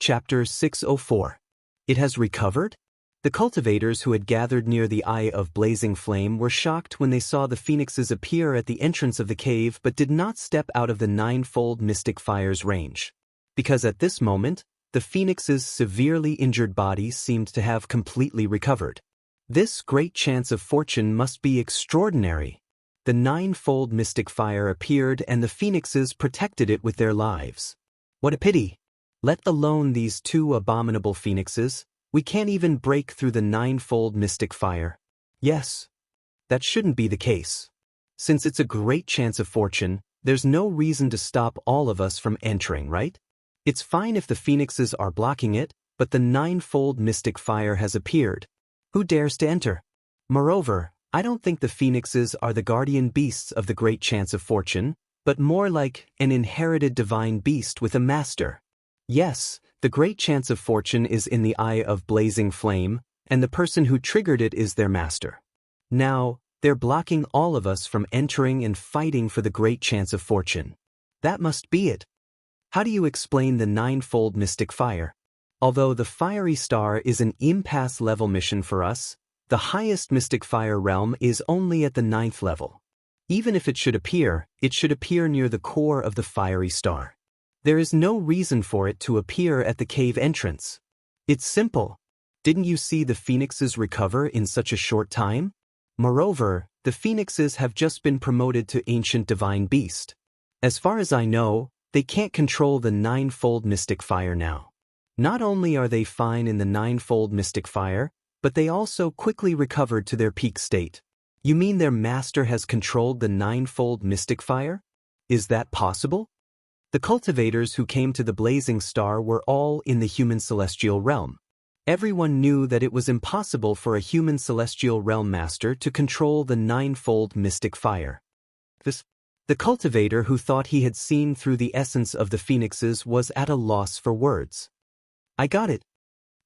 Chapter 604. It has recovered? The cultivators who had gathered near the Eye of Blazing Flame were shocked when they saw the phoenixes appear at the entrance of the cave but did not step out of the ninefold mystic fire's range. Because at this moment, the phoenix's severely injured bodies seemed to have completely recovered. This great chance of fortune must be extraordinary. The ninefold mystic fire appeared and the phoenixes protected it with their lives. What a pity! Let alone these two abominable phoenixes, we can't even break through the ninefold mystic fire. Yes, that shouldn't be the case. Since it's a great chance of fortune, there's no reason to stop all of us from entering, right? It's fine if the phoenixes are blocking it, but the ninefold mystic fire has appeared. Who dares to enter? Moreover, I don't think the phoenixes are the guardian beasts of the great chance of fortune, but more like an inherited divine beast with a master. Yes, the great chance of fortune is in the Eye of Blazing Flame, and the person who triggered it is their master. Now, they're blocking all of us from entering and fighting for the great chance of fortune. That must be it. How do you explain the ninefold mystic fire? Although the fiery star is an impasse-level mission for us, the highest mystic fire realm is only at the 9th level. Even if it should appear near the core of the fiery star. There is no reason for it to appear at the cave entrance. It's simple. Didn't you see the phoenixes recover in such a short time? Moreover, the phoenixes have just been promoted to ancient divine beast. As far as I know, they can't control the ninefold mystic fire now. Not only are they fine in the ninefold mystic fire, but they also quickly recovered to their peak state. You mean their master has controlled the ninefold mystic fire? Is that possible? The cultivators who came to the blazing star were all in the human celestial realm. Everyone knew that it was impossible for a human celestial realm master to control the ninefold mystic fire. The cultivator who thought he had seen through the essence of the phoenixes was at a loss for words. I got it.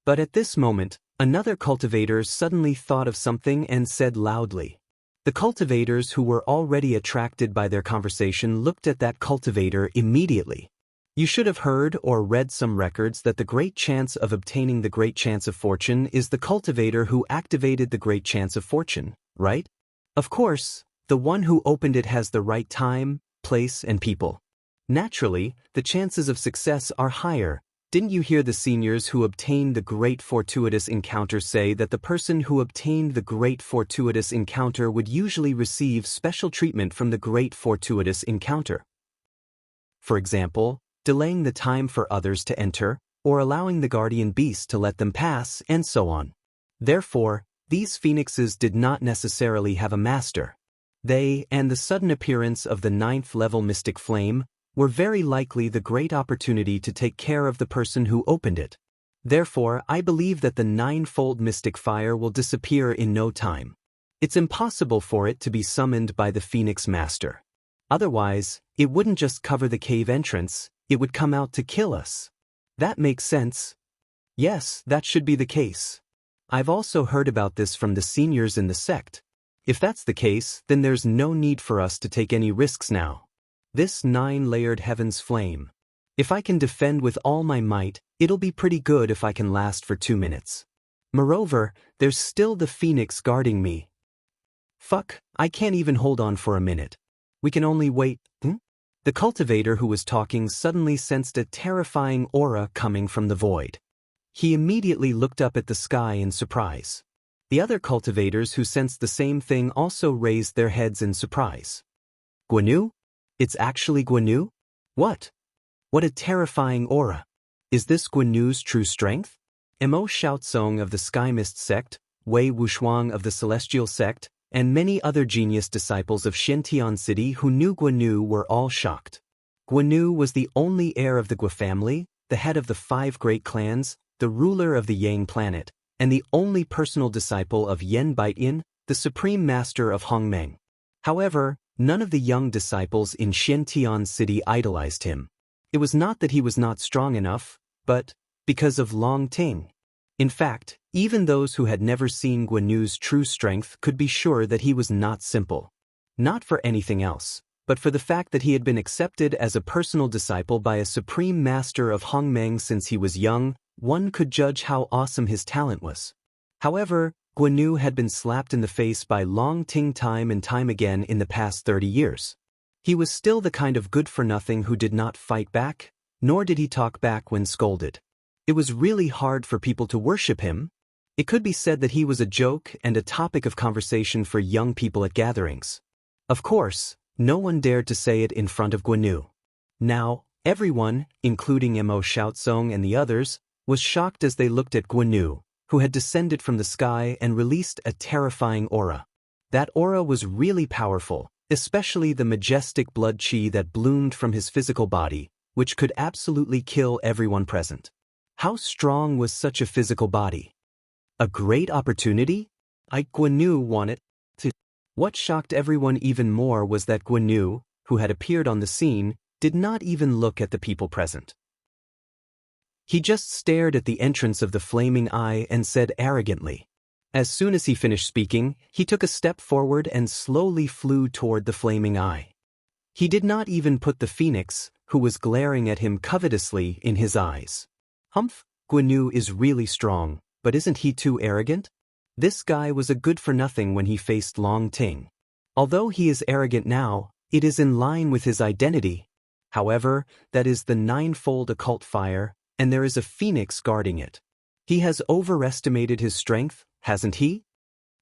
But at this moment, another cultivator suddenly thought of something and said loudly. The cultivators who were already attracted by their conversation looked at that cultivator immediately. You should have heard or read some records that the great chance of obtaining the great chance of fortune is the cultivator who activated the great chance of fortune, right? Of course, the one who opened it has the right time, place, and people. Naturally, the chances of success are higher. Didn't you hear the seniors who obtained the great fortuitous encounter say that the person who obtained the great fortuitous encounter would usually receive special treatment from the great fortuitous encounter? For example, delaying the time for others to enter, or allowing the guardian beast to let them pass, and so on. Therefore, these phoenixes did not necessarily have a master. They, and the sudden appearance of the 9th level mystic flame, were very likely the great opportunity to take care of the person who opened it. Therefore, I believe that the ninefold mystic fire will disappear in no time. It's impossible for it to be summoned by the Phoenix Master. Otherwise, it wouldn't just cover the cave entrance, it would come out to kill us. That makes sense. Yes, that should be the case. I've also heard about this from the seniors in the sect. If that's the case, then there's no need for us to take any risks now. This 9-layered heaven's flame. If I can defend with all my might, it'll be pretty good if I can last for 2 minutes. Moreover, there's still the phoenix guarding me. Fuck, I can't even hold on for a minute. We can only wait. The cultivator who was talking suddenly sensed a terrifying aura coming from the void. He immediately looked up at the sky in surprise. The other cultivators who sensed the same thing also raised their heads in surprise. Guanu? It's actually Guanu? What? What a terrifying aura. Is this Guanu's true strength? Mo Xiaozong of the Sky Mist sect, Wei Wuxuang of the Celestial sect, and many other genius disciples of Xiantian City who knew Guanu were all shocked. Guanu was the only heir of the Gua family, the head of the 5 great clans, the ruler of the Yang planet, and the only personal disciple of Yen Baitin, the supreme master of Hongmeng. However, none of the young disciples in Xiantian City idolized him. It was not that he was not strong enough, but because of Longtime. In fact, even those who had never seen Guanu's true strength could be sure that he was not simple. Not for anything else, but for the fact that he had been accepted as a personal disciple by a supreme master of Hongmeng since he was young, one could judge how awesome his talent was. However, Guan Yu had been slapped in the face by Longtime time and time again in the past 30 years. He was still the kind of good-for-nothing who did not fight back, nor did he talk back when scolded. It was really hard for people to worship him. It could be said that he was a joke and a topic of conversation for young people at gatherings. Of course, no one dared to say it in front of Guan Yu. Now, everyone, including Mo Xiaozong and the others, was shocked as they looked at Guan Yu, who had descended from the sky and released a terrifying aura. That aura was really powerful, especially the majestic blood qi that bloomed from his physical body, which could absolutely kill everyone present. How strong was such a physical body? A great opportunity? Guan Yu wanted to. What shocked everyone even more was that Guan Yu, who had appeared on the scene, did not even look at the people present. He just stared at the entrance of the flaming eye and said arrogantly. As soon as he finished speaking, he took a step forward and slowly flew toward the flaming eye. He did not even put the phoenix, who was glaring at him covetously, in his eyes. Humph, Guan Yu is really strong, but isn't he too arrogant? This guy was a good-for-nothing when he faced Long Ting. Although he is arrogant now, it is in line with his identity. However, that is the ninefold occult fire, and there is a phoenix guarding it. He has overestimated his strength, hasn't he?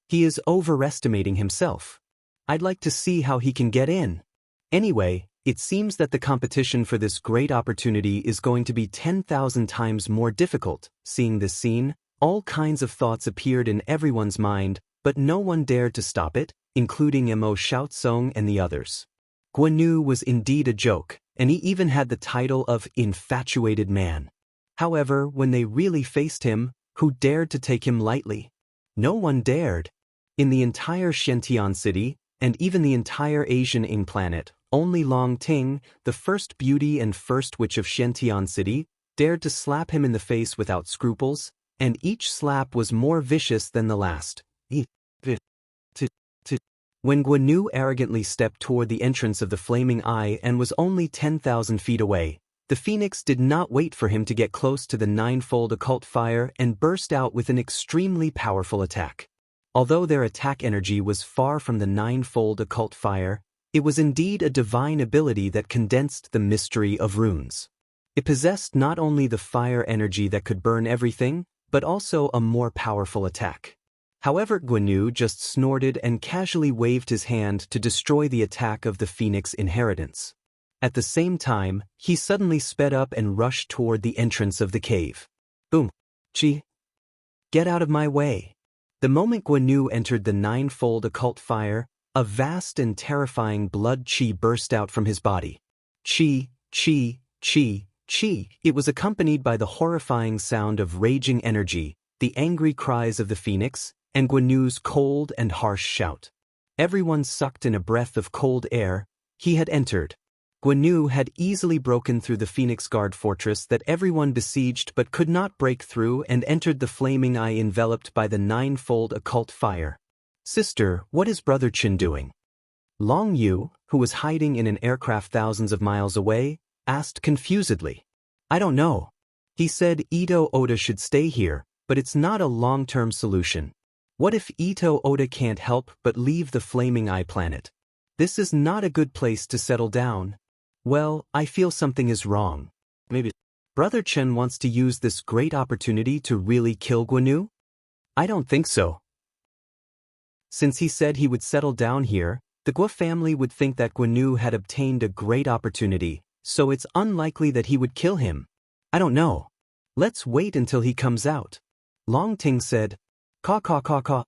He is overestimating himself. I'd like to see how he can get in. Anyway, it seems that the competition for this great opportunity is going to be 10,000 times more difficult. Seeing this scene, all kinds of thoughts appeared in everyone's mind, but no one dared to stop it, including Mo Xiaozong and the others. Guan Yu was indeed a joke, and he even had the title of infatuated man. However, when they really faced him, who dared to take him lightly? No one dared. In the entire Xiantian city, and even the entire Asian Ing planet, only Long Ting, the first beauty and first witch of Xiantian city, dared to slap him in the face without scruples, and each slap was more vicious than the last. When Guan Yu arrogantly stepped toward the entrance of the flaming eye and was only 10,000 feet away, the phoenix did not wait for him to get close to the ninefold occult fire and burst out with an extremely powerful attack. Although their attack energy was far from the ninefold occult fire, it was indeed a divine ability that condensed the mystery of runes. It possessed not only the fire energy that could burn everything, but also a more powerful attack. However, Guan Yu just snorted and casually waved his hand to destroy the attack of the phoenix inheritance. At the same time, he suddenly sped up and rushed toward the entrance of the cave. Boom! Chi! Get out of my way! The moment Guan Yu entered the ninefold occult fire, a vast and terrifying blood qi burst out from his body. Qi, qi, qi, qi. It was accompanied by the horrifying sound of raging energy, the angry cries of the phoenix, and Guan Yu's cold and harsh shout. Everyone sucked in a breath of cold air. He had entered. Guan Yu had easily broken through the Phoenix Guard fortress that everyone besieged but could not break through and entered the flaming eye enveloped by the ninefold occult fire. Sister, what is Brother Chen doing? Long Yu, who was hiding in an aircraft thousands of miles away, asked confusedly. I don't know. He said Ito Oda should stay here, but it's not a long-term solution. What if Ito Oda can't help but leave the flaming eye planet? This is not a good place to settle down. Well, I feel something is wrong. Maybe Brother Chen wants to use this great opportunity to really kill Guan Yu? I don't think so. Since he said he would settle down here, the Guo family would think that Guan Yu had obtained a great opportunity, so it's unlikely that he would kill him. I don't know. Let's wait until he comes out. Long Ting said, Caw caw caw caw.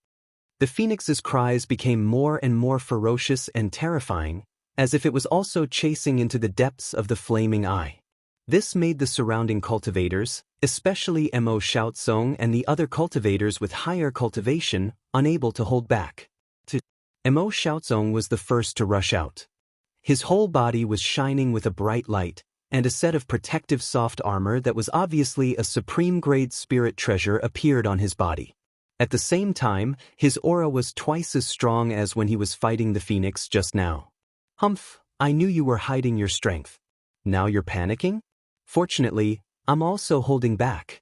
The phoenix's cries became more and more ferocious and terrifying, as if it was also chasing into the depths of the flaming eye. This made the surrounding cultivators, especially Mo Xiaozong and the other cultivators with higher cultivation, unable to hold back. Mo Xiaozong was the first to rush out. His whole body was shining with a bright light, and a set of protective soft armor that was obviously a supreme-grade spirit treasure appeared on his body. At the same time, his aura was twice as strong as when he was fighting the phoenix just now. Humph, I knew you were hiding your strength. Now you're panicking? Fortunately, I'm also holding back.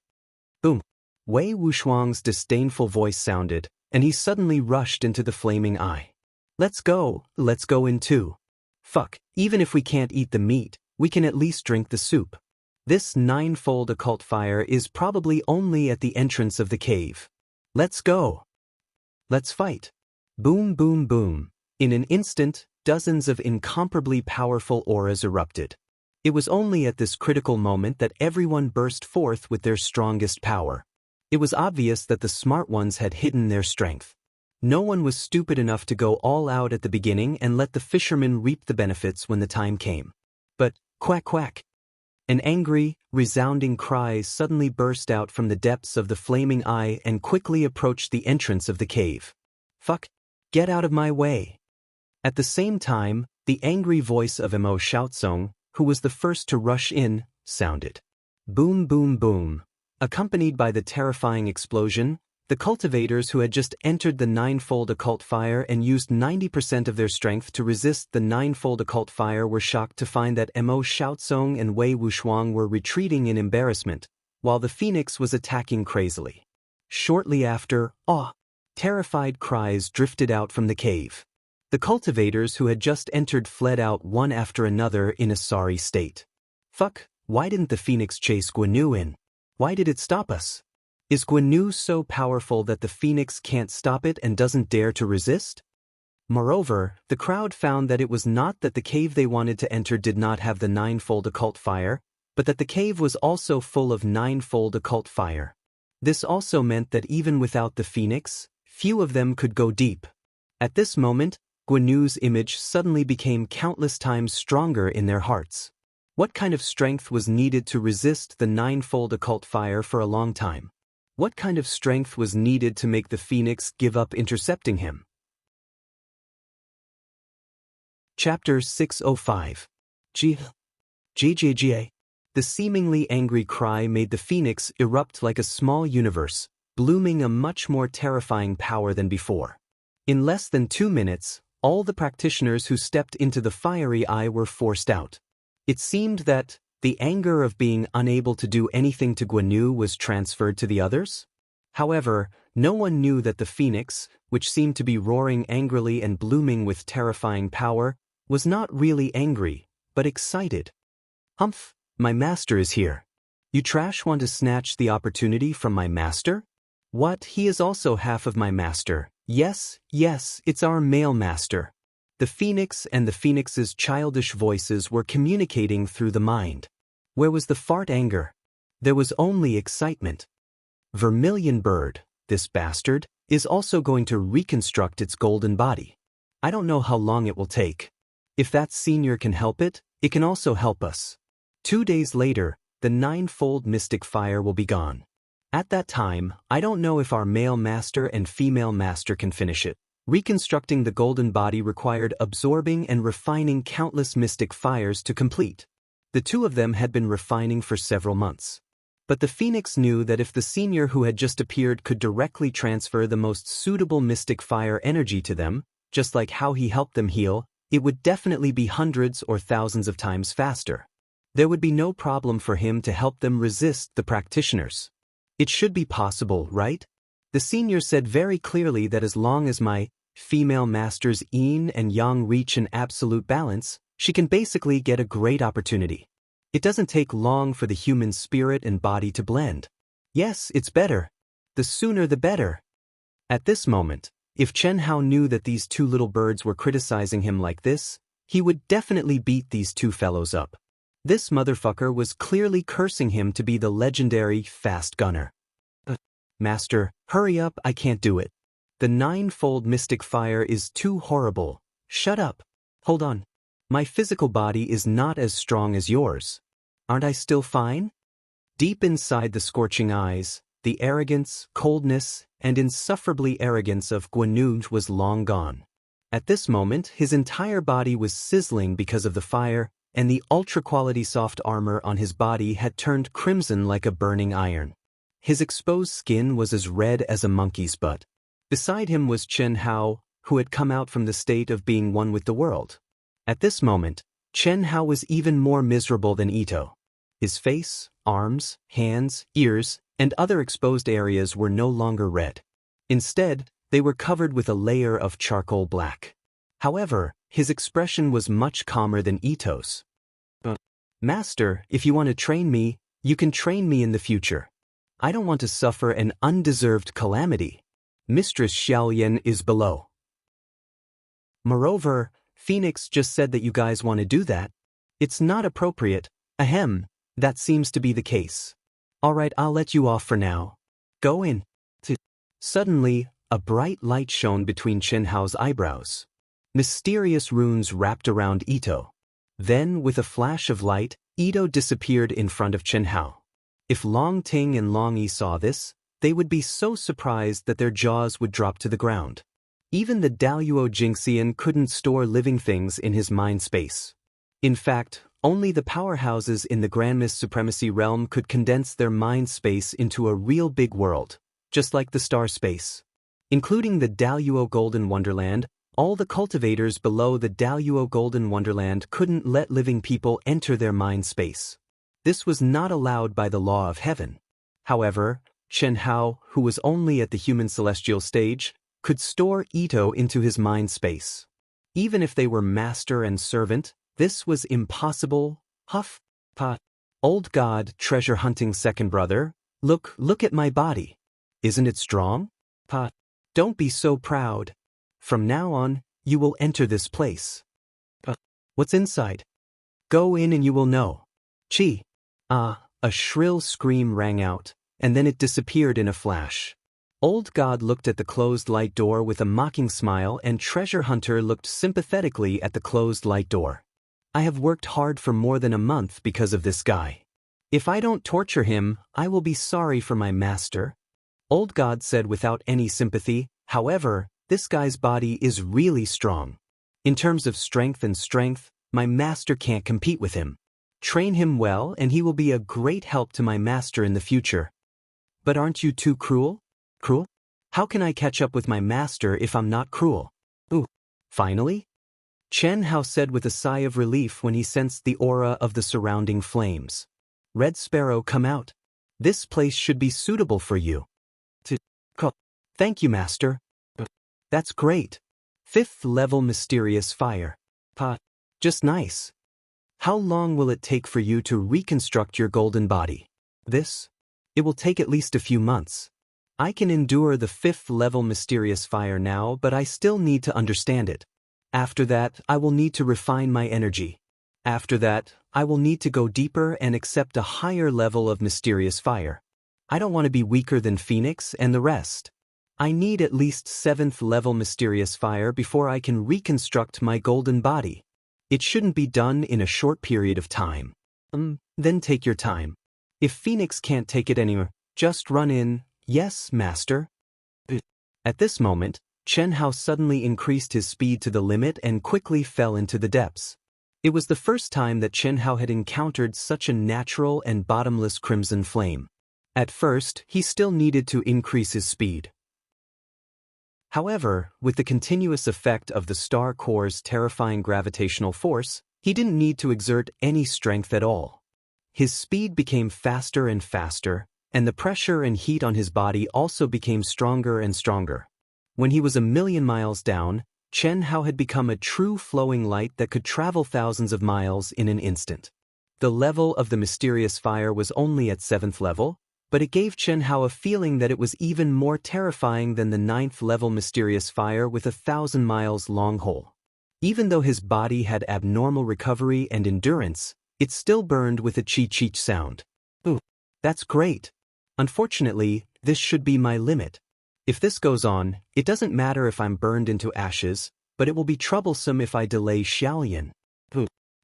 Boom. Wei Wuxiang's disdainful voice sounded, and he suddenly rushed into the flaming eye. Let's go in too. Fuck, even if we can't eat the meat, we can at least drink the soup. This ninefold occult fire is probably only at the entrance of the cave. Let's go. Let's fight. Boom, boom, boom. In an instant, dozens of incomparably powerful auras erupted. It was only at this critical moment that everyone burst forth with their strongest power. It was obvious that the smart ones had hidden their strength. No one was stupid enough to go all out at the beginning and let the fishermen reap the benefits when the time came. But, quack quack. An angry, resounding cry suddenly burst out from the depths of the flaming eye and quickly approached the entrance of the cave. Fuck, get out of my way. At the same time, the angry voice of Imo Xiaozong, who was the first to rush in, sounded. Boom, boom, boom. Accompanied by the terrifying explosion, the cultivators who had just entered the ninefold occult fire and used 90% of their strength to resist the ninefold occult fire were shocked to find that Imo Xiaozong and Wei Wuxiang were retreating in embarrassment, while the phoenix was attacking crazily. Shortly after, terrified cries drifted out from the cave. The cultivators who had just entered fled out one after another in a sorry state. Fuck, why didn't the phoenix chase Guanyu in? Why did it stop us? Is Guanyu so powerful that the phoenix can't stop it and doesn't dare to resist? Moreover, the crowd found that it was not that the cave they wanted to enter did not have the ninefold occult fire, but that the cave was also full of ninefold occult fire. This also meant that even without the phoenix, few of them could go deep. At this moment, Guanyu's image suddenly became countless times stronger in their hearts. What kind of strength was needed to resist the ninefold occult fire for a long time? What kind of strength was needed to make the phoenix give up intercepting him? Chapter 605. GGGA. The seemingly angry cry made the phoenix erupt like a small universe, blooming a much more terrifying power than before. In less than 2 minutes, all the practitioners who stepped into the fiery eye were forced out. It seemed that the anger of being unable to do anything to Guanyu was transferred to the others. However, no one knew that the phoenix, which seemed to be roaring angrily and blooming with terrifying power, was not really angry, but excited. Humph, my master is here. You trash want to snatch the opportunity from my master? What, he is also half of my master. Yes, it's our male master. The phoenix and the phoenix's childish voices were communicating through the mind. Where was the fart anger? There was only excitement. Vermilion bird, this bastard, is also going to reconstruct its golden body. I don't know how long it will take. If that senior can help it, it can also help us. 2 days later, the ninefold mystic fire will be gone. At that time, I don't know if our male master and female master can finish it. Reconstructing the golden body required absorbing and refining countless mystic fires to complete. The two of them had been refining for several months. But the phoenix knew that if the senior who had just appeared could directly transfer the most suitable mystic fire energy to them, just like how he helped them heal, it would definitely be hundreds or thousands of times faster. There would be no problem for him to help them resist the practitioners. It should be possible, right? The senior said very clearly that as long as my female masters yin and yang reach an absolute balance, she can basically get a great opportunity. It doesn't take long for the human spirit and body to blend. Yes, it's better. The sooner the better. At this moment, if Chen Hao knew that these two little birds were criticizing him like this, he would definitely beat these two fellows up. This motherfucker was clearly cursing him to be the legendary fast gunner. Master, hurry up, I can't do it. The ninefold mystic fire is too horrible. Shut up. Hold on. My physical body is not as strong as yours. Aren't I still fine? Deep inside the scorching eyes, the arrogance, coldness, and insufferably arrogance of Guanyu was long gone. At this moment, his entire body was sizzling because of the fire, and the ultra-quality soft armor on his body had turned crimson like a burning iron. His exposed skin was as red as a monkey's butt. Beside him was Chen Hao, who had come out from the state of being one with the world. At this moment, Chen Hao was even more miserable than Ito. His face, arms, hands, ears, and other exposed areas were no longer red. Instead, they were covered with a layer of charcoal black. However, his expression was much calmer than Ito's. Master, if you want to train me, you can train me in the future. I don't want to suffer an undeserved calamity. Mistress Xiaoyan is below. Moreover, Phoenix just said that you guys want to do that. It's not appropriate. Ahem, that seems to be the case. Alright, I'll let you off for now. Go in. Suddenly, a bright light shone between Chen Hao's eyebrows. Mysterious runes wrapped around Ito. Then, with a flash of light, Ito disappeared in front of Chen Hao. If Long Ting and Long Yi saw this, they would be so surprised that their jaws would drop to the ground. Even the Daluo Jingxian couldn't store living things in his mind space. In fact, only the powerhouses in the Grandma's Supremacy realm could condense their mind space into a real big world, just like the star space. Including the Daluo Golden Wonderland, all the cultivators below the Daluo Golden Wonderland couldn't let living people enter their mind space. This was not allowed by the law of heaven. However, Chen Hao, who was only at the human celestial stage, could store Ito into his mind space. Even if they were master and servant, this was impossible. Huff, pa. Old God, treasure hunting second brother, look at my body. Isn't it strong? Pa. Don't be so proud. From now on, you will enter this place. What's inside? Go in and you will know. Chi. A shrill scream rang out, and then it disappeared in a flash. Old God looked at the closed light door with a mocking smile, and Treasure Hunter looked sympathetically at the closed light door. I have worked hard for more than a month because of this guy. If I don't torture him, I will be sorry for my master. Old God said without any sympathy. However, this guy's body is really strong. In terms of strength, my master can't compete with him. Train him well and he will be a great help to my master in the future. But aren't you too cruel? Cruel? How can I catch up with my master if I'm not cruel? Ooh. Finally? Chen Hao said with a sigh of relief when he sensed the aura of the surrounding flames. Red Sparrow, come out. This place should be suitable for you. Thank you, master. That's great. 5th level mysterious fire. Just nice. How long will it take for you to reconstruct your golden body? It will take at least a few months. I can endure the 5th level mysterious fire now, but I still need to understand it. After that, I will need to refine my energy. After that, I will need to go deeper and accept a higher level of mysterious fire. I don't want to be weaker than Phoenix and the rest. I need at least 7th level mysterious fire before I can reconstruct my golden body. It shouldn't be done in a short period of time. Then take your time. If Phoenix can't take it anymore, just run in. Yes, master. At this moment, Chen Hao suddenly increased his speed to the limit and quickly fell into the depths. It was the first time that Chen Hao had encountered such a natural and bottomless crimson flame. At first, he still needed to increase his speed. However, with the continuous effect of the star core's terrifying gravitational force, he didn't need to exert any strength at all. His speed became faster and faster, and the pressure and heat on his body also became stronger and stronger. When he was 1,000,000 miles down, Chen Hao had become a true flowing light that could travel thousands of miles in an instant. The level of the mysterious fire was only at 7th level, but it gave Chen Hao a feeling that it was even more terrifying than the 9th level mysterious fire with 1,000 miles long hole. Even though his body had abnormal recovery and endurance, it still burned with a cheech sound. Ooh, that's great. Unfortunately, this should be my limit. If this goes on, it doesn't matter if I'm burned into ashes, but it will be troublesome if I delay Xiaoyan.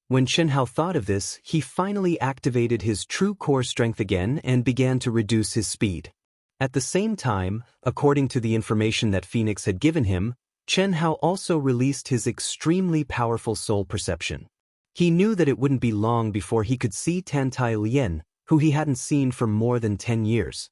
When Chen Hao thought of this, he finally activated his true core strength again and began to reduce his speed. At the same time, according to the information that Phoenix had given him, Chen Hao also released his extremely powerful soul perception. He knew that it wouldn't be long before he could see Tantai Lian, who he hadn't seen for more than 10 years.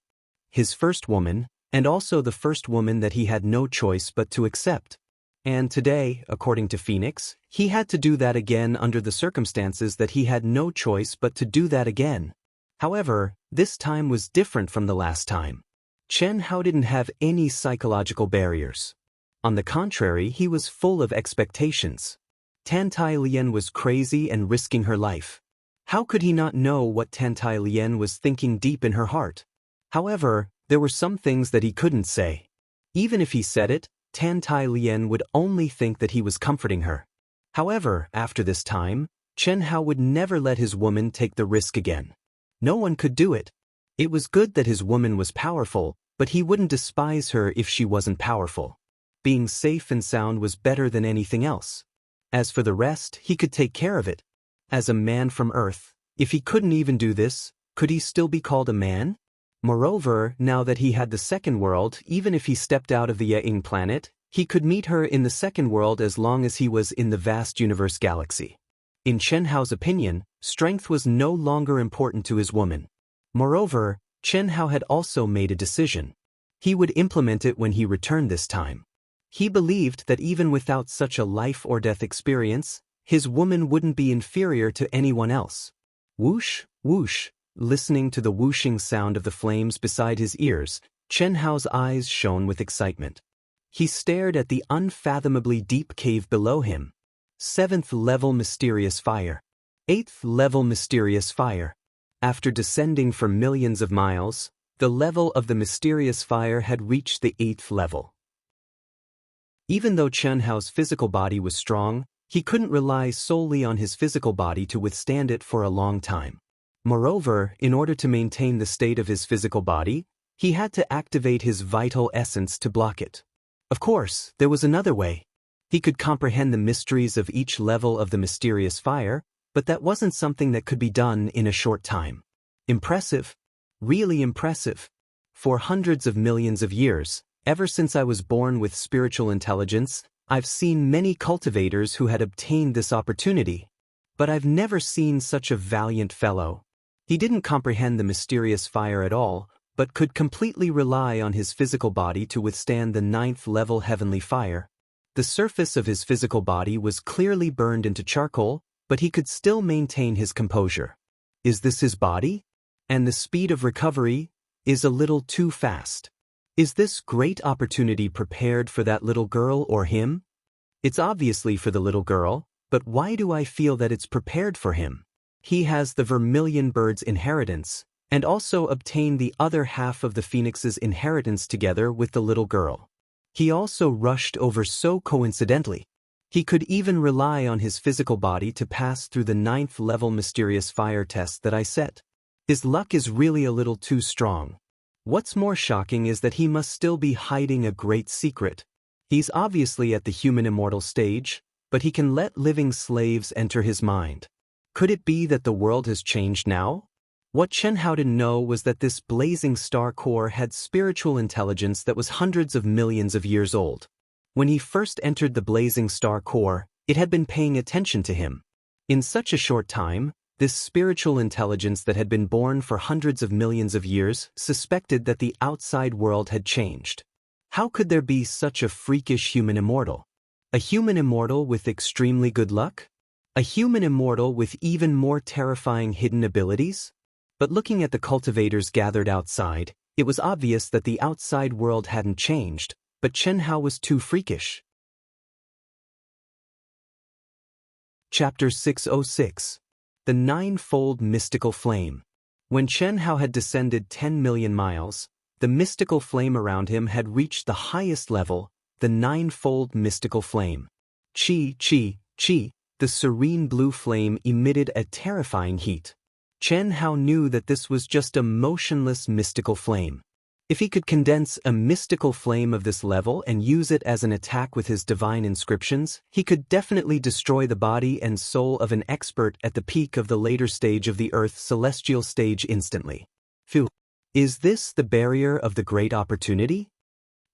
His first woman, and also the first woman that he had no choice but to accept. And today, according to Phoenix, he had to do that again under the circumstances that he had no choice but to do that again. However, this time was different from the last time. Chen Hao didn't have any psychological barriers. On the contrary, he was full of expectations. Tan Tai Lian was crazy and risking her life. How could he not know what Tan Tai Lian was thinking deep in her heart? However, there were some things that he couldn't say. Even if he said it, Tan Tai Lian would only think that he was comforting her. However, after this time, Chen Hao would never let his woman take the risk again. No one could do it. It was good that his woman was powerful, but he wouldn't despise her if she wasn't powerful. Being safe and sound was better than anything else. As for the rest, he could take care of it. As a man from Earth, if he couldn't even do this, could he still be called a man? Moreover, now that he had the second world, even if he stepped out of the Ying planet, he could meet her in the second world as long as he was in the vast universe galaxy. In Chen Hao's opinion, strength was no longer important to his woman. Moreover, Chen Hao had also made a decision. He would implement it when he returned this time. He believed that even without such a life-or-death experience, his woman wouldn't be inferior to anyone else. Whoosh, whoosh, listening to the whooshing sound of the flames beside his ears, Chen Hao's eyes shone with excitement. He stared at the unfathomably deep cave below him. 7th level mysterious fire. 8th level mysterious fire. After descending for millions of miles, the level of the mysterious fire had reached the 8th level. Even though Chen Hao's physical body was strong, he couldn't rely solely on his physical body to withstand it for a long time. Moreover, in order to maintain the state of his physical body, he had to activate his vital essence to block it. Of course, there was another way. He could comprehend the mysteries of each level of the mysterious fire, but that wasn't something that could be done in a short time. Impressive. Really impressive. For hundreds of millions of years, ever since I was born with spiritual intelligence, I've seen many cultivators who had obtained this opportunity. But I've never seen such a valiant fellow. He didn't comprehend the mysterious fire at all, but could completely rely on his physical body to withstand the 9th level heavenly fire. The surface of his physical body was clearly burned into charcoal, but he could still maintain his composure. Is this his body? And the speed of recovery is a little too fast. Is this great opportunity prepared for that little girl or him? It's obviously for the little girl, but why do I feel that it's prepared for him? He has the vermilion bird's inheritance, and also obtained the other half of the phoenix's inheritance together with the little girl. He also rushed over so coincidentally. He could even rely on his physical body to pass through the 9th level mysterious fire test that I set. His luck is really a little too strong. What's more shocking is that he must still be hiding a great secret. He's obviously at the human immortal stage, but he can let living slaves enter his mind. Could it be that the world has changed now? What Chen Hao didn't know was that this blazing star core had spiritual intelligence that was hundreds of millions of years old. When he first entered the blazing star core, it had been paying attention to him. In such a short time, this spiritual intelligence that had been born for hundreds of millions of years suspected that the outside world had changed. How could there be such a freakish human immortal? A human immortal with extremely good luck? A human immortal with even more terrifying hidden abilities? But looking at the cultivators gathered outside, it was obvious that the outside world hadn't changed, but Chen Hao was too freakish. Chapter 606. The Ninefold Mystical Flame. When Chen Hao had descended 10 million miles, the mystical flame around him had reached the highest level, the Ninefold Mystical Flame. Chi, chi, chi, the serene blue flame emitted a terrifying heat. Chen Hao knew that this was just a motionless mystical flame. If he could condense a mystical flame of this level and use it as an attack with his divine inscriptions, he could definitely destroy the body and soul of an expert at the peak of the later stage of the Earth's celestial stage instantly. Phew. Is this the barrier of the great opportunity?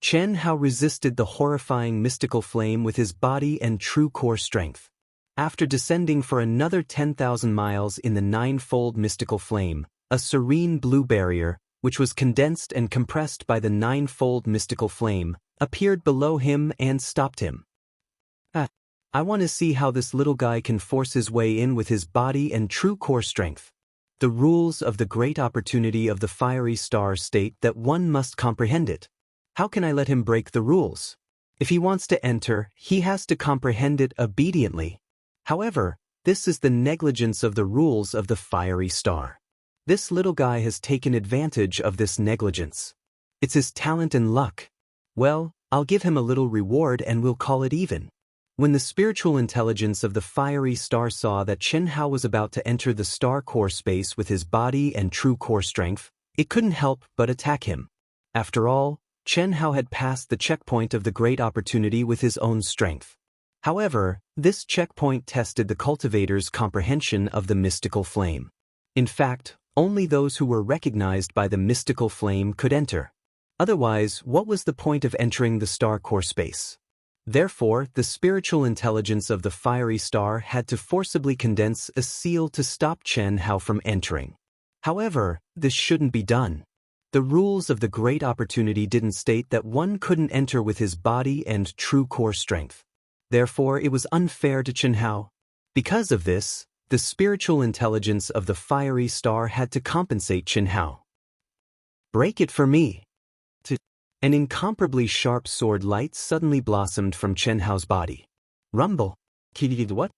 Chen Hao resisted the horrifying mystical flame with his body and true core strength. After descending for another 10,000 miles in the ninefold mystical flame, a serene blue barrier, which was condensed and compressed by the ninefold mystical flame, appeared below him and stopped him. I want to see how this little guy can force his way in with his body and true core strength. The rules of the great opportunity of the fiery star state that one must comprehend it. How can I let him break the rules? If he wants to enter, he has to comprehend it obediently. However, this is the negligence of the rules of the fiery star. This little guy has taken advantage of this negligence. It's his talent and luck. Well, I'll give him a little reward and we'll call it even. When the spiritual intelligence of the fiery star saw that Xianxia was about to enter the star core space with his body and true core strength, it couldn't help but attack him. After all, Xianxia had passed the checkpoint of the great opportunity with his own strength. However, this checkpoint tested the cultivator's comprehension of the mystical flame. In fact, only those who were recognized by the mystical flame could enter. Otherwise, what was the point of entering the star core space? Therefore, the spiritual intelligence of the fiery star had to forcibly condense a seal to stop Xianxia from entering. However, this shouldn't be done. The rules of the great opportunity didn't state that one couldn't enter with his body and true core strength. Therefore, it was unfair to Xianxia. Because of this, the spiritual intelligence of the fiery star had to compensate Xianxia. Break it for me. An incomparably sharp sword light suddenly blossomed from Xianxia's body. Rumble. What?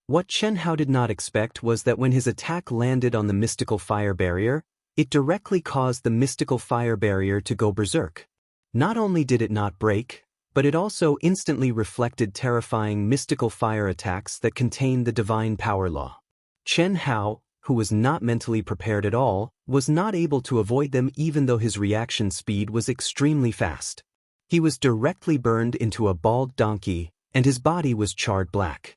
What Xianxia did not expect was that when his attack landed on the mystical fire barrier, it directly caused the mystical fire barrier to go berserk. Not only did it not break, but it also instantly reflected terrifying mystical fire attacks that contained the divine power law. Xianxia, who was not mentally prepared at all, was not able to avoid them even though his reaction speed was extremely fast. He was directly burned into a bald donkey, and his body was charred black.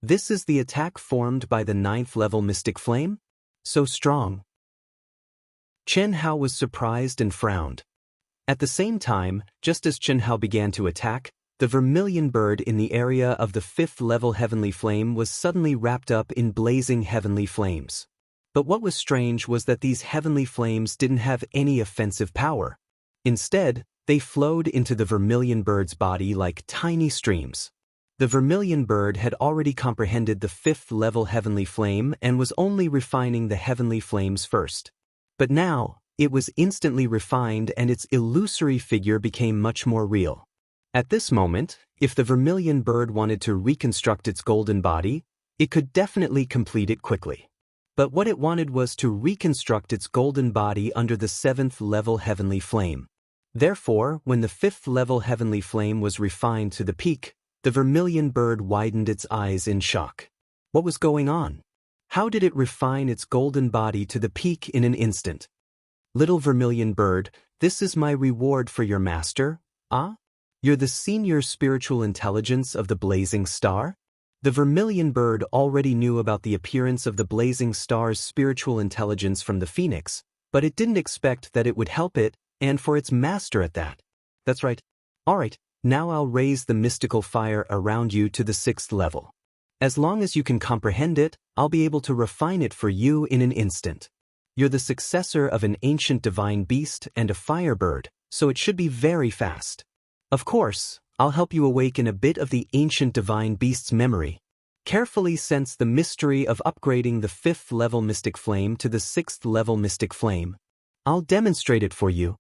This is the attack formed by the 9th level mystic flame? So strong. Xianxia was surprised and frowned. At the same time, just as Xianxia began to attack, the vermilion bird in the area of the 5th level heavenly flame was suddenly wrapped up in blazing heavenly flames. But what was strange was that these heavenly flames didn't have any offensive power. Instead, they flowed into the vermilion bird's body like tiny streams. The vermilion bird had already comprehended the 5th level heavenly flame and was only refining the heavenly flames first. But now, it was instantly refined and its illusory figure became much more real. At this moment, if the vermilion bird wanted to reconstruct its golden body, it could definitely complete it quickly. But what it wanted was to reconstruct its golden body under the 7th level heavenly flame. Therefore, when the 5th level heavenly flame was refined to the peak, the vermilion bird widened its eyes in shock. What was going on? How did it refine its golden body to the peak in an instant? Little vermilion bird, this is my reward for your master, ah? You're the senior spiritual intelligence of the blazing star? The vermilion bird already knew about the appearance of the blazing star's spiritual intelligence from the phoenix, but it didn't expect that it would help it, and for its master at that. That's right. All right, now I'll raise the mystical fire around you to the 6th level. As long as you can comprehend it, I'll be able to refine it for you in an instant. You're the successor of an ancient divine beast and a firebird, so it should be very fast. Of course, I'll help you awaken a bit of the ancient divine beast's memory. Carefully sense the mystery of upgrading the 5th level mystic flame to the 6th level mystic flame. I'll demonstrate it for you.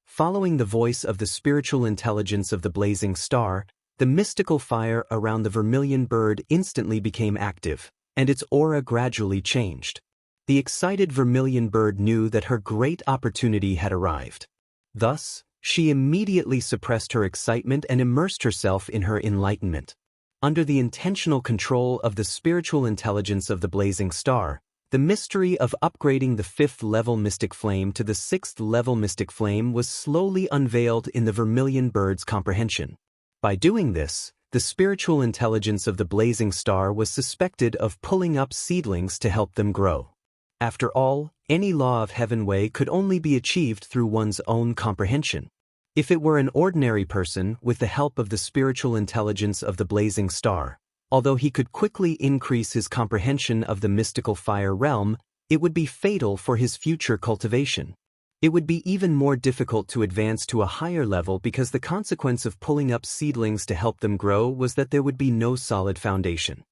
Following the voice of the spiritual intelligence of the blazing star, the mystical fire around the vermilion bird instantly became active, and its aura gradually changed. The excited vermilion bird knew that her great opportunity had arrived. Thus, she immediately suppressed her excitement and immersed herself in her enlightenment. Under the intentional control of the spiritual intelligence of the blazing star, the mystery of upgrading the 5th level mystic flame to the 6th level mystic flame was slowly unveiled in the vermilion bird's comprehension. By doing this, the spiritual intelligence of the blazing star was suspected of pulling up seedlings to help them grow. After all, any law of heaven way could only be achieved through one's own comprehension. If it were an ordinary person with the help of the spiritual intelligence of the blazing star, although he could quickly increase his comprehension of the mystical fire realm, it would be fatal for his future cultivation. It would be even more difficult to advance to a higher level because the consequence of pulling up seedlings to help them grow was that there would be no solid foundation.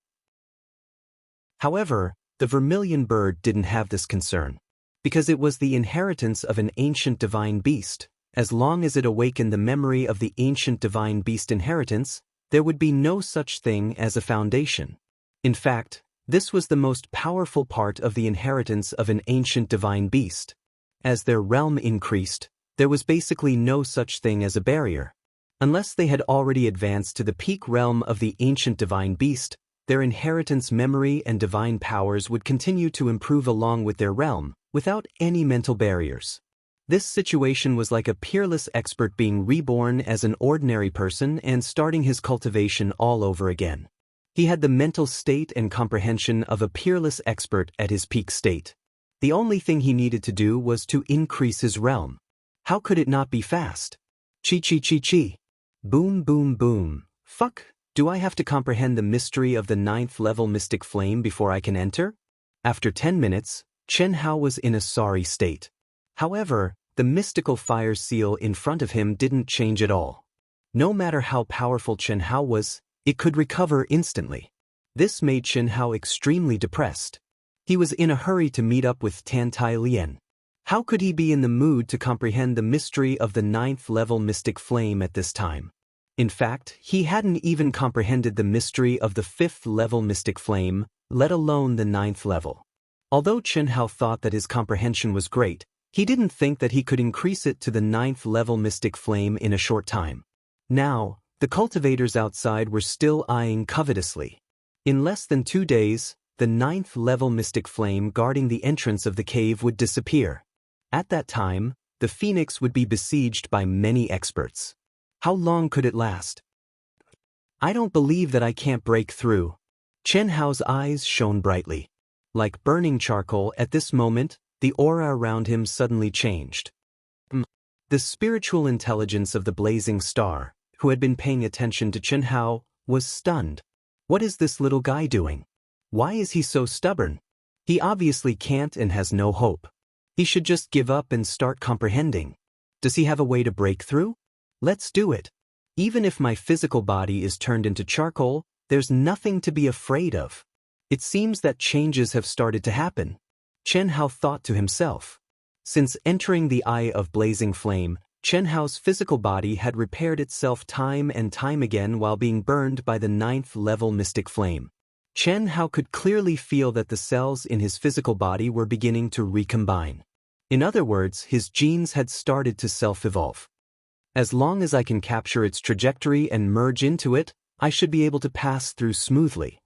However, the vermilion bird didn't have this concern. Because it was the inheritance of an ancient divine beast, as long as it awakened the memory of the ancient divine beast inheritance, there would be no such thing as a foundation. In fact, this was the most powerful part of the inheritance of an ancient divine beast. As their realm increased, there was basically no such thing as a barrier. Unless they had already advanced to the peak realm of the ancient divine beast, their inheritance memory and divine powers would continue to improve along with their realm, without any mental barriers. This situation was like a peerless expert being reborn as an ordinary person and starting his cultivation all over again. He had the mental state and comprehension of a peerless expert at his peak state. The only thing he needed to do was to increase his realm. How could it not be fast? Chi chi chi chi. Boom boom boom. Fuck, do I have to comprehend the mystery of the 9th level mystic flame before I can enter? After 10 minutes, Chen Hao was in a sorry state. However, the mystical fire seal in front of him didn't change at all. No matter how powerful Chen Hao was, it could recover instantly. This made Chen Hao extremely depressed. He was in a hurry to meet up with Tan Tai Lian. How could he be in the mood to comprehend the mystery of the 9th level mystic flame at this time? In fact, he hadn't even comprehended the mystery of the 5th level mystic flame, let alone the 9th level. Although Chen Hao thought that his comprehension was great, he didn't think that he could increase it to the 9th level mystic flame in a short time. Now, the cultivators outside were still eyeing covetously. In less than 2 days, the 9th level mystic flame guarding the entrance of the cave would disappear. At that time, the phoenix would be besieged by many experts. How long could it last? I don't believe that I can't break through. Chen Hao's eyes shone brightly. Like burning charcoal at this moment, the aura around him suddenly changed. The spiritual intelligence of the blazing star, who had been paying attention to Chen Hao, was stunned. What is this little guy doing? Why is he so stubborn? He obviously can't and has no hope. He should just give up and start comprehending. Does he have a way to break through? Let's do it. Even if my physical body is turned into charcoal, there's nothing to be afraid of. It seems that changes have started to happen. Chen Hao thought to himself. Since entering the Eye of Blazing Flame, Chen Hao's physical body had repaired itself time and time again while being burned by the 9th level mystic flame. Chen Hao could clearly feel that the cells in his physical body were beginning to recombine. In other words, his genes had started to self-evolve. As long as I can capture its trajectory and merge into it, I should be able to pass through smoothly.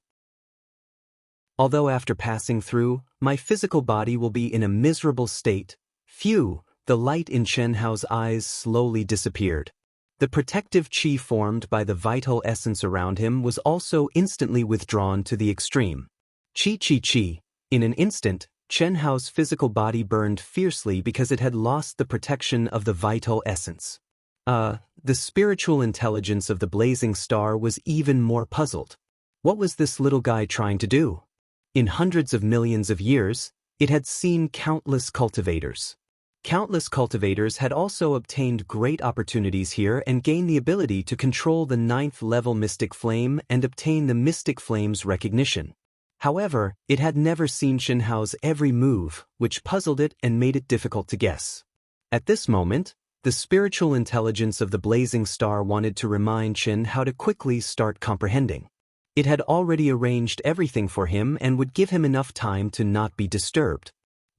Although after passing through, my physical body will be in a miserable state. Phew, the light in Chen Hao's eyes slowly disappeared. The protective qi formed by the vital essence around him was also instantly withdrawn to the extreme. Qi qi qi. In an instant, Chen Hao's physical body burned fiercely because it had lost the protection of the vital essence. The spiritual intelligence of the blazing star was even more puzzled. What was this little guy trying to do? In hundreds of millions of years, it had seen countless cultivators. Countless cultivators had also obtained great opportunities here and gained the ability to control the 9th level mystic flame and obtain the mystic flame's recognition. However, it had never seen Chen Hao's every move, which puzzled it and made it difficult to guess. At this moment, the spiritual intelligence of the blazing star wanted to remind Chen Hao to quickly start comprehending. It had already arranged everything for him and would give him enough time to not be disturbed.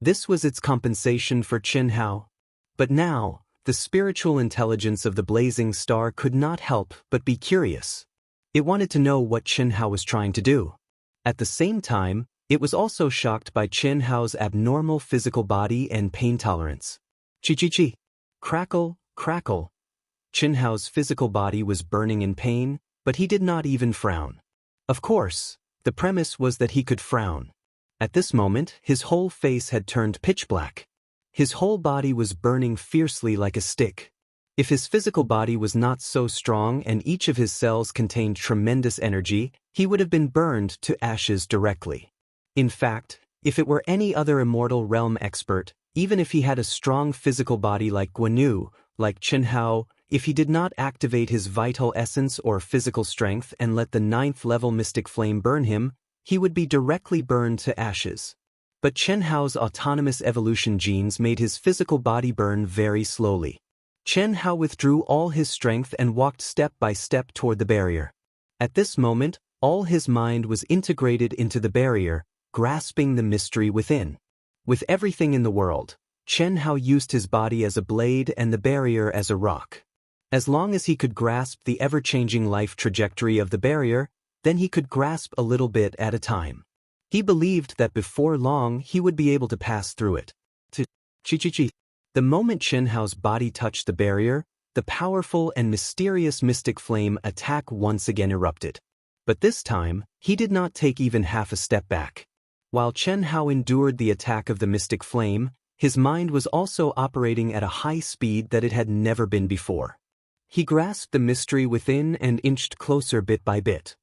This was its compensation for Chen Hao. But now, the spiritual intelligence of the blazing star could not help but be curious. It wanted to know what Chen Hao was trying to do. At the same time, it was also shocked by Chen Hao's abnormal physical body and pain tolerance. Chi chi chi. Crackle, crackle. Chen Hao's physical body was burning in pain, but he did not even frown. Of course, the premise was that he could frown. At this moment, his whole face had turned pitch black. His whole body was burning fiercely like a stick. If his physical body was not so strong and each of his cells contained tremendous energy, he would have been burned to ashes directly. In fact, if it were any other immortal realm expert, Even if he had a strong physical body like Guanyu, like Chen Hao, if he did not activate his vital essence or physical strength and let the 9th-level mystic flame burn him, he would be directly burned to ashes. But Chen Hao's autonomous evolution genes made his physical body burn very slowly. Chen Hao withdrew all his strength and walked step by step toward the barrier. At this moment, all his mind was integrated into the barrier, grasping the mystery within. With everything in the world, Chen Hao used his body as a blade and the barrier as a rock. As long as he could grasp the ever-changing life trajectory of the barrier, then he could grasp a little bit at a time. He believed that before long he would be able to pass through it. The moment Chen Hao's body touched the barrier, the powerful and mysterious mystic flame attack once again erupted. But this time, he did not take even half a step back. While Chen Hao endured the attack of the mystic flame, his mind was also operating at a high speed that it had never been before. He grasped the mystery within and inched closer bit by bit.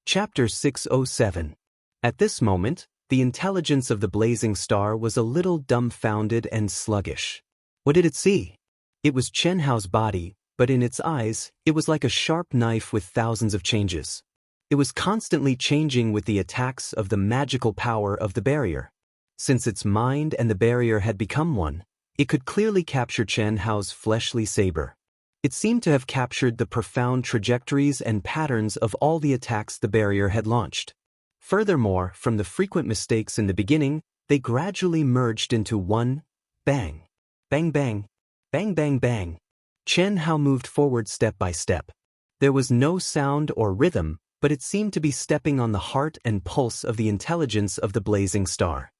Chapter 607. At this moment, the intelligence of the blazing star was a little dumbfounded and sluggish. What did it see? It was Chen Hao's body, but in its eyes, it was like a sharp knife with thousands of changes. It was constantly changing with the attacks of the magical power of the barrier. Since its mind and the barrier had become one, it could clearly capture Chen Hao's fleshly saber. It seemed to have captured the profound trajectories and patterns of all the attacks the barrier had launched. Furthermore, from the frequent mistakes in the beginning, they gradually merged into one bang. Bang bang. Bang bang bang. Chen Hao moved forward step by step. There was no sound or rhythm, but it seemed to be stepping on the heart and pulse of the intelligence of the blazing star.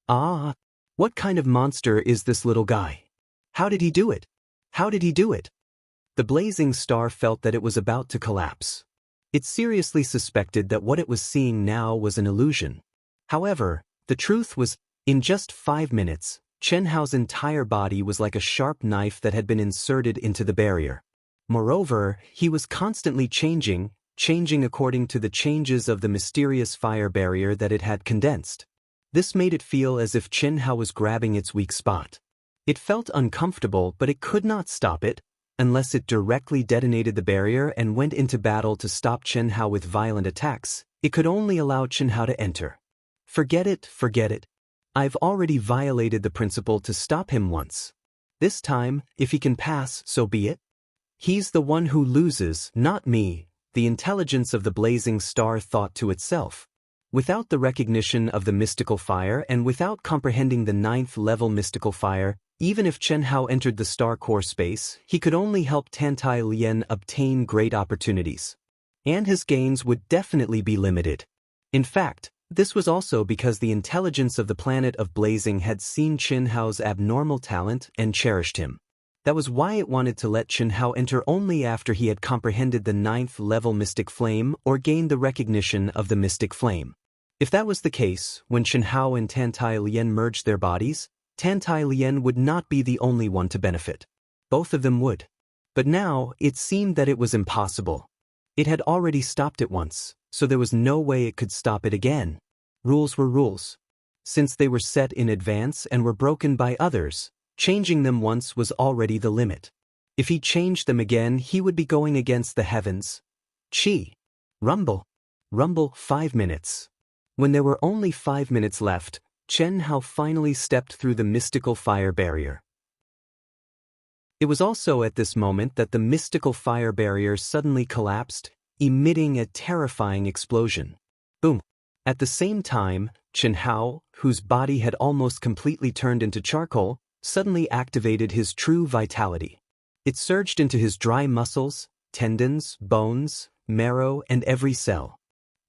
Ah! What kind of monster is this little guy? How did he do it? How did he do it? The blazing star felt that it was about to collapse. It seriously suspected that what it was seeing now was an illusion. However, the truth was, in just 5 minutes, Chen Hao's entire body was like a sharp knife that had been inserted into the barrier. Moreover, he was constantly changing according to the changes of the mysterious fire barrier that it had condensed. This made it feel as if Chen Hao was grabbing its weak spot. It felt uncomfortable, but it could not stop it, unless it directly detonated the barrier and went into battle to stop Chen Hao with violent attacks. It could only allow Chen Hao to enter. Forget it, forget it. I've already violated the principle to stop him once. This time, if he can pass, so be it. He's the one who loses, not me, the intelligence of the blazing star thought to itself. Without the recognition of the mystical fire and without comprehending the 9th-level mystical fire, even if Chen Hao entered the star core space, he could only help Tantai Lian obtain great opportunities. And his gains would definitely be limited. In fact, this was also because the intelligence of the planet of Blazing had seen Chen Hao's abnormal talent and cherished him. That was why it wanted to let Chen Hao enter only after he had comprehended the 9th-level mystic flame or gained the recognition of the mystic flame. If that was the case, when Chen Hao and Tantai Lian merged their bodies, Tantai Lian would not be the only one to benefit. Both of them would. But now, it seemed that it was impossible. It had already stopped it once, so there was no way it could stop it again. Rules were rules. Since they were set in advance and were broken by others, changing them once was already the limit. If he changed them again, he would be going against the heavens. Chi. Rumble. Rumble 5 minutes. When there were only 5 minutes left, Chen Hao finally stepped through the mystical fire barrier. It was also at this moment that the mystical fire barrier suddenly collapsed, emitting a terrifying explosion. Boom! At the same time, Chen Hao, whose body had almost completely turned into charcoal, suddenly activated his true vitality. It surged into his dry muscles, tendons, bones, marrow, and every cell.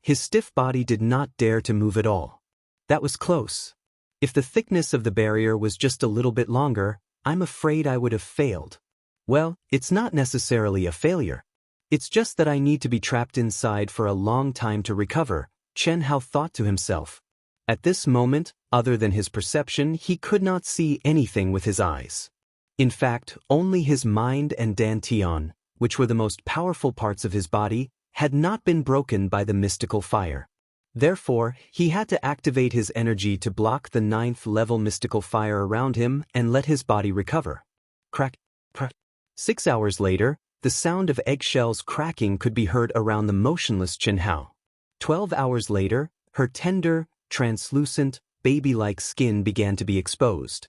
His stiff body did not dare to move at all. That was close. If the thickness of the barrier was just a little bit longer, I'm afraid I would have failed. Well, it's not necessarily a failure. It's just that I need to be trapped inside for a long time to recover, Chen Hao thought to himself. At this moment, other than his perception, he could not see anything with his eyes. In fact, only his mind and dantian, which were the most powerful parts of his body, had not been broken by the mystical fire. Therefore, he had to activate his energy to block the 9th-level mystical fire around him and let his body recover. Crack, crack. 6 hours later, the sound of eggshells cracking could be heard around the motionless Qianhao. 12 hours later, her tender, translucent, baby-like skin began to be exposed.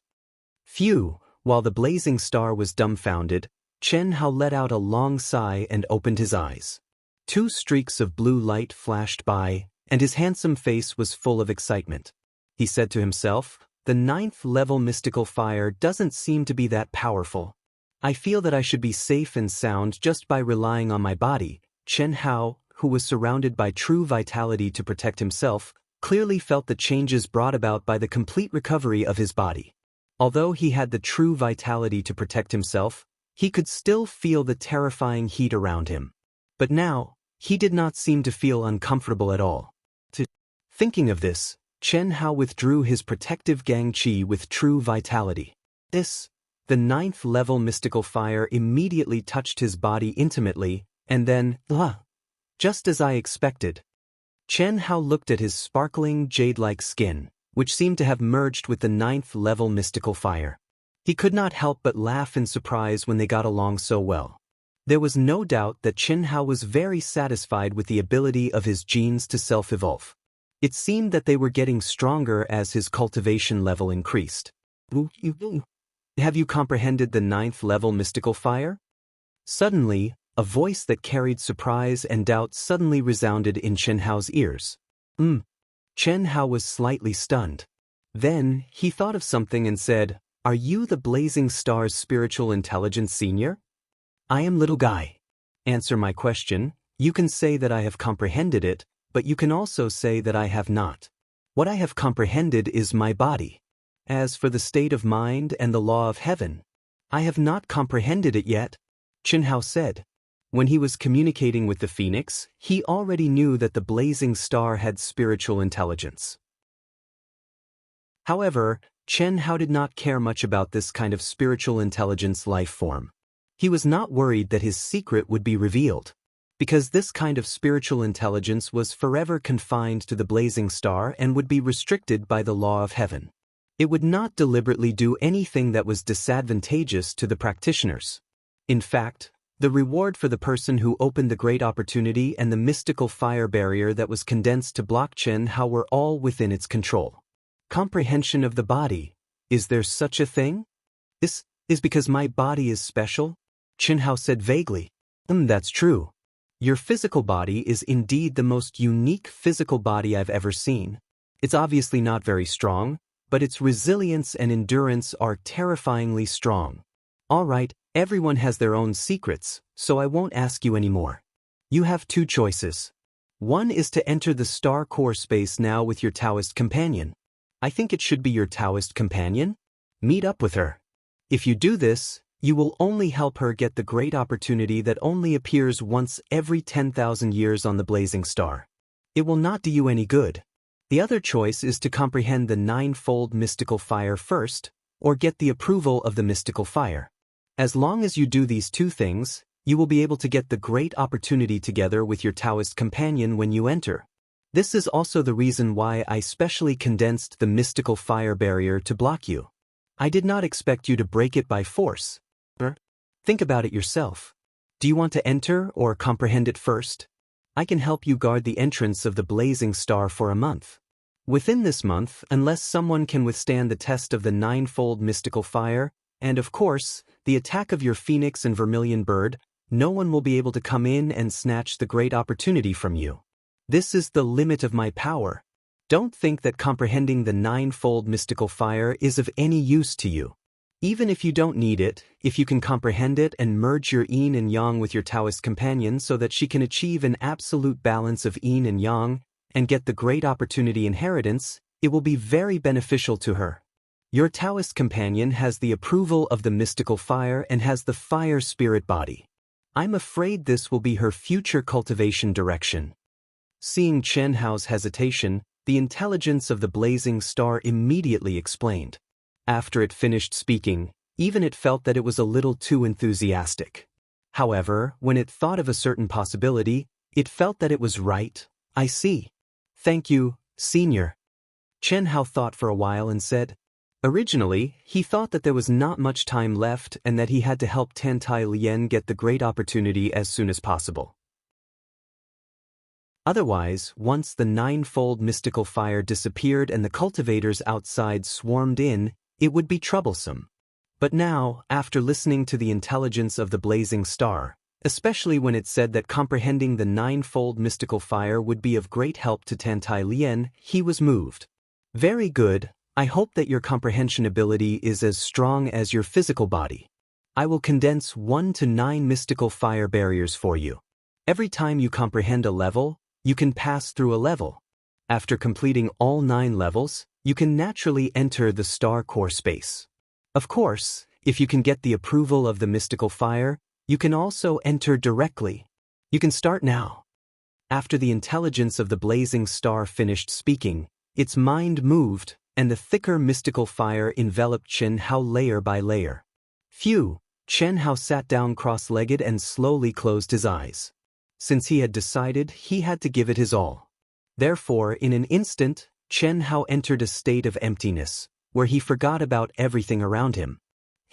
Phew! While the blazing star was dumbfounded, Qianhao let out a long sigh and opened his eyes. 2 streaks of blue light flashed by, and his handsome face was full of excitement. He said to himself, "The 9th-level mystical fire doesn't seem to be that powerful. I feel that I should be safe and sound just by relying on my body." Qianhao, who was surrounded by true vitality to protect himself, clearly felt the changes brought about by the complete recovery of his body. Although he had the true vitality to protect himself, he could still feel the terrifying heat around him. But now, he did not seem to feel uncomfortable at all. Thinking of this, Qianhao withdrew his protective Gangqi with true vitality. The 9th-level mystical fire immediately touched his body intimately, and then, just as I expected. Qianhao looked at his sparkling jade-like skin, which seemed to have merged with the 9th-level mystical fire. He could not help but laugh in surprise when they got along so well. There was no doubt that Qianhao was very satisfied with the ability of his genes to self-evolve. It seemed that they were getting stronger as his cultivation level increased. Have you comprehended the 9th-level mystical fire? Suddenly, a voice that carried surprise and doubt suddenly resounded in Qianhao's ears. Qianhao was slightly stunned. Then, he thought of something and said, "Are you the Blazing Star's spiritual intelligence senior?" "I am, little guy." "Answer my question. You can say that I have comprehended it, but you can also say that I have not. What I have comprehended is my body. As for the state of mind and the law of heaven, I have not comprehended it yet," Qianhao said. When he was communicating with the phoenix, he already knew that the blazing star had spiritual intelligence. However, Qianhao did not care much about this kind of spiritual intelligence life form. He was not worried that his secret would be revealed, because this kind of spiritual intelligence was forever confined to the blazing star and would be restricted by the law of heaven. It would not deliberately do anything that was disadvantageous to the practitioners. In fact, the reward for the person who opened the great opportunity and the mystical fire barrier that was condensed to block Qianhao were all within its control. Comprehension of the body. Is there such a thing? This is because my body is special? Qianhao said vaguely. That's true. Your physical body is indeed the most unique physical body I've ever seen. It's obviously not very strong, but its resilience and endurance are terrifyingly strong. All right, everyone has their own secrets, so I won't ask you anymore. You have 2 choices. One is to enter the star core space now with your Taoist companion. I think it should be your Taoist companion. Meet up with her. If you do this, you will only help her get the great opportunity that only appears once every 10,000 years on the blazing star. It will not do you any good. The other choice is to comprehend the 9-fold mystical fire first, or get the approval of the mystical fire. As long as you do these 2 things, you will be able to get the great opportunity together with your Taoist companion when you enter. This is also the reason why I specially condensed the mystical fire barrier to block you. I did not expect you to break it by force. Think about it yourself. Do you want to enter or comprehend it first? I can help you guard the entrance of the blazing star for a month. Within this month, unless someone can withstand the test of the 9-fold mystical fire, and of course, the attack of your phoenix and vermilion bird, no one will be able to come in and snatch the great opportunity from you. This is the limit of my power. Don't think that comprehending the 9-fold mystical fire is of any use to you. Even if you don't need it, if you can comprehend it and merge your yin and yang with your Taoist companion so that she can achieve an absolute balance of yin and yang and get the great opportunity inheritance, it will be very beneficial to her. Your Taoist companion has the approval of the mystical fire and has the fire spirit body. I'm afraid this will be her future cultivation direction. Seeing Qianhao's hesitation, the intelligence of the blazing star immediately explained. After it finished speaking, even it felt that it was a little too enthusiastic. However, when it thought of a certain possibility, it felt that it was right. I see. Thank you, Senior. Chen Hao thought for a while and said. Originally, he thought that there was not much time left and that he had to help Tantai Lien get the great opportunity as soon as possible. Otherwise, once the ninefold mystical fire disappeared and the cultivators outside swarmed in, it would be troublesome. But now, after listening to the intelligence of the blazing star, especially when it said that comprehending the ninefold mystical fire would be of great help to Tantai Lien, he was moved. Very good. I hope that your comprehension ability is as strong as your physical body. I will condense 1 to 9 mystical fire barriers for you. Every time you comprehend a level, you can pass through a level. After completing all 9 levels, you can naturally enter the star core space. Of course, if you can get the approval of the mystical fire, you can also enter directly. You can start now. After the intelligence of the blazing star finished speaking, its mind moved, and the thicker mystical fire enveloped Chen Hao layer by layer. Phew, Chen Hao sat down cross-legged and slowly closed his eyes. Since he had decided, he had to give it his all. Therefore, in an instant, Chen Hao entered a state of emptiness, where he forgot about everything around him.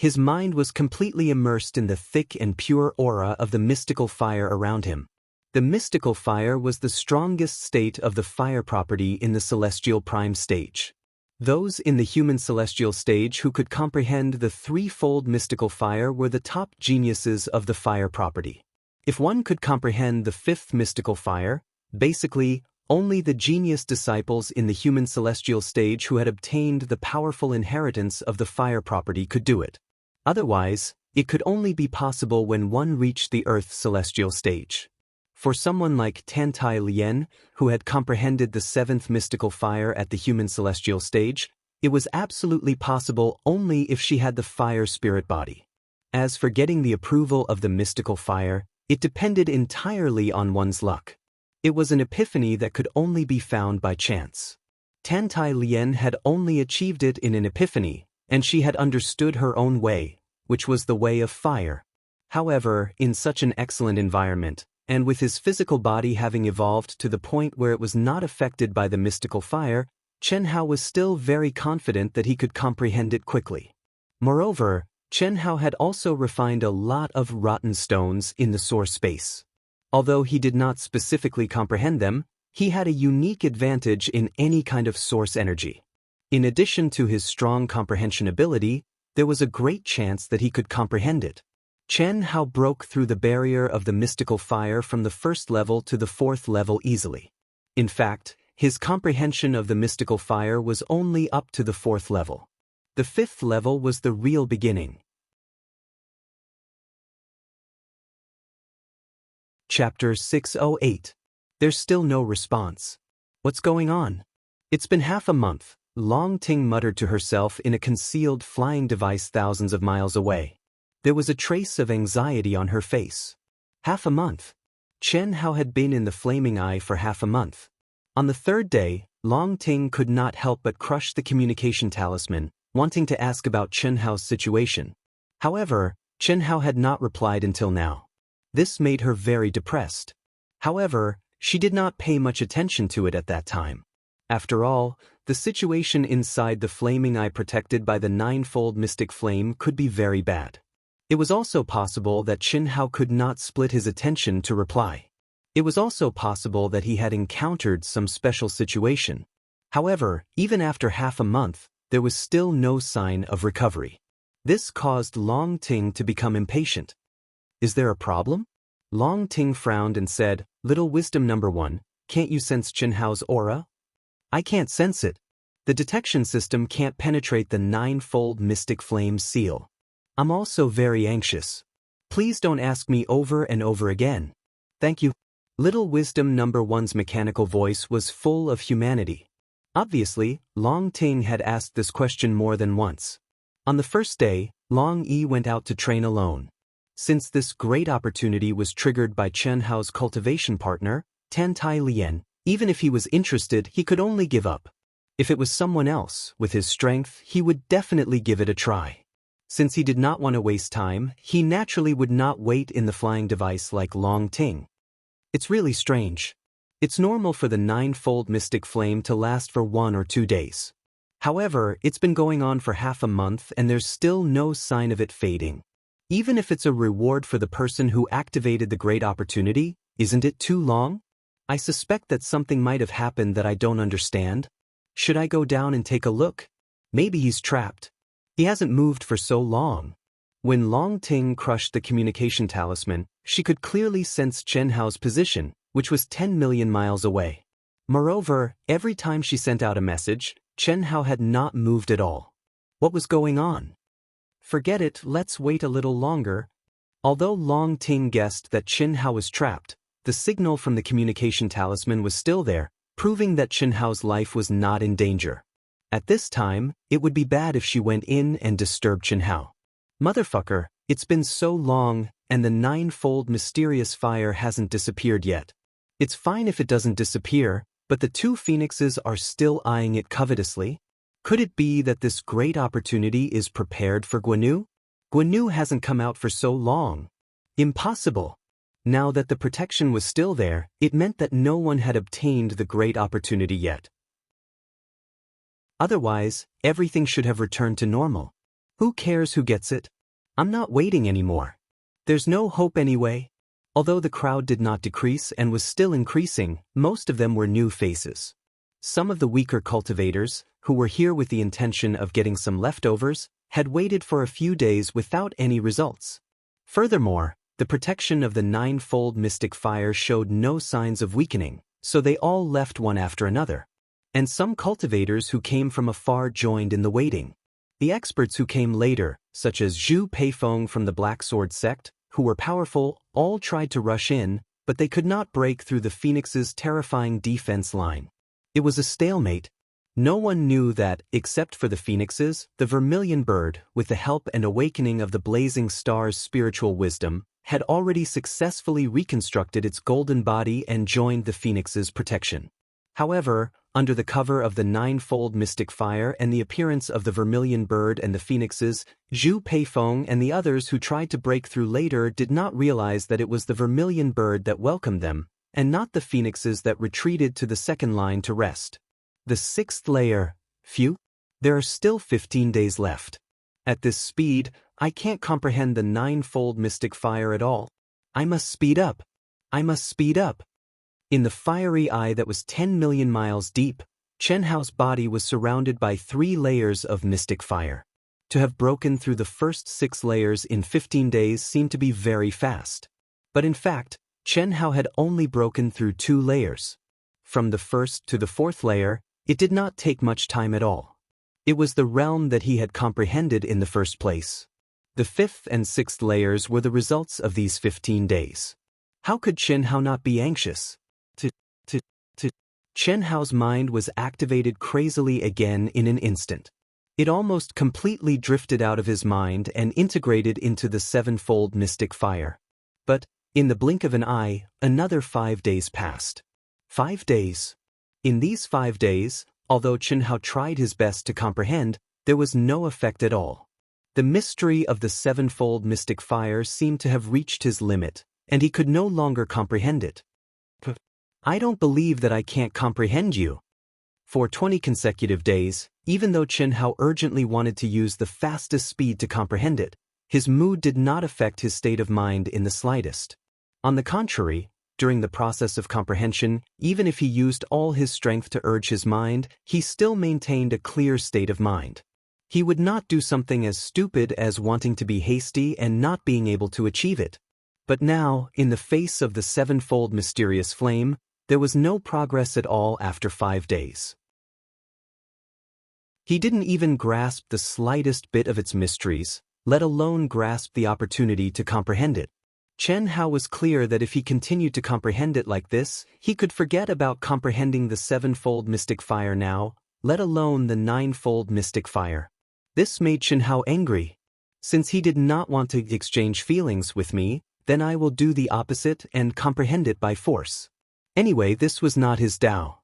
His mind was completely immersed in the thick and pure aura of the mystical fire around him. The mystical fire was the strongest state of the fire property in the celestial prime stage. Those in the human celestial stage who could comprehend the threefold mystical fire were the top geniuses of the fire property. If one could comprehend the fifth mystical fire, basically, only the genius disciples in the human celestial stage who had obtained the powerful inheritance of the fire property could do it. Otherwise, it could only be possible when one reached the Earth celestial stage. For someone like Tantai Lien, who had comprehended the seventh mystical fire at the human celestial stage, it was absolutely possible only if she had the fire spirit body. As for getting the approval of the mystical fire, it depended entirely on one's luck. It was an epiphany that could only be found by chance. Tantai Lien had only achieved it in an epiphany, and she had understood her own way, which was the way of fire. However, in such an excellent environment, and with his physical body having evolved to the point where it was not affected by the mystical fire, Chen Hao was still very confident that he could comprehend it quickly. Moreover, Chen Hao had also refined a lot of rotten stones in the source space. Although he did not specifically comprehend them, he had a unique advantage in any kind of source energy. In addition to his strong comprehension ability, there was a great chance that he could comprehend it. Chen Hao broke through the barrier of the mystical fire from the first level to the fourth level easily. In fact, his comprehension of the mystical fire was only up to the fourth level. The fifth level was the real beginning. Chapter 608. There's still no response. What's going on? It's been half a month, Long Ting muttered to herself in a concealed flying device thousands of miles away. There was a trace of anxiety on her face. Half a month. Chen Hao had been in the flaming eye for half a month. On the third day, Long Ting could not help but crush the communication talisman, wanting to ask about Chen Hao's situation. However, Chen Hao had not replied until now. This made her very depressed. However, she did not pay much attention to it at that time. After all, the situation inside the flaming eye protected by the ninefold mystic flame could be very bad. It was also possible that Chen Hao could not split his attention to reply. It was also possible that he had encountered some special situation. However, even after half a month, there was still no sign of recovery. This caused Long Ting to become impatient. Is there a problem? Long Ting frowned and said, Little wisdom number 1, can't you sense Chen Hao's aura? I can't sense it. The detection system can't penetrate the ninefold mystic flame seal. I'm also very anxious. Please don't ask me over and over again. Thank you. Little wisdom number 1's mechanical voice was full of humanity. Obviously, Long Ting had asked this question more than once. On the first day, Long Yi went out to train alone. Since this great opportunity was triggered by Chen Hao's cultivation partner, Tantai Lien, even if he was interested, he could only give up. If it was someone else, with his strength, he would definitely give it a try. Since he did not want to waste time, he naturally would not wait in the flying device like Long Ting. It's really strange. It's normal for the ninefold mystic flame to last for 1 or 2 days. However, it's been going on for half a month and there's still no sign of it fading. Even if it's a reward for the person who activated the great opportunity, isn't it too long? I suspect that something might have happened that I don't understand. Should I go down and take a look? Maybe he's trapped. He hasn't moved for so long. When Long Ting crushed the communication talisman, she could clearly sense Chen Hao's position, which was 10 million miles away. Moreover, every time she sent out a message, Chen Hao had not moved at all. What was going on? Forget it, let's wait a little longer. Although Long Ting guessed that Chen Hao was trapped, the signal from the communication talisman was still there, proving that Chen Hao's life was not in danger. At this time, it would be bad if she went in and disturbed Chen Hao. Motherfucker, it's been so long, and the ninefold mysterious fire hasn't disappeared yet. It's fine if it doesn't disappear, but the 2 phoenixes are still eyeing it covetously. Could it be that this great opportunity is prepared for Guanu? Guanu hasn't come out for so long. Impossible. Now that the protection was still there, it meant that no one had obtained the great opportunity yet. Otherwise, everything should have returned to normal. Who cares who gets it? I'm not waiting anymore. There's no hope anyway. Although the crowd did not decrease and was still increasing, most of them were new faces. Some of the weaker cultivators, who were here with the intention of getting some leftovers, had waited for a few days without any results. Furthermore, the protection of the ninefold mystic fire showed no signs of weakening, so they all left one after another. And some cultivators who came from afar joined in the waiting. The experts who came later, such as Zhu Peifeng from the Black Sword sect, who were powerful, all tried to rush in, but they could not break through the Phoenix's terrifying defense line. It was a stalemate. No one knew that, except for the Phoenixes, the Vermilion Bird, with the help and awakening of the Blazing Star's spiritual wisdom, had already successfully reconstructed its golden body and joined the Phoenix's protection. However, under the cover of the ninefold mystic fire and the appearance of the Vermilion Bird and the Phoenixes, Zhu Peifeng and the others who tried to break through later did not realize that it was the Vermilion Bird that welcomed them, and not the Phoenixes that retreated to the second line to rest. The 6th layer. Phew. There are still 15 days left. At this speed, I can't comprehend the ninefold mystic fire at all. I must speed up. I must speed up. In the fiery eye that was 10 million miles deep, Chen Hao's body was surrounded by 3 layers of mystic fire. To have broken through the first 6 layers in 15 days seemed to be very fast. But in fact, Chen Hao had only broken through 2 layers. From the 1st to the 4th layer, it did not take much time at all. It was the realm that he had comprehended in the first place. The 5th and 6th layers were the results of these 15 days. How could Chen Hao not be anxious? Chen Hao's mind was activated crazily again in an instant. It almost completely drifted out of his mind and integrated into the 7-fold mystic fire. But, in the blink of an eye, another 5 days passed. 5 days. In these 5 days, although Chen Hao tried his best to comprehend, there was no effect at all. The mystery of the 7-fold mystic fire seemed to have reached his limit, and he could no longer comprehend it. I don't believe that I can't comprehend you. For 20 consecutive days, even though Chen Hao urgently wanted to use the fastest speed to comprehend it, his mood did not affect his state of mind in the slightest. On the contrary, during the process of comprehension, even if he used all his strength to urge his mind, he still maintained a clear state of mind. He would not do something as stupid as wanting to be hasty and not being able to achieve it. But now, in the face of the 7-fold mysterious flame, there was no progress at all after 5 days. He didn't even grasp the slightest bit of its mysteries, let alone grasp the opportunity to comprehend it. Chen Hao was clear that if he continued to comprehend it like this, he could forget about comprehending the 7-fold mystic fire now, let alone the 9-fold mystic fire. This made Chen Hao angry. Since he did not want to exchange feelings with me, then I will do the opposite and comprehend it by force. Anyway, this was not his Tao.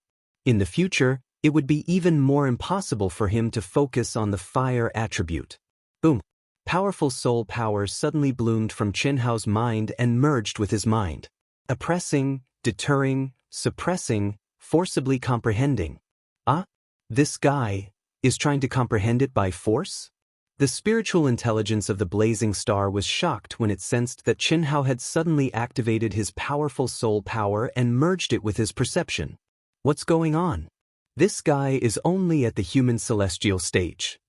In the future, it would be even more impossible for him to focus on the fire attribute. Boom. Powerful soul power suddenly bloomed from Chen Hao's mind and merged with his mind. Oppressing, deterring, suppressing, forcibly comprehending. Ah, this guy is trying to comprehend it by force? The spiritual intelligence of the blazing star was shocked when it sensed that Chen Hao had suddenly activated his powerful soul power and merged it with his perception. What's going on? This guy is only at the human celestial stage.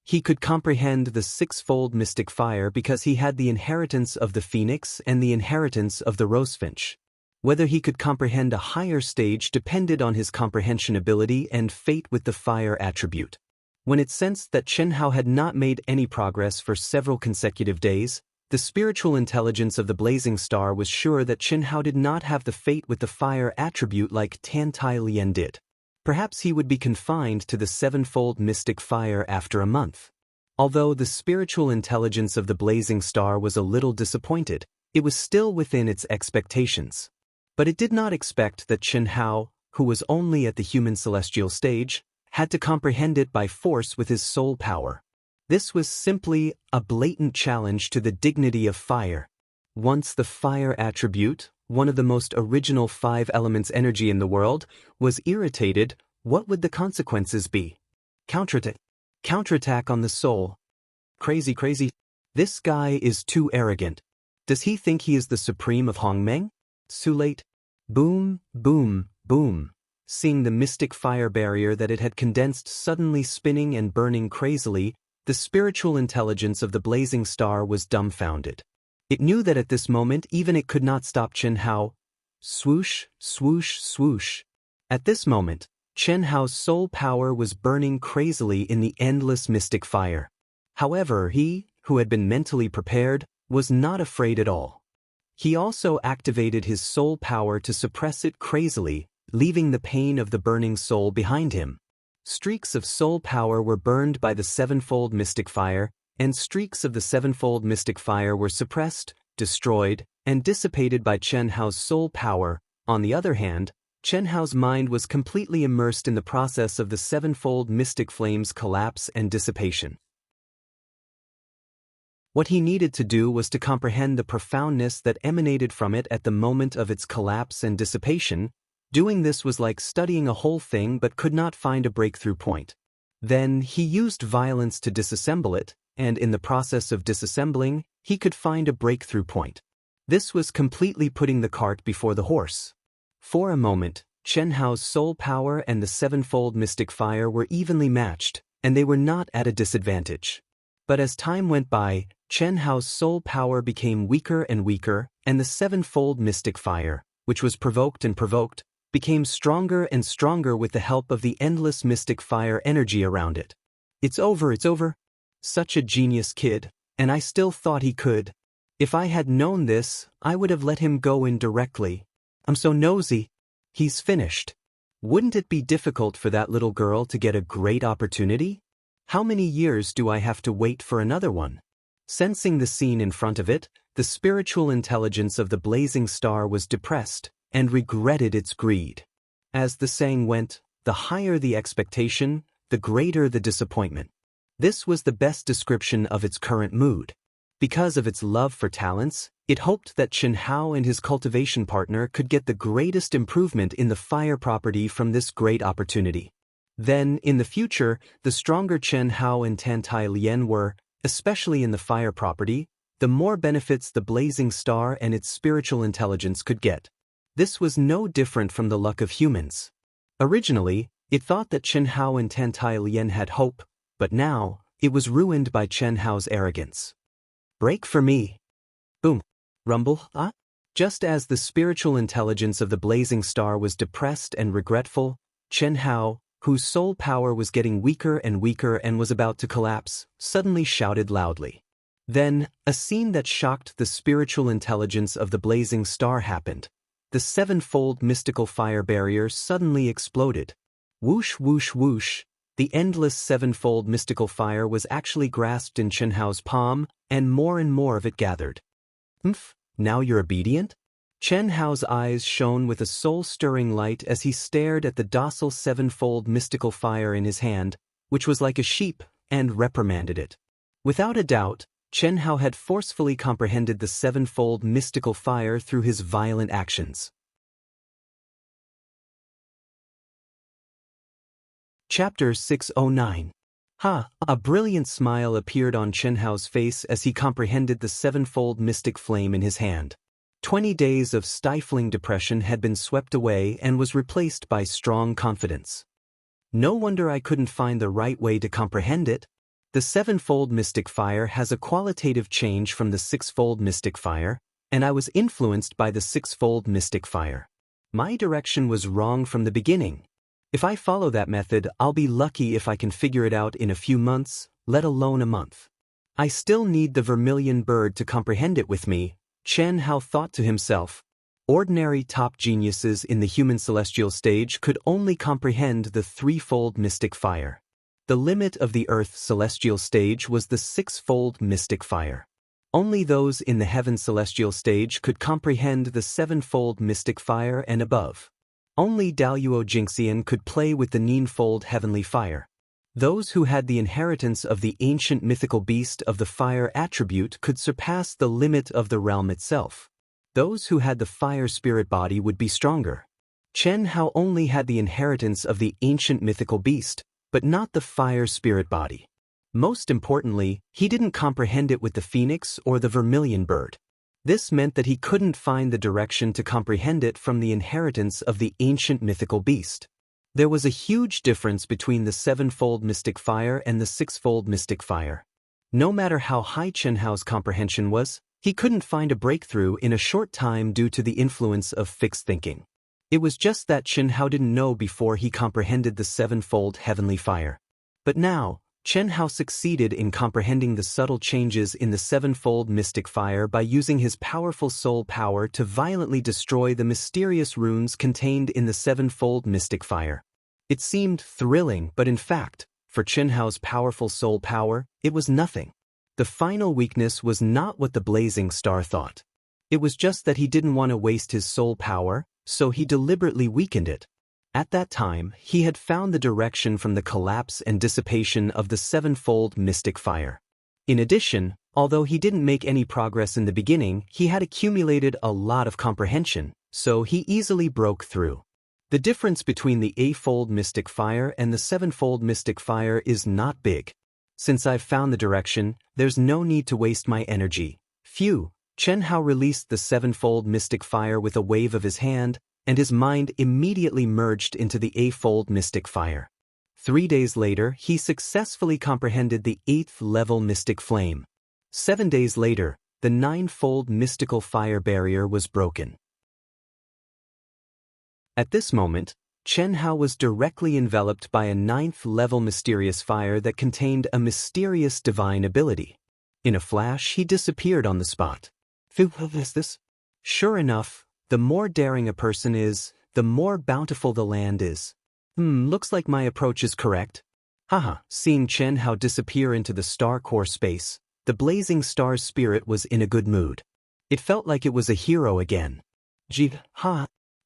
He could comprehend the sixfold mystic fire because he had the inheritance of the phoenix and the inheritance of the rosefinch. Whether he could comprehend a higher stage depended on his comprehension ability and fate with the fire attribute. When it sensed that Chen Hao had not made any progress for several consecutive days, the spiritual intelligence of the blazing star was sure that Chen Hao did not have the fate with the fire attribute like Tan Tai Lian did. Perhaps he would be confined to the sevenfold mystic fire after a month. Although the spiritual intelligence of the blazing star was a little disappointed, it was still within its expectations. But it did not expect that Chen Hao, who was only at the human celestial stage, had to comprehend it by force with his soul power. This was simply a blatant challenge to the dignity of fire. Once the fire attribute, one of the most original 5 elements energy in the world, was irritated, what would the consequences be? Counterattack on the soul. Crazy. This guy is too arrogant. Does he think he is the supreme of Hongmeng? Too late. Boom, boom, boom. Seeing the mystic fire barrier that it had condensed suddenly spinning and burning crazily, the spiritual intelligence of the blazing star was dumbfounded. It knew that at this moment even it could not stop Chen Hao. Swoosh, swoosh, swoosh. At this moment, Chen Hao's soul power was burning crazily in the endless mystic fire. However, he, who had been mentally prepared, was not afraid at all. He also activated his soul power to suppress it crazily, leaving the pain of the burning soul behind him. Streaks of soul power were burned by the sevenfold mystic fire, and streaks of the sevenfold mystic fire were suppressed, destroyed, and dissipated by Chen Hao's soul power. On the other hand, Chen Hao's mind was completely immersed in the process of the sevenfold mystic flame's collapse and dissipation. What he needed to do was to comprehend the profoundness that emanated from it at the moment of its collapse and dissipation. Doing this was like studying a whole thing but could not find a breakthrough point. Then he used violence to disassemble it, and in the process of disassembling, he could find a breakthrough point. This was completely putting the cart before the horse. For a moment, Chen Hao's soul power and the sevenfold mystic fire were evenly matched, and they were not at a disadvantage. But as time went by, Chen Hao's soul power became weaker and weaker, and the sevenfold mystic fire, which was provoked and provoked, became stronger and stronger with the help of the endless mystic fire energy around it. It's over. Such a genius kid, and I still thought he could. If I had known this, I would have let him go in directly. I'm so nosy. He's finished. Wouldn't it be difficult for that little girl to get a great opportunity? How many years do I have to wait for another one? Sensing the scene in front of it, the spiritual intelligence of the blazing star was depressed, and regretted its greed. As the saying went, the higher the expectation, the greater the disappointment. This was the best description of its current mood. Because of its love for talents, it hoped that Chen Hao and his cultivation partner could get the greatest improvement in the fire property from this great opportunity. Then, in the future, the stronger Chen Hao and Tan Tai Lian were, especially in the fire property, the more benefits the blazing star and its spiritual intelligence could get. This was no different from the luck of humans. Originally, it thought that Chen Hao and Tan Tai Lian had hope, but now, it was ruined by Chen Hao's arrogance. Break for me. Boom. Rumble, ah? Just as the spiritual intelligence of the blazing star was depressed and regretful, Chen Hao, whose soul power was getting weaker and weaker and was about to collapse, suddenly shouted loudly. Then, a scene that shocked the spiritual intelligence of the blazing star happened. The sevenfold mystical fire barrier suddenly exploded. Whoosh, whoosh, whoosh. The endless sevenfold mystical fire was actually grasped in Chen Hao's palm, and more of it gathered. Now you're obedient? Chen Hao's eyes shone with a soul-stirring light as he stared at the docile sevenfold mystical fire in his hand, which was like a sheep, and reprimanded it. Without a doubt, Chen Hao had forcefully comprehended the sevenfold mystical fire through his violent actions. Chapter 609. A brilliant smile appeared on Qianhao's face as he comprehended the sevenfold mystic flame in his hand. 20 days of stifling depression had been swept away and was replaced by strong confidence. No wonder I couldn't find the right way to comprehend it. The sevenfold mystic fire has a qualitative change from the sixfold mystic fire, and I was influenced by the sixfold mystic fire. My direction was wrong from the beginning. If I follow that method, I'll be lucky if I can figure it out in a few months, let alone a month. I still need the vermilion bird to comprehend it with me, Qianhao thought to himself. Ordinary top geniuses in the human celestial stage could only comprehend the threefold mystic fire. The limit of the earth celestial stage was the sixfold mystic fire. Only those in the heaven celestial stage could comprehend the sevenfold mystic fire and above. Only Daluo Jingxian could play with the ninefold heavenly fire. Those who had the inheritance of the ancient mythical beast of the fire attribute could surpass the limit of the realm itself. Those who had the fire spirit body would be stronger. Qianhao only had the inheritance of the ancient mythical beast, but not the fire spirit body. Most importantly, he didn't comprehend it with the phoenix or the vermilion bird. This meant that he couldn't find the direction to comprehend it from the inheritance of the ancient mythical beast. There was a huge difference between the sevenfold mystic fire and the sixfold mystic fire. No matter how high Qianhao's comprehension was, he couldn't find a breakthrough in a short time due to the influence of fixed thinking. It was just that Qianhao didn't know before he comprehended the sevenfold heavenly fire. But now, Qianhao succeeded in comprehending the subtle changes in the sevenfold mystic fire by using his powerful soul power to violently destroy the mysterious runes contained in the sevenfold mystic fire. It seemed thrilling, but in fact, for Qianhao's powerful soul power, it was nothing. The final weakness was not what the blazing star thought. It was just that he didn't want to waste his soul power, so he deliberately weakened it. At that time, he had found the direction from the collapse and dissipation of the sevenfold mystic fire. In addition, although he didn't make any progress in the beginning, he had accumulated a lot of comprehension, so he easily broke through. The difference between the eightfold mystic fire and the sevenfold mystic fire is not big. Since I've found the direction, there's no need to waste my energy. Phew! Qianhao released the sevenfold mystic fire with a wave of his hand, and his mind immediately merged into the eightfold mystic fire. 3 days later, he successfully comprehended the 8th-level mystic flame. 7 days later, the ninefold mystical fire barrier was broken. At this moment, Qianhao was directly enveloped by a 9th-level mysterious fire that contained a mysterious divine ability. In a flash, he disappeared on the spot. What is this? Sure enough, the more daring a person is, the more bountiful the land is. Looks like my approach is correct. Seeing Qianhao disappear into the star core space, the blazing star's spirit was in a good mood. It felt like it was a hero again.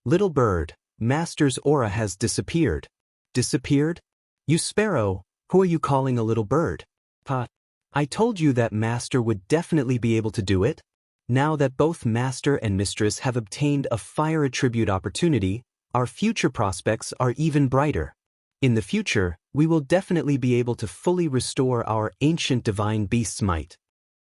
Little bird, Master's aura has disappeared. Disappeared? You sparrow, who are you calling a little bird? I told you that Master would definitely be able to do it. Now that both Master and Mistress have obtained a fire attribute opportunity, our future prospects are even brighter. In the future, we will definitely be able to fully restore our ancient divine beast's might.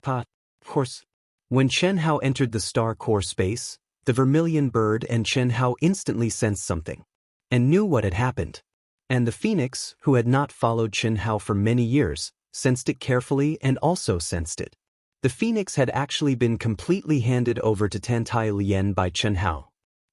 Of course. When Qianhao entered the star core space, the vermilion bird and Qianhao instantly sensed something, and knew what had happened. And the phoenix, who had not followed Qianhao for many years, sensed it carefully and also sensed it. The phoenix had actually been completely handed over to Tantai Lian by Qianhao.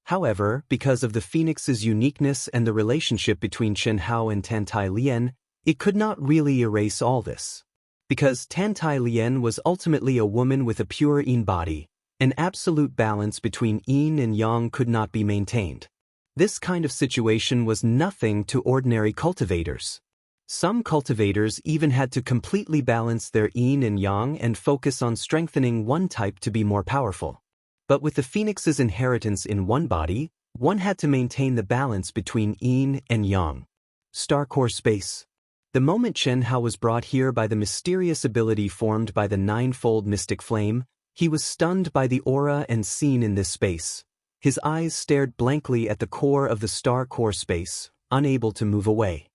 However, because of the phoenix's uniqueness and the relationship between Qianhao and Tantai Lian, it could not really erase all this. Because Tantai Lian was ultimately a woman with a pure yin body, an absolute balance between yin and yang could not be maintained. This kind of situation was nothing to ordinary cultivators. Some cultivators even had to completely balance their yin and yang and focus on strengthening one type to be more powerful. But with the phoenix's inheritance in one body, one had to maintain the balance between yin and yang. Star core space. The moment Qianhao was brought here by the mysterious ability formed by the ninefold mystic flame, he was stunned by the aura and scene in this space. His eyes stared blankly at the core of the star core space, unable to move away.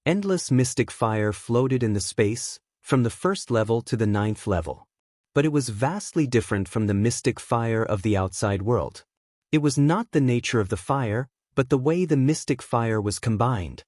Endless mystic fire floated in the space, from the first level to the 9th level. But it was vastly different from the mystic fire of the outside world. It was not the nature of the fire, but the way the mystic fire was combined.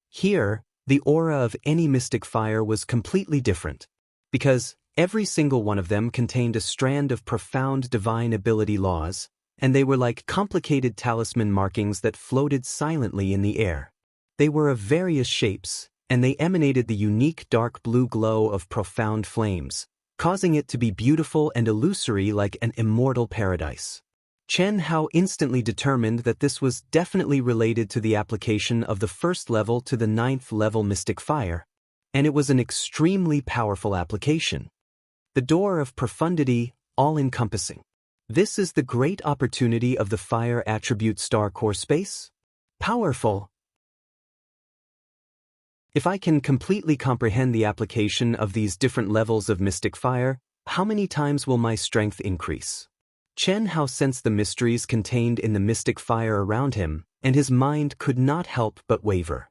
Here, the aura of any mystic fire was completely different, because every single one of them contained a strand of profound divine ability laws, and they were like complicated talisman markings that floated silently in the air. They were of various shapes, and they emanated the unique dark blue glow of profound flames, causing it to be beautiful and illusory like an immortal paradise. Chen Hao instantly determined that this was definitely related to the application of the first level to the 9th level mystic fire, and it was an extremely powerful application. The door of profundity, all-encompassing. This is the great opportunity of the fire attribute star core space? Powerful. If I can completely comprehend the application of these different levels of mystic fire, how many times will my strength increase? Chen Hao sensed the mysteries contained in the mystic fire around him, and his mind could not help but waver.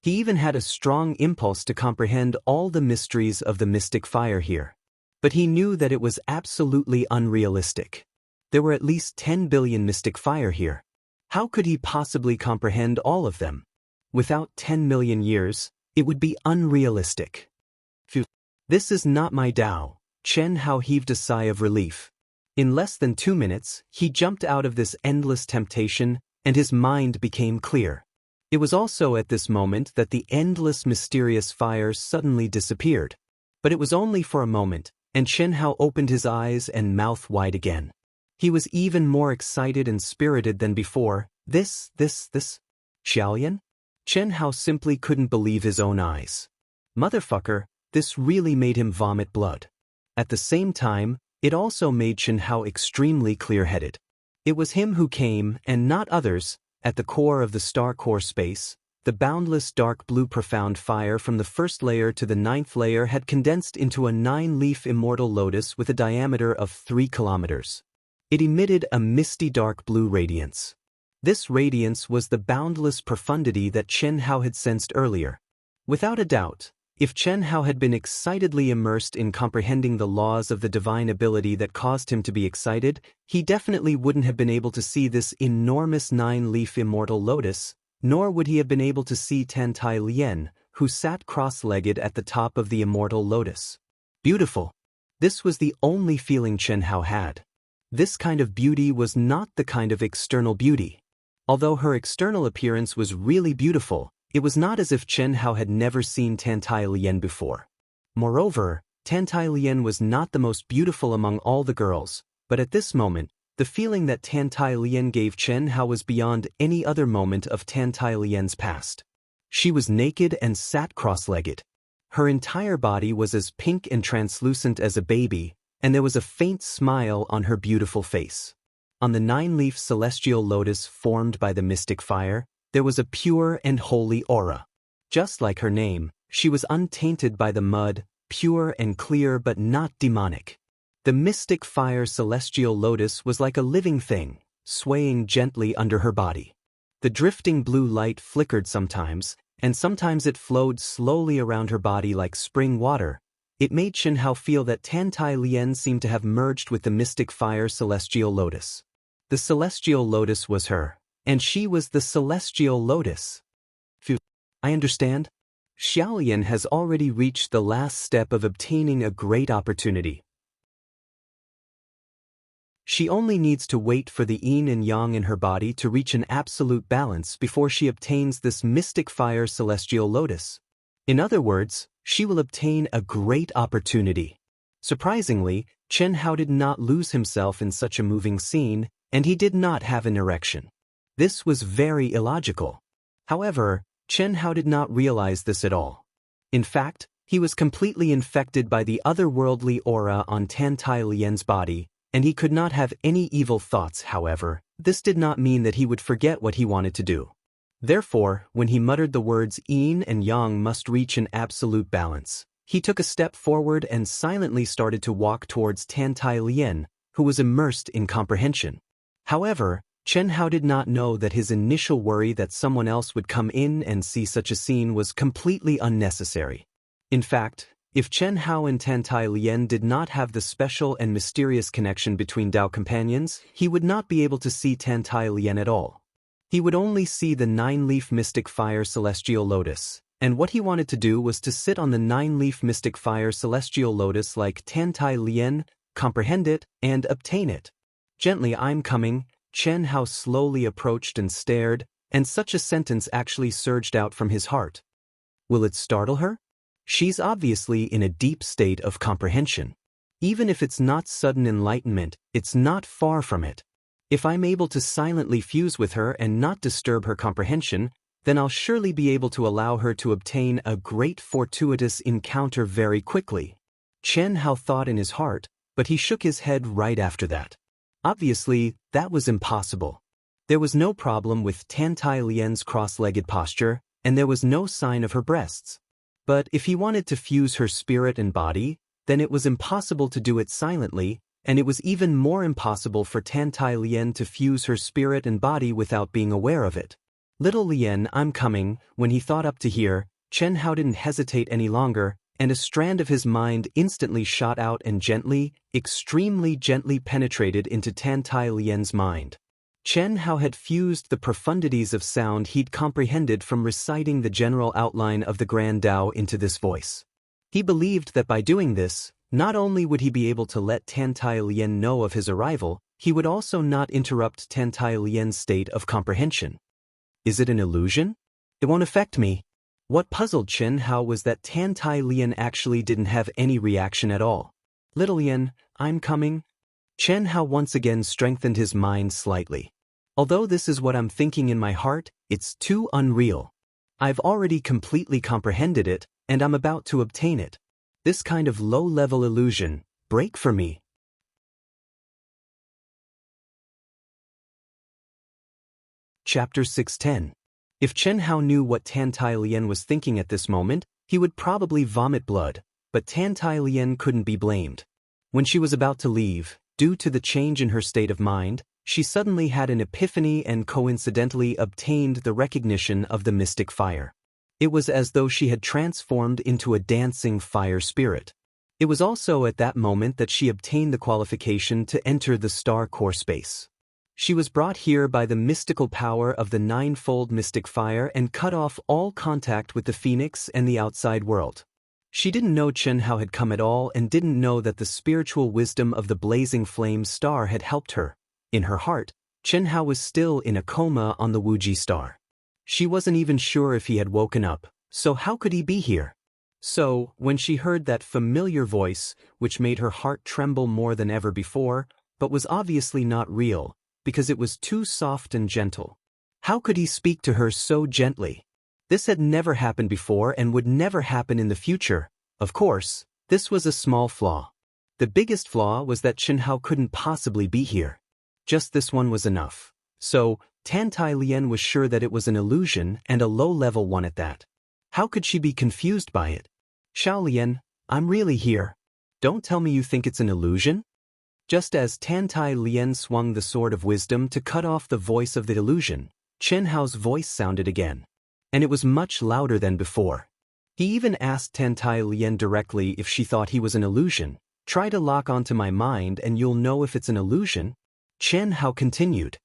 He even had a strong impulse to comprehend all the mysteries of the mystic fire here. But he knew that it was absolutely unrealistic. There were at least 10 billion mystic fire here. How could he possibly comprehend all of them? Without 10 million years, it would be unrealistic. Phew. This is not my Tao. Chen Hao heaved a sigh of relief. In less than 2 minutes, he jumped out of this endless temptation, and his mind became clear. It was also at this moment that the endless mysterious fire suddenly disappeared. But it was only for a moment, and Chen Hao opened his eyes and mouth wide again. He was even more excited and spirited than before. This. Xiaolian? Chen Hao simply couldn't believe his own eyes. Motherfucker, this really made him vomit blood. At the same time, it also made Chen Hao extremely clear-headed. It was him who came, and not others, at the core of the star core space. The boundless dark blue profound fire from the first layer to the 9th layer had condensed into a 9-leaf immortal lotus with a diameter of 3 kilometers. It emitted a misty dark blue radiance. This radiance was the boundless profundity that Chen Hao had sensed earlier. Without a doubt, if Chen Hao had been excitedly immersed in comprehending the laws of the divine ability that caused him to be excited, he definitely wouldn't have been able to see this enormous 9-leaf immortal lotus, nor would he have been able to see Tantai Lien, who sat cross-legged at the top of the immortal lotus. Beautiful. This was the only feeling Chen Hao had. This kind of beauty was not the kind of external beauty. Although her external appearance was really beautiful, it was not as if Chen Hao had never seen Tantai Lien before. Moreover, Tantai Lien was not the most beautiful among all the girls, but at this moment, the feeling that Tantai Lien gave Chen Hao was beyond any other moment of Tantai Lien's past. She was naked and sat cross-legged. Her entire body was as pink and translucent as a baby, and there was a faint smile on her beautiful face. On the 9-leaf celestial lotus formed by the mystic fire, there was a pure and holy aura. Just like her name, she was untainted by the mud, pure and clear but not demonic. The mystic fire celestial lotus was like a living thing, swaying gently under her body. The drifting blue light flickered sometimes, and sometimes it flowed slowly around her body like spring water. It made Chen Hao feel that Tantai Lien seemed to have merged with the mystic fire celestial lotus. The celestial lotus was her, and she was the celestial lotus. Phew. I understand. Xiaolian has already reached the last step of obtaining a great opportunity. She only needs to wait for the yin and yang in her body to reach an absolute balance before she obtains this mystic fire celestial lotus. In other words, she will obtain a great opportunity. Surprisingly, Chen Hao did not lose himself in such a moving scene, and he did not have an erection. This was very illogical. However, Chen Hao did not realize this at all. In fact, he was completely infected by the otherworldly aura on Tantai Lien's body, and he could not have any evil thoughts. However, this did not mean that he would forget what he wanted to do. Therefore, when he muttered the words yin and yang must reach an absolute balance, he took a step forward and silently started to walk towards Tantai Lien, who was immersed in comprehension. However, Chen Hao did not know that his initial worry that someone else would come in and see such a scene was completely unnecessary. In fact, if Chen Hao and Tantai Lian did not have the special and mysterious connection between Dao companions, he would not be able to see Tantai Lian at all. He would only see the 9-leaf mystic fire celestial lotus, and what he wanted to do was to sit on the 9-leaf mystic fire celestial lotus like Tantai Lian, comprehend it, and obtain it. Gently, I'm coming. Chen Hao slowly approached and stared, and such a sentence actually surged out from his heart. Will it startle her? She's obviously in a deep state of comprehension. Even if it's not sudden enlightenment, it's not far from it. If I'm able to silently fuse with her and not disturb her comprehension, then I'll surely be able to allow her to obtain a great fortuitous encounter very quickly. Chen Hao thought in his heart, but he shook his head right after that. Obviously, that was impossible. There was no problem with Tantai Lian's cross-legged posture, and there was no sign of her breasts. But if he wanted to fuse her spirit and body, then it was impossible to do it silently, and it was even more impossible for Tantai Lian to fuse her spirit and body without being aware of it. Little Lian, I'm coming. When he thought up to here, Chen Hao didn't hesitate any longer, and a strand of his mind instantly shot out and gently, extremely gently penetrated into Tantai Lian's mind. Chen Hao had fused the profundities of sound he'd comprehended from reciting the general outline of the Grand Tao into this voice. He believed that by doing this, not only would he be able to let Tantai Lian know of his arrival, he would also not interrupt Tantai Lian's state of comprehension. Is it an illusion? It won't affect me. What puzzled Chen Hao was that Tantai Lian actually didn't have any reaction at all. Little Lian, I'm coming. Chen Hao once again strengthened his mind slightly. Although this is what I'm thinking in my heart, it's too unreal. I've already completely comprehended it, and I'm about to obtain it. This kind of low-level illusion, break for me. Chapter 610. If Chen Hao knew what Tantai Lian was thinking at this moment, he would probably vomit blood, but Tantai Lian couldn't be blamed. When she was about to leave, due to the change in her state of mind, she suddenly had an epiphany and coincidentally obtained the recognition of the mystic fire. It was as though she had transformed into a dancing fire spirit. It was also at that moment that she obtained the qualification to enter the star core space. She was brought here by the mystical power of the ninefold mystic fire and cut off all contact with the phoenix and the outside world. She didn't know Chen Hao had come at all and didn't know that the spiritual wisdom of the blazing flame star had helped her. In her heart, Chen Hao was still in a coma on the Wuji star. She wasn't even sure if he had woken up, so how could he be here? So, when she heard that familiar voice, which made her heart tremble more than ever before, but was obviously not real, because it was too soft and gentle. How could he speak to her so gently? This had never happened before and would never happen in the future. Of course, this was a small flaw. The biggest flaw was that Chen Hao couldn't possibly be here. Just this one was enough. So, Tantai Lian was sure that it was an illusion and a low-level one at that. How could she be confused by it? Xiao Lian, I'm really here. Don't tell me you think it's an illusion? Just as Tantai Lian swung the sword of wisdom to cut off the voice of the illusion, Chen Hao's voice sounded again. And it was much louder than before. He even asked Tantai Lian directly if she thought he was an illusion. Try to lock onto my mind and you'll know if it's an illusion. Chen Hao continued.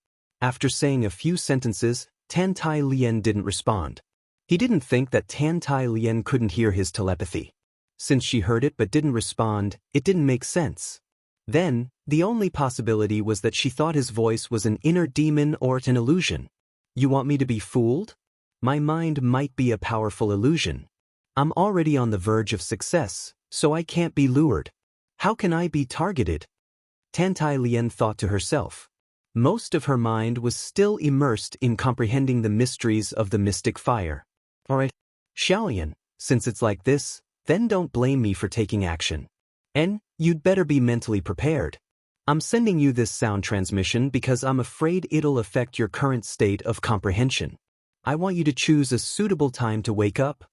After saying a few sentences, Tantai Lian didn't respond. He didn't think that Tantai Lian couldn't hear his telepathy. Since she heard it but didn't respond, it didn't make sense. Then, the only possibility was that she thought his voice was an inner demon or an illusion. You want me to be fooled? My mind might be a powerful illusion. I'm already on the verge of success, so I can't be lured. How can I be targeted? Tantai Lian thought to herself. Most of her mind was still immersed in comprehending the mysteries of the mystic fire. Alright, Xiaolian, since it's like this, then don't blame me for taking action. And you'd better be mentally prepared. I'm sending you this sound transmission because I'm afraid it'll affect your current state of comprehension. I want you to choose a suitable time to wake up.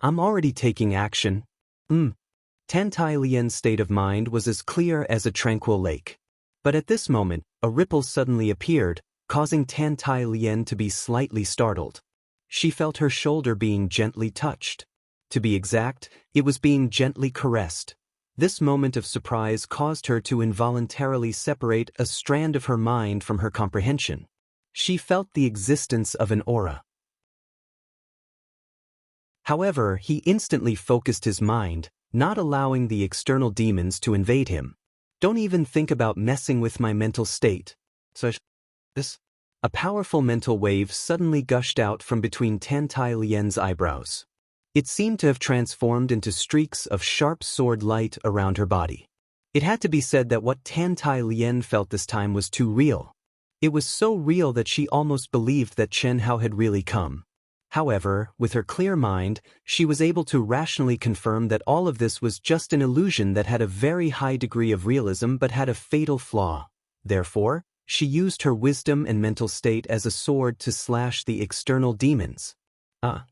I'm already taking action. Tantai Lian's state of mind was as clear as a tranquil lake. But at this moment, a ripple suddenly appeared, causing Tan Tai Lien to be slightly startled. She felt her shoulder being gently touched. To be exact, it was being gently caressed. This moment of surprise caused her to involuntarily separate a strand of her mind from her comprehension. She felt the existence of an aura. However, he instantly focused his mind, not allowing the external demons to invade him. Don't even think about messing with my mental state. A powerful mental wave suddenly gushed out from between Tan Tai Lien's eyebrows. It seemed to have transformed into streaks of sharp sword light around her body. It had to be said that what Tan Tai Lien felt this time was too real. It was so real that she almost believed that Chen Hao had really come. However, with her clear mind, she was able to rationally confirm that all of this was just an illusion that had a very high degree of realism but had a fatal flaw. Therefore, she used her wisdom and mental state as a sword to slash the external demons.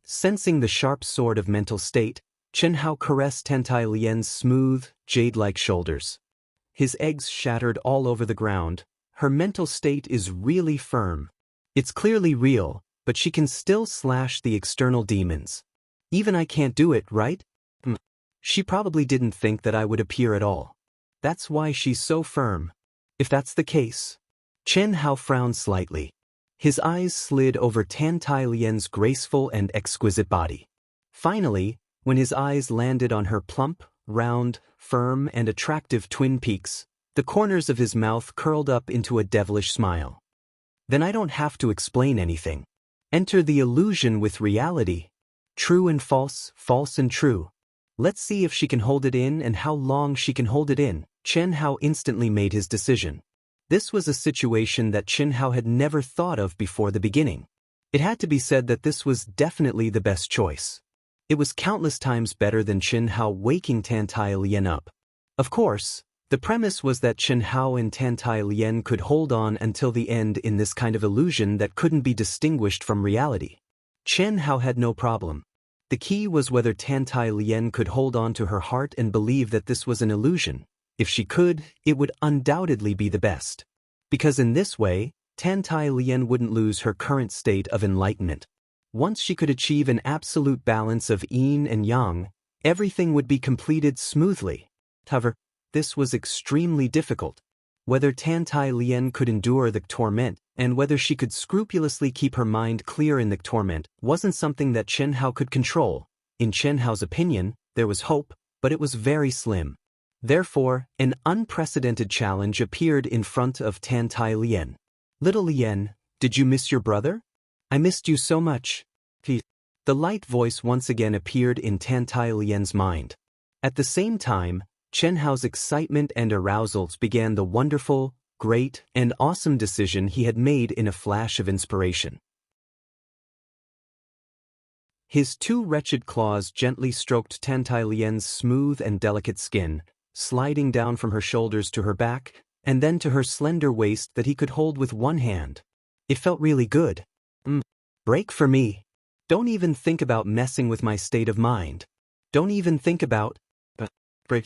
Sensing the sharp sword of mental state, Chen Hao caressed Tan Tai Lien's smooth, jade-like shoulders. His eggs shattered all over the ground. Her mental state is really firm. It's clearly real, but she can still slash the external demons. Even I can't do it, right? She probably didn't think that I would appear at all. That's why she's so firm. If that's the case. Chen Hao frowned slightly. His eyes slid over Tan Tai Lien's graceful and exquisite body. Finally, when his eyes landed on her plump, round, firm and attractive twin peaks, the corners of his mouth curled up into a devilish smile. Then I don't have to explain anything. Enter the illusion with reality. True and false, false and true. Let's see if she can hold it in and how long she can hold it in. Chen Hao instantly made his decision. This was a situation that Chen Hao had never thought of before the beginning. It had to be said that this was definitely the best choice. It was countless times better than Chen Hao waking Tan Tai Lien up. Of course, the premise was that Chen Hao and Tan Tai Lien could hold on until the end in this kind of illusion that couldn't be distinguished from reality. Chen Hao had no problem. The key was whether Tan Tai Lien could hold on to her heart and believe that this was an illusion. If she could, it would undoubtedly be the best. Because in this way, Tan Tai Lien wouldn't lose her current state of enlightenment. Once she could achieve an absolute balance of yin and yang, everything would be completed smoothly. However, this was extremely difficult. Whether Tan Tai Lien could endure the torment, and whether she could scrupulously keep her mind clear in the torment, wasn't something that Chen Hao could control. In Chen Hao's opinion, there was hope, but it was very slim. Therefore, an unprecedented challenge appeared in front of Tan Tai Lien. Little Lien, did you miss your brother? I missed you so much. The light voice once again appeared in Tan Tai Lien's mind. At the same time, Chen Hao's excitement and arousals began the wonderful, great, and awesome decision he had made in a flash of inspiration. His two wretched claws gently stroked Tan Tai Lien's smooth and delicate skin, sliding down from her shoulders to her back, and then to her slender waist that he could hold with one hand. It felt really good. Break for me. Don't even think about messing with my state of mind. Don't even think about break.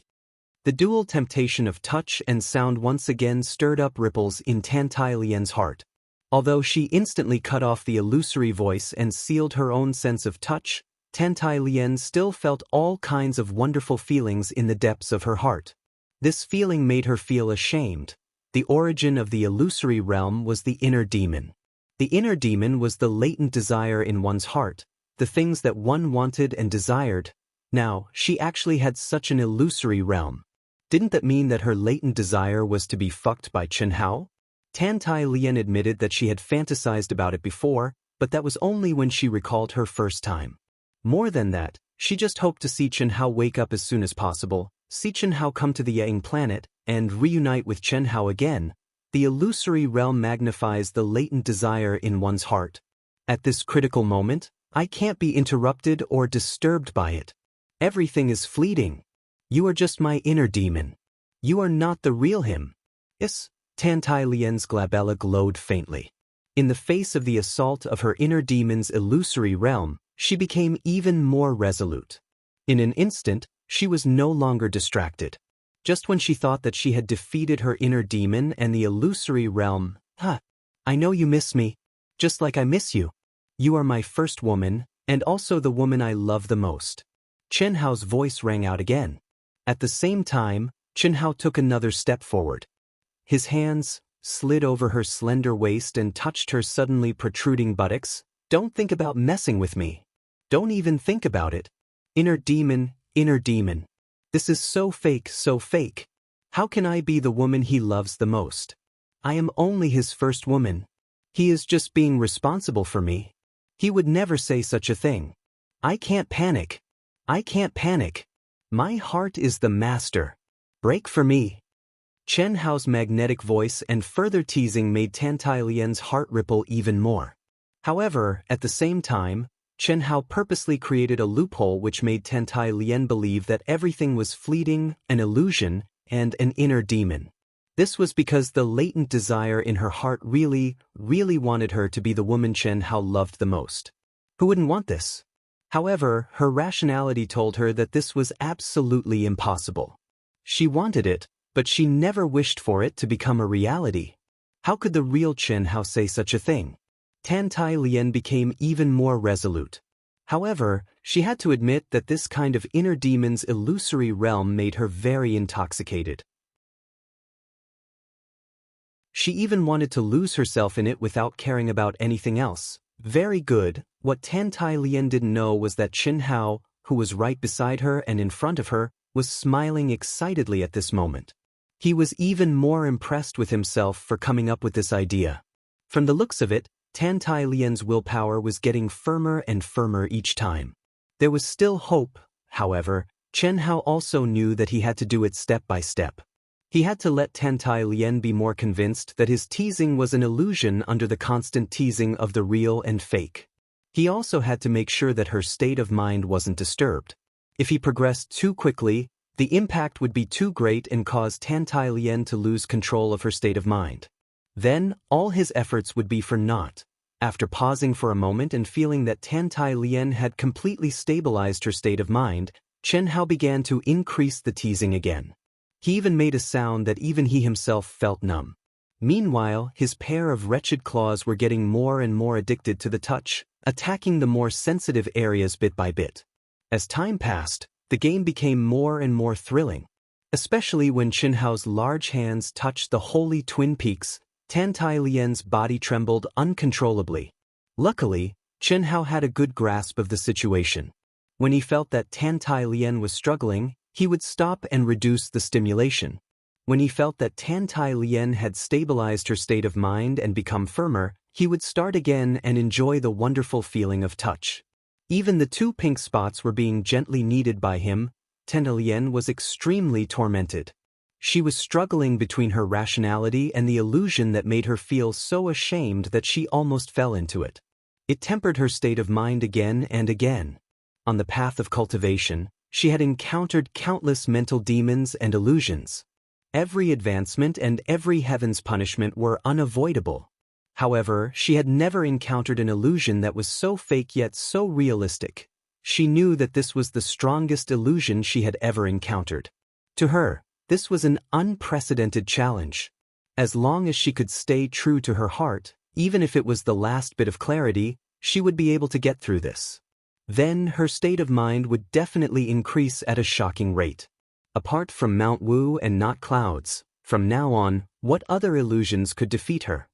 The dual temptation of touch and sound once again stirred up ripples in Tan Tai Lien's heart. Although she instantly cut off the illusory voice and sealed her own sense of touch, Tan Tai Lien still felt all kinds of wonderful feelings in the depths of her heart. This feeling made her feel ashamed. The origin of the illusory realm was the inner demon. The inner demon was the latent desire in one's heart, the things that one wanted and desired. Now, she actually had such an illusory realm. Didn't that mean that her latent desire was to be fucked by Chen Hao? Tan Tai Lien admitted that she had fantasized about it before, but that was only when she recalled her first time. More than that, she just hoped to see Chen Hao wake up as soon as possible, see Chen Hao come to the Yang planet, and reunite with Chen Hao again. The illusory realm magnifies the latent desire in one's heart. At this critical moment, I can't be interrupted or disturbed by it. Everything is fleeting. You are just my inner demon. You are not the real him. Yes, Tan Tai Lien's glabella glowed faintly. In the face of the assault of her inner demon's illusory realm, she became even more resolute. In an instant, she was no longer distracted. Just when she thought that she had defeated her inner demon and the illusory realm, I know you miss me, just like I miss you. You are my first woman, and also the woman I love the most. Chen Hao's voice rang out again. At the same time, Chen Hao took another step forward. His hands slid over her slender waist and touched her suddenly protruding buttocks. Don't think about messing with me. Don't even think about it. Inner demon, inner demon. This is so fake, so fake. How can I be the woman he loves the most? I am only his first woman. He is just being responsible for me. He would never say such a thing. I can't panic. I can't panic. My heart is the master. Break for me. Chen Hao's magnetic voice and further teasing made Tan Tai Lian's heart ripple even more. However, at the same time, Chen Hao purposely created a loophole which made Tan Tai Lian believe that everything was fleeting, an illusion, and an inner demon. This was because the latent desire in her heart really wanted her to be the woman Chen Hao loved the most. Who wouldn't want this? However, her rationality told her that this was absolutely impossible. She wanted it, but she never wished for it to become a reality. How could the real Chen Hao say such a thing? Tan Tai Lian became even more resolute. However, she had to admit that this kind of inner demon's illusory realm made her very intoxicated. She even wanted to lose herself in it without caring about anything else. Very good. What Tan Tai Lian didn't know was that Chen Hao, who was right beside her and in front of her, was smiling excitedly at this moment. He was even more impressed with himself for coming up with this idea. From the looks of it, Tan Tai Lian's willpower was getting firmer and firmer each time. There was still hope, however. Chen Hao also knew that he had to do it step by step. He had to let Tan Tai Lian be more convinced that his teasing was an illusion under the constant teasing of the real and fake. He also had to make sure that her state of mind wasn't disturbed. If he progressed too quickly, the impact would be too great and cause Tan Tai Lian to lose control of her state of mind. Then, all his efforts would be for naught. After pausing for a moment and feeling that Tan Tai Lian had completely stabilized her state of mind, Chen Hao began to increase the teasing again. He even made a sound that even he himself felt numb. Meanwhile, his pair of wretched claws were getting more and more addicted to the touch, attacking the more sensitive areas bit by bit. As time passed, the game became more and more thrilling. Especially when Chen Hao's large hands touched the holy twin peaks, Tan Tai Lian's body trembled uncontrollably. Luckily, Chen Hao had a good grasp of the situation. When he felt that Tan Tai Lian was struggling, he would stop and reduce the stimulation. When he felt that Tan Tai Lian had stabilized her state of mind and become firmer, he would start again and enjoy the wonderful feeling of touch. Even the two pink spots were being gently kneaded by him. Tan Tai Lian was extremely tormented. She was struggling between her rationality and the illusion that made her feel so ashamed that she almost fell into it. It tempered her state of mind again and again. On the path of cultivation, she had encountered countless mental demons and illusions. Every advancement and every heaven's punishment were unavoidable. However, she had never encountered an illusion that was so fake yet so realistic. She knew that this was the strongest illusion she had ever encountered. To her, this was an unprecedented challenge. As long as she could stay true to her heart, even if it was the last bit of clarity, she would be able to get through this. Then her state of mind would definitely increase at a shocking rate. Apart from Mount Wu and not clouds, from now on, what other illusions could defeat her?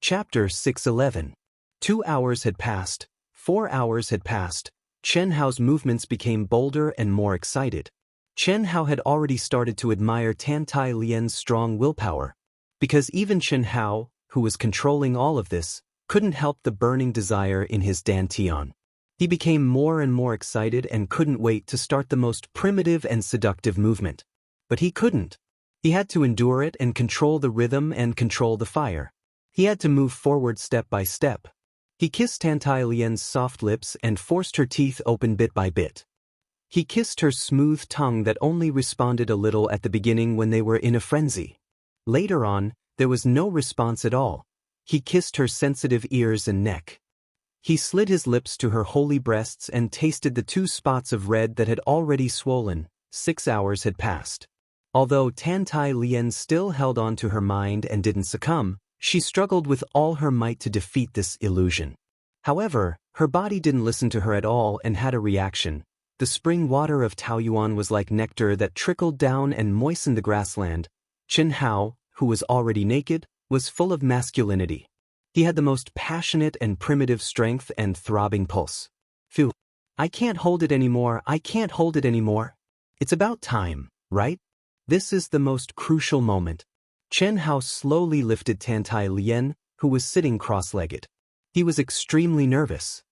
Chapter 611. 2 hours had passed, 4 hours had passed. Chen Hao's movements became bolder and more excited. Chen Hao had already started to admire Tan Tai Lian's strong willpower. Because even Chen Hao, who was controlling all of this, couldn't help the burning desire in his dantian. He became more and more excited and couldn't wait to start the most primitive and seductive movement. But he couldn't. He had to endure it and control the rhythm and control the fire. He had to move forward step by step. He kissed Tan Tai Lian's soft lips and forced her teeth open bit by bit. He kissed her smooth tongue that only responded a little at the beginning when they were in a frenzy. Later on, there was no response at all. He kissed her sensitive ears and neck. He slid his lips to her holy breasts and tasted the 2 spots of red that had already swollen. 6 hours had passed. Although Tantai Lien still held on to her mind and didn't succumb, she struggled with all her might to defeat this illusion. However, her body didn't listen to her at all and had a reaction. The spring water of Taoyuan was like nectar that trickled down and moistened the grassland. Chen Hao, who was already naked, was full of masculinity. He had the most passionate and primitive strength and throbbing pulse. Phew. I can't hold it anymore, I can't hold it anymore. It's about time, right? This is the most crucial moment. Chen Hao slowly lifted Tantai Lien, who was sitting cross-legged. He was extremely nervous.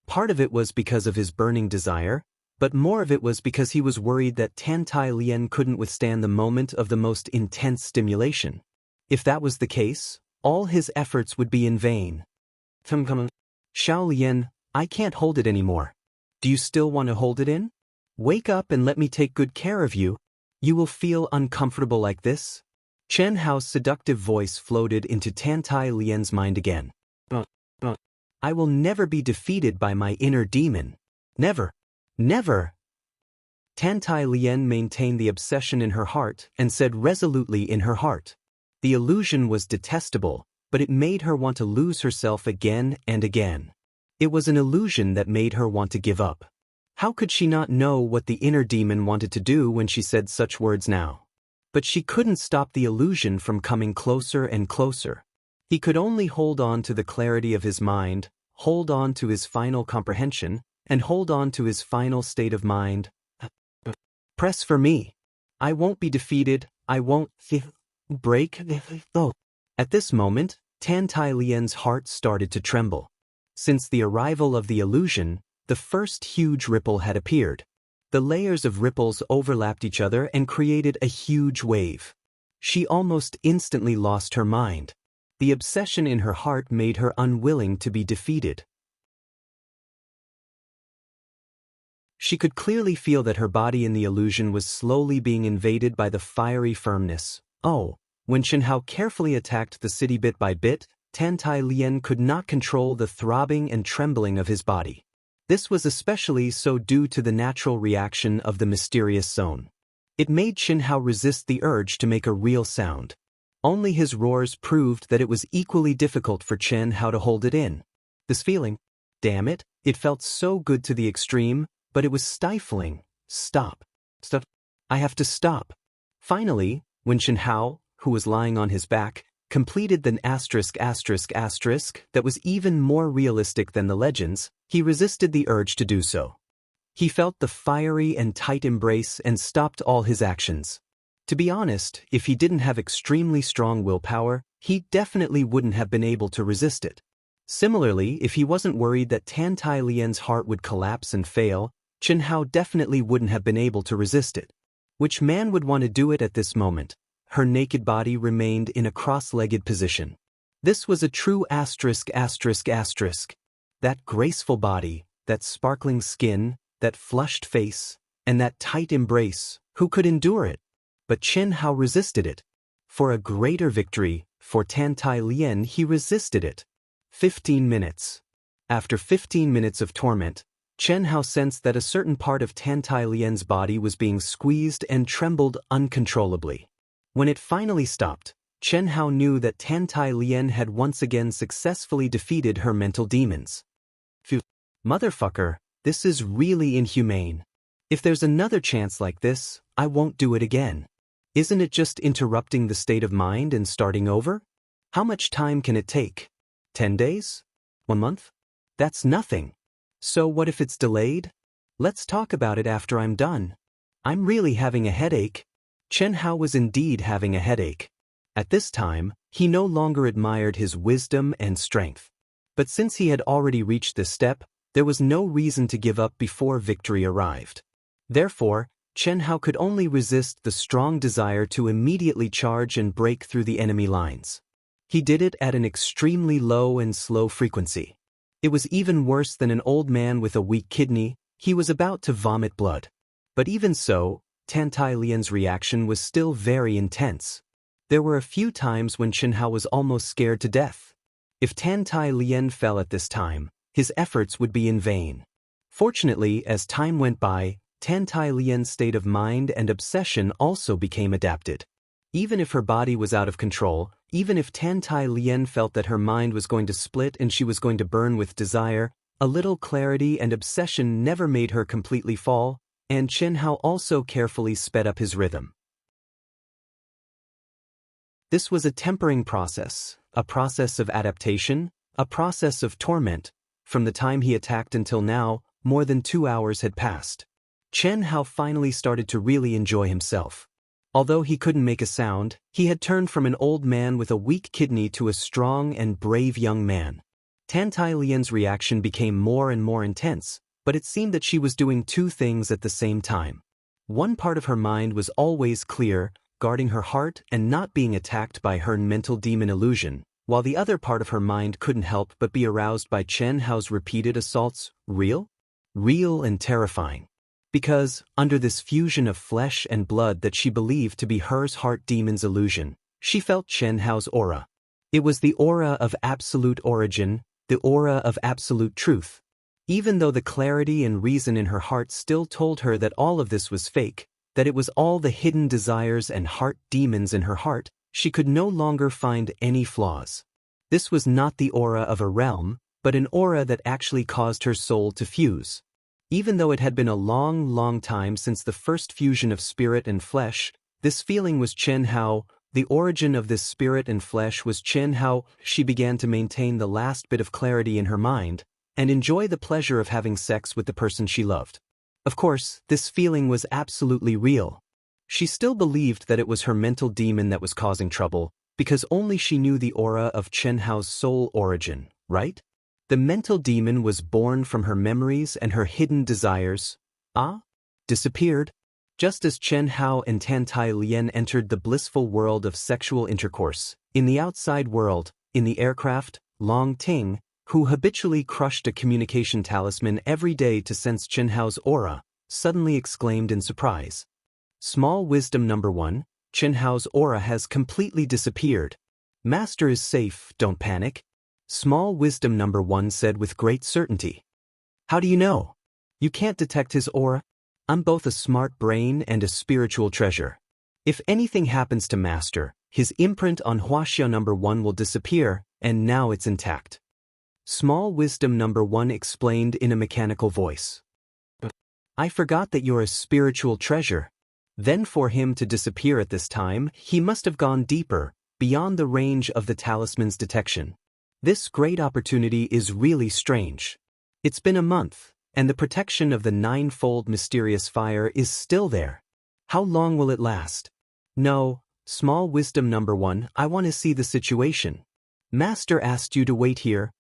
Part of it was because of his burning desire, but more of it was because he was worried that Tantai Lien couldn't withstand the moment of the most intense stimulation. If that was the case, all his efforts would be in vain. Xiao Lien, I can't hold it anymore. Do you still want to hold it in? Wake up and let me take good care of you. You will feel uncomfortable like this. Chen Hao's seductive voice floated into Tantai Lien's mind again. I will never be defeated by my inner demon. Never. Never. Tantai Lien maintained the obsession in her heart and said resolutely in her heart. The illusion was detestable, but it made her want to lose herself again and again. It was an illusion that made her want to give up. How could she not know what the inner demon wanted to do when she said such words now? But she couldn't stop the illusion from coming closer and closer. He could only hold on to the clarity of his mind, hold on to his final comprehension, and hold on to his final state of mind. Press for me. I won't be defeated, I won't break. At this moment, Tantai Lien's heart started to tremble. Since the arrival of the illusion, the first huge ripple had appeared. The layers of ripples overlapped each other and created a huge wave. She almost instantly lost her mind. The obsession in her heart made her unwilling to be defeated. She could clearly feel that her body in the illusion was slowly being invaded by the fiery firmness. Oh, when Chen Hao carefully attacked the city bit by bit, Tantai Lien could not control the throbbing and trembling of his body. This was especially so due to the natural reaction of the mysterious zone. It made Chen Hao resist the urge to make a real sound. Only his roars proved that it was equally difficult for Chen Hao to hold it in. This feeling, damn it, it felt so good to the extreme, but it was stifling. Stop. Stop. I have to stop. Finally, when Chen Hao, who was lying on his back, completed the that was even more realistic than the legends, he resisted the urge to do so. He felt the fiery and tight embrace and stopped all his actions. To be honest, if he didn't have extremely strong willpower, he definitely wouldn't have been able to resist it. Similarly, if he wasn't worried that Tantai Lien's heart would collapse and fail, Chen Hao definitely wouldn't have been able to resist it. Which man would want to do it at this moment? Her naked body remained in a cross-legged position. This was a true asterisk. That graceful body, that sparkling skin, that flushed face, and that tight embrace, who could endure it? But Chen Hao resisted it. For a greater victory, for Tantai Lien, he resisted it. 15 minutes. After 15 minutes of torment, Chen Hao sensed that a certain part of Tantai Lien's body was being squeezed and trembled uncontrollably. When it finally stopped, Chen Hao knew that Tantai Lien had once again successfully defeated her mental demons. Phew. Motherfucker, this is really inhumane. If there's another chance like this, I won't do it again. Isn't it just interrupting the state of mind and starting over? How much time can it take? 10 days? 1 month? That's nothing. So what if it's delayed? Let's talk about it after I'm done. I'm really having a headache. Chen Hao was indeed having a headache. At this time, he no longer admired his wisdom and strength. But since he had already reached this step, there was no reason to give up before victory arrived. Therefore, Chen Hao could only resist the strong desire to immediately charge and break through the enemy lines. He did it at an extremely low and slow frequency. It was even worse than an old man with a weak kidney. He was about to vomit blood. But even so, Tantai Lien's reaction was still very intense. There were a few times when Chen Hao was almost scared to death. If Tantai Lien fell at this time, his efforts would be in vain. Fortunately, as time went by, Tan Tai Lian's state of mind and obsession also became adapted. Even if her body was out of control, even if Tan Tai Lian felt that her mind was going to split and she was going to burn with desire, a little clarity and obsession never made her completely fall, and Chen Hao also carefully sped up his rhythm. This was a tempering process, a process of adaptation, a process of torment. From the time he attacked until now, more than 2 hours had passed. Chen Hao finally started to really enjoy himself. Although he couldn't make a sound, he had turned from an old man with a weak kidney to a strong and brave young man. Tan Tai Lian's reaction became more and more intense, but it seemed that she was doing two things at the same time. One part of her mind was always clear, guarding her heart and not being attacked by her mental demon illusion, while the other part of her mind couldn't help but be aroused by Chen Hao's repeated assaults. Real and terrifying. Because, under this fusion of flesh and blood that she believed to be hers heart demon's illusion, she felt Chen Hao's aura. It was the aura of absolute origin, the aura of absolute truth. Even though the clarity and reason in her heart still told her that all of this was fake, that it was all the hidden desires and heart demons in her heart, she could no longer find any flaws. This was not the aura of a realm, but an aura that actually caused her soul to fuse. Even though it had been a long time since the first fusion of spirit and flesh, this feeling was Chen Hao. The origin of this spirit and flesh was Chen Hao. She began to maintain the last bit of clarity in her mind, and enjoy the pleasure of having sex with the person she loved. Of course, this feeling was absolutely real. She still believed that it was her mental demon that was causing trouble, because only she knew the aura of Chen Hao's soul origin, right? The mental demon was born from her memories and her hidden desires. Disappeared. Just as Chen Hao and Tan Tai Lian entered the blissful world of sexual intercourse, in the outside world, in the aircraft, Long Ting, who habitually crushed a communication talisman every day to sense Chen Hao's aura, suddenly exclaimed in surprise. Small wisdom number 1, Chen Hao's aura has completely disappeared. Master is safe, don't panic. Small wisdom number 1 said with great certainty. How do you know? You can't detect his aura? I'm both a smart brain and a spiritual treasure. If anything happens to Master, his imprint on Wuxia number 1 will disappear, and now it's intact. Small wisdom number 1 explained in a mechanical voice. I forgot that you're a spiritual treasure. Then for him to disappear at this time, he must have gone deeper, beyond the range of the talisman's detection. This great opportunity is really strange. It's been a month, and the protection of the ninefold mysterious fire is still there. How long will it last? No, small wisdom number 1, I want to see the situation. Master asked you to wait here.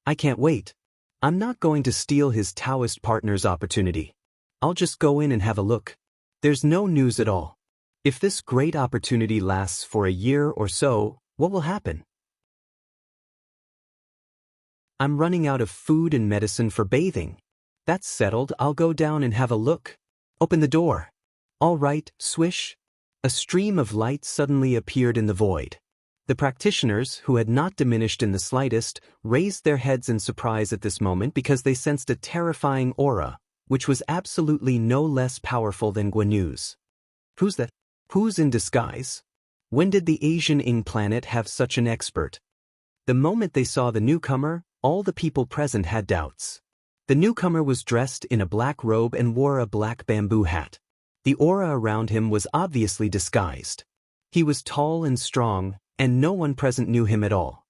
I can't wait. I'm not going to steal his Taoist partner's opportunity. I'll just go in and have a look. There's no news at all. If this great opportunity lasts for a year or so, what will happen? I'm running out of food and medicine for bathing. That's settled, I'll go down and have a look. Open the door. All right, swish. A stream of light suddenly appeared in the void. The practitioners, who had not diminished in the slightest, raised their heads in surprise at this moment because they sensed a terrifying aura, which was absolutely no less powerful than Guanu's. Who's that? Who's in disguise? When did the Asian Ing planet have such an expert? The moment they saw the newcomer, all the people present had doubts. The newcomer was dressed in a black robe and wore a black bamboo hat. The aura around him was obviously disguised. He was tall and strong, and no one present knew him at all.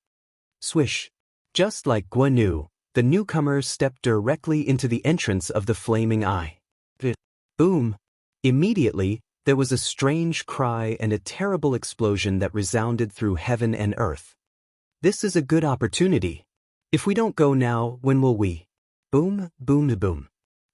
Swish. Just like Guanu, the newcomer stepped directly into the entrance of the flaming eye. Boom! Immediately, there was a strange cry and a terrible explosion that resounded through heaven and earth. This is a good opportunity. If we don't go now, when will we? Boom, boom, boom.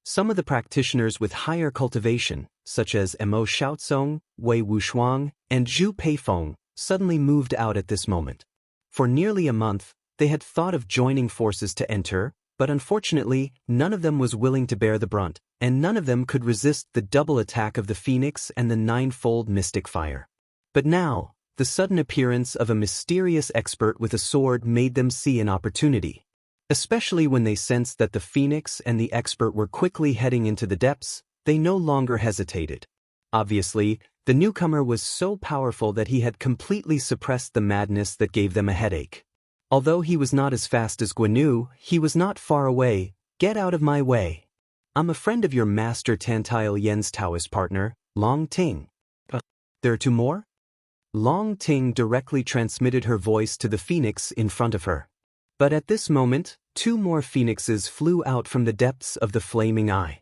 Some of the practitioners with higher cultivation, such as Mo Xiaozong, Wei Wushuang, and Zhu Peifeng, suddenly moved out at this moment. For nearly a month, they had thought of joining forces to enter, but unfortunately, none of them was willing to bear the brunt, and none of them could resist the double attack of the Phoenix and the ninefold mystic fire. But now, the sudden appearance of a mysterious expert with a sword made them see an opportunity. Especially when they sensed that the Phoenix and the expert were quickly heading into the depths, They no longer hesitated. Obviously, the newcomer was so powerful that he had completely suppressed the madness that gave them a headache. Although he was not as fast as Guanu, he was not far away. Get out of my way. I'm a friend of your master Tantile Yen's Taoist partner, Long Ting. There are two more? Long Ting directly transmitted her voice to the phoenix in front of her. But at this moment, two more phoenixes flew out from the depths of the flaming eye.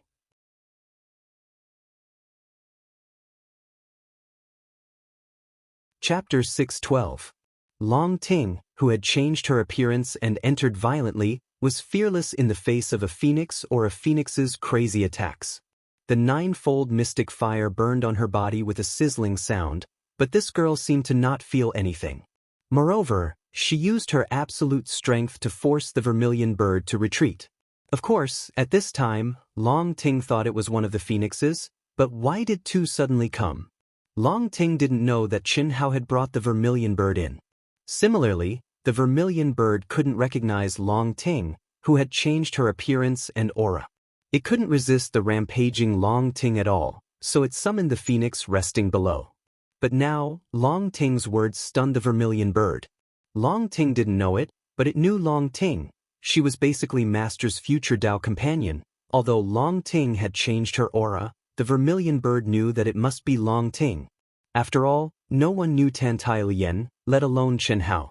Chapter 612. Long Ting, who had changed her appearance and entered violently, was fearless in the face of a phoenix or a phoenix's crazy attacks. The ninefold mystic fire burned on her body with a sizzling sound, but this girl seemed to not feel anything. Moreover, she used her absolute strength to force the vermilion bird to retreat. Of course, at this time, Long Ting thought it was one of the phoenixes, but why did two suddenly come? Long Ting didn't know that Xianxia had brought the vermilion bird in. Similarly, the vermilion bird couldn't recognize Long Ting, who had changed her appearance and aura. It couldn't resist the rampaging Long Ting at all, so it summoned the phoenix resting below. But now, Long Ting's words stunned the vermilion bird. Long Ting didn't know it, but it knew Long Ting. She was basically Master's future Dao companion. Although Long Ting had changed her aura, the vermilion bird knew that it must be Long Ting. After all, no one knew Tantile Yen, let alone Xianxia.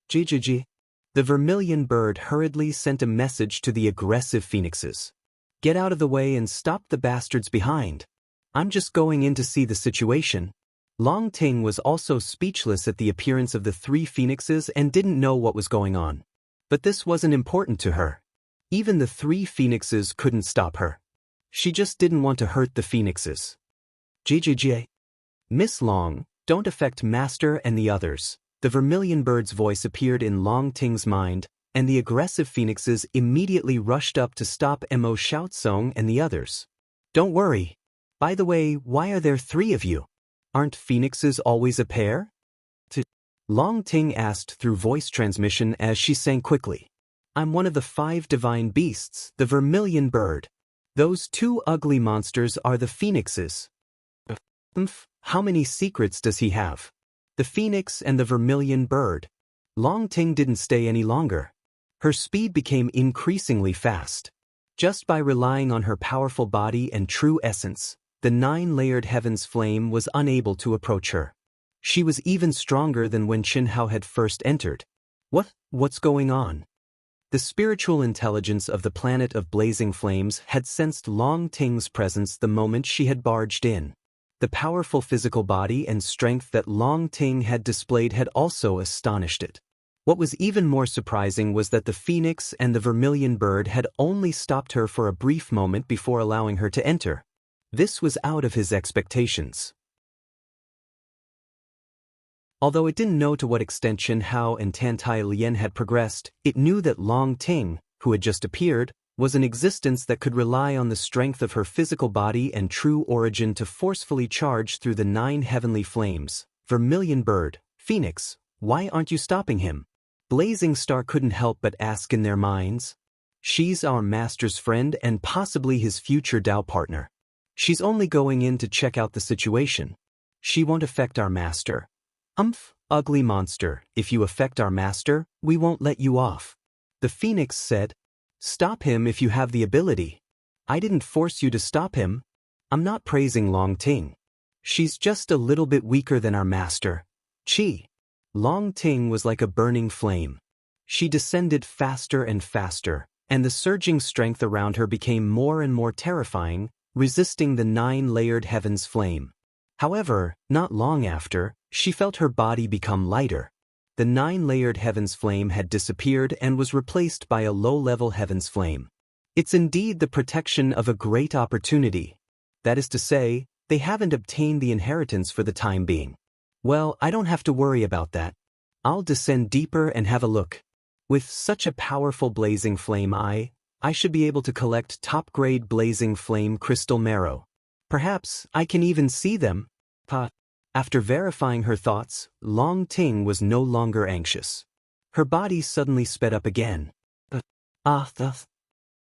Jijiji. The vermilion bird hurriedly sent a message to the aggressive phoenixes. Get out of the way and stop the bastards behind. I'm just going in to see the situation. Long Ting was also speechless at the appearance of the three phoenixes and didn't know what was going on. But this wasn't important to her. Even the three phoenixes couldn't stop her. She just didn't want to hurt the phoenixes. GGG. Miss Long, don't affect Master and the others. The vermilion bird's voice appeared in Long Ting's mind, and the aggressive phoenixes immediately rushed up to stop Mo Xiaozong and the others. Don't worry. By the way, why are there three of you? Aren't phoenixes always a pair? Long Ting asked through voice transmission as she sang quickly. I'm one of the 5 divine beasts, the vermilion bird. Those 2 ugly monsters are the phoenixes. How many secrets does he have? The phoenix and the vermilion bird. Long Ting didn't stay any longer. Her speed became increasingly fast. Just by relying on her powerful body and true essence, the 9-layered heaven's flame was unable to approach her. She was even stronger than when Xianxia had first entered. What's going on? The spiritual intelligence of the planet of blazing flames had sensed Long Ting's presence the moment she had barged in. The powerful physical body and strength that Long Ting had displayed had also astonished it. What was even more surprising was that the phoenix and the vermilion bird had only stopped her for a brief moment before allowing her to enter. This was out of his expectations. Although it didn't know to what extent Xianxia and Tantile Yen had progressed, it knew that Long Ting, who had just appeared, was an existence that could rely on the strength of her physical body and true origin to forcefully charge through the 9 heavenly flames. Vermilion bird, phoenix, why aren't you stopping him? Blazing Star couldn't help but ask in their minds. She's our master's friend and possibly his future Dao partner. She's only going in to check out the situation. She won't affect our master. Ugly monster, if you affect our master, we won't let you off. The phoenix said, stop him if you have the ability. I didn't force you to stop him. I'm not praising Long Ting. She's just a little bit weaker than our master. Chi. Long Ting was like a burning flame. She descended faster and faster, and the surging strength around her became more and more terrifying, resisting the 9-layered heaven's flame. However, not long after, she felt her body become lighter. The 9-layered heaven's flame had disappeared and was replaced by a low-level heaven's flame. It's indeed the protection of a great opportunity. That is to say, they haven't obtained the inheritance for the time being. Well, I don't have to worry about that. I'll descend deeper and have a look. With such a powerful blazing flame I should be able to collect top-grade blazing flame crystal marrow. Perhaps I can even see them. After verifying her thoughts, Long Ting was no longer anxious. Her body suddenly sped up again.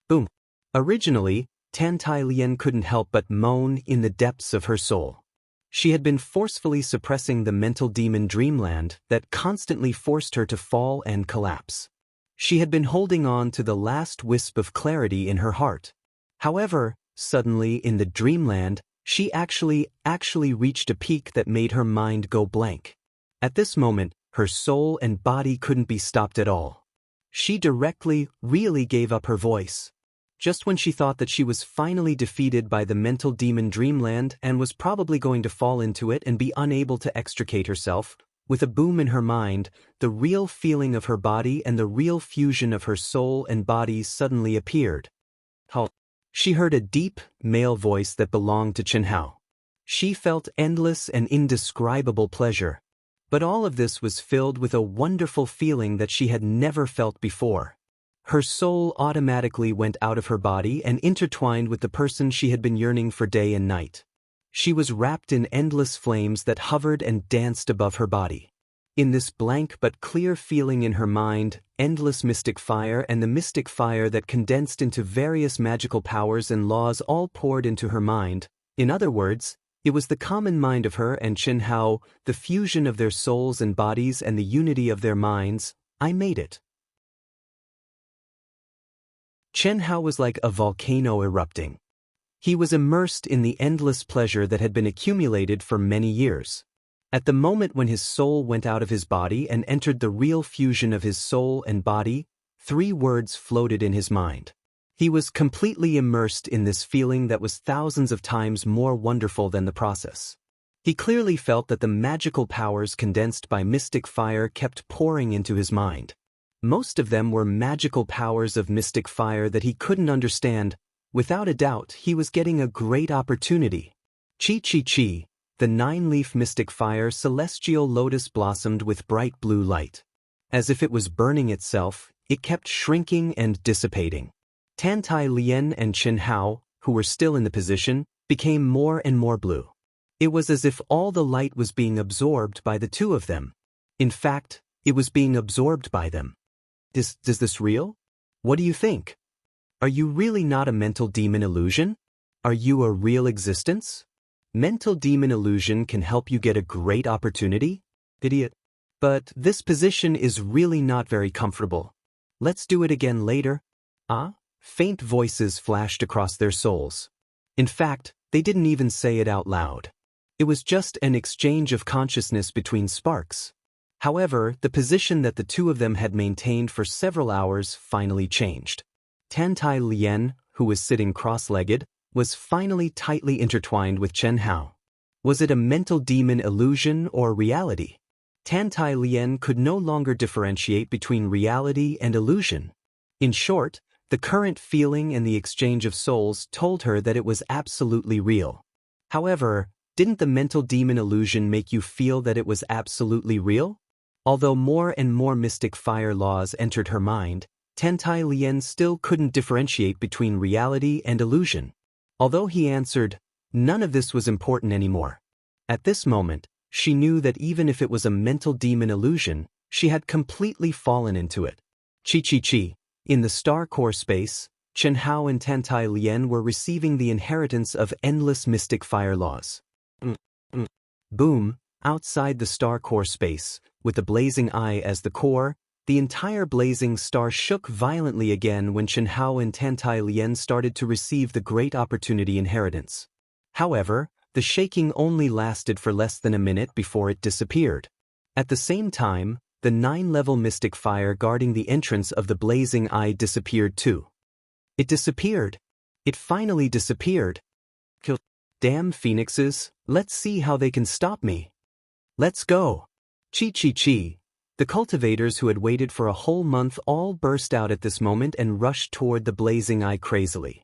Boom. Originally, Tan Tai Lien couldn't help but moan in the depths of her soul. She had been forcefully suppressing the mental demon dreamland that constantly forced her to fall and collapse. She had been holding on to the last wisp of clarity in her heart. However, suddenly in the dreamland, she actually reached a peak that made her mind go blank. At this moment, her soul and body couldn't be stopped at all. She really gave up her voice. Just when she thought that she was finally defeated by the mental demon dreamland and was probably going to fall into it and be unable to extricate herself, with a boom in her mind, the real feeling of her body and the real fusion of her soul and body suddenly appeared. She heard a deep, male voice that belonged to Chen Hao. She felt endless and indescribable pleasure. But all of this was filled with a wonderful feeling that she had never felt before. Her soul automatically went out of her body and intertwined with the person she had been yearning for day and night. She was wrapped in endless flames that hovered and danced above her body. In this blank but clear feeling in her mind, endless mystic fire and the mystic fire that condensed into various magical powers and laws all poured into her mind. In other words, it was the common mind of her and Chen Hao, the fusion of their souls and bodies and the unity of their minds. I made it. Chen Hao was like a volcano erupting. He was immersed in the endless pleasure that had been accumulated for many years. At the moment when his soul went out of his body and entered the real fusion of his soul and body, 3 words floated in his mind. He was completely immersed in this feeling that was thousands of times more wonderful than the process. He clearly felt that the magical powers condensed by mystic fire kept pouring into his mind. Most of them were magical powers of mystic fire that he couldn't understand. Without a doubt, he was getting a great opportunity. Chi, the 9-leaf mystic fire celestial lotus blossomed with bright blue light. As if it was burning itself, it kept shrinking and dissipating. Tan Tai Lien and Chen Hao, who were still in the position, became more and more blue. It was as if all the light was being absorbed by the two of them. In fact, it was being absorbed by them. Is this real? What do you think? Are you really not a mental demon illusion? Are you a real existence? Mental demon illusion can help you get a great opportunity? Idiot. But this position is really not very comfortable. Let's do it again later. Faint voices flashed across their souls. In fact, they didn't even say it out loud. It was just an exchange of consciousness between sparks. However, the position that the two of them had maintained for several hours finally changed. Tan Tai Lien, who was sitting cross-legged, was finally tightly intertwined with Chen Hao. Was it a mental demon illusion or reality? Tan Tai Lien could no longer differentiate between reality and illusion. In short, the current feeling and the exchange of souls told her that it was absolutely real. However, didn't the mental demon illusion make you feel that it was absolutely real? Although more and more mystic fire laws entered her mind, Tan Tai Lien still couldn't differentiate between reality and illusion. Although he answered, none of this was important anymore. At this moment, she knew that even if it was a mental demon illusion, she had completely fallen into it. Chi. In the star core space, Chen Hao and Tan Tai Lien were receiving the inheritance of endless mystic fire laws. Boom, outside the star core space, with the blazing eye as the core, the entire blazing star shook violently again when Chen Hao and Tan Tai Lien started to receive the great opportunity inheritance. However, the shaking only lasted for less than a minute before it disappeared. At the same time, the 9-level mystic fire guarding the entrance of the blazing eye disappeared too. It disappeared. It finally disappeared. Damn phoenixes, let's see how they can stop me. Let's go. Chi. The cultivators who had waited for a whole month all burst out at this moment and rushed toward the blazing eye crazily.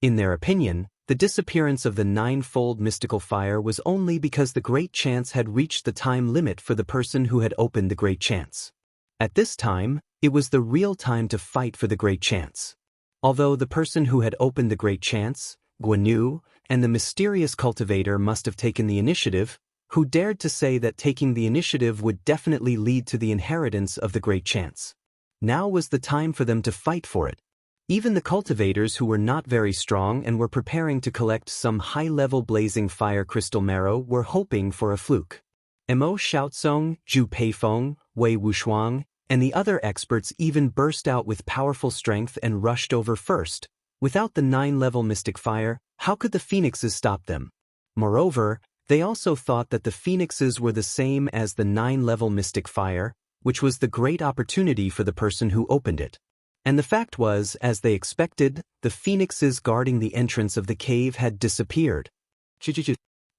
In their opinion, the disappearance of the 9-fold mystical fire was only because the Great Chance had reached the time limit for the person who had opened the Great Chance. At this time, it was the real time to fight for the Great Chance. Although the person who had opened the Great Chance, Guan, and the mysterious cultivator must have taken the initiative, who dared to say that taking the initiative would definitely lead to the inheritance of the Great Chance. Now was the time for them to fight for it. Even the cultivators who were not very strong and were preparing to collect some high-level blazing fire crystal marrow were hoping for a fluke. Mo Xiaozong, Zhu Peifeng, Wei Wushuang, and the other experts even burst out with powerful strength and rushed over first. Without the 9-level mystic fire, how could the phoenixes stop them? Moreover, they also thought that the phoenixes were the same as the 9-level mystic fire, which was the great opportunity for the person who opened it. And the fact was, as they expected, the phoenixes guarding the entrance of the cave had disappeared.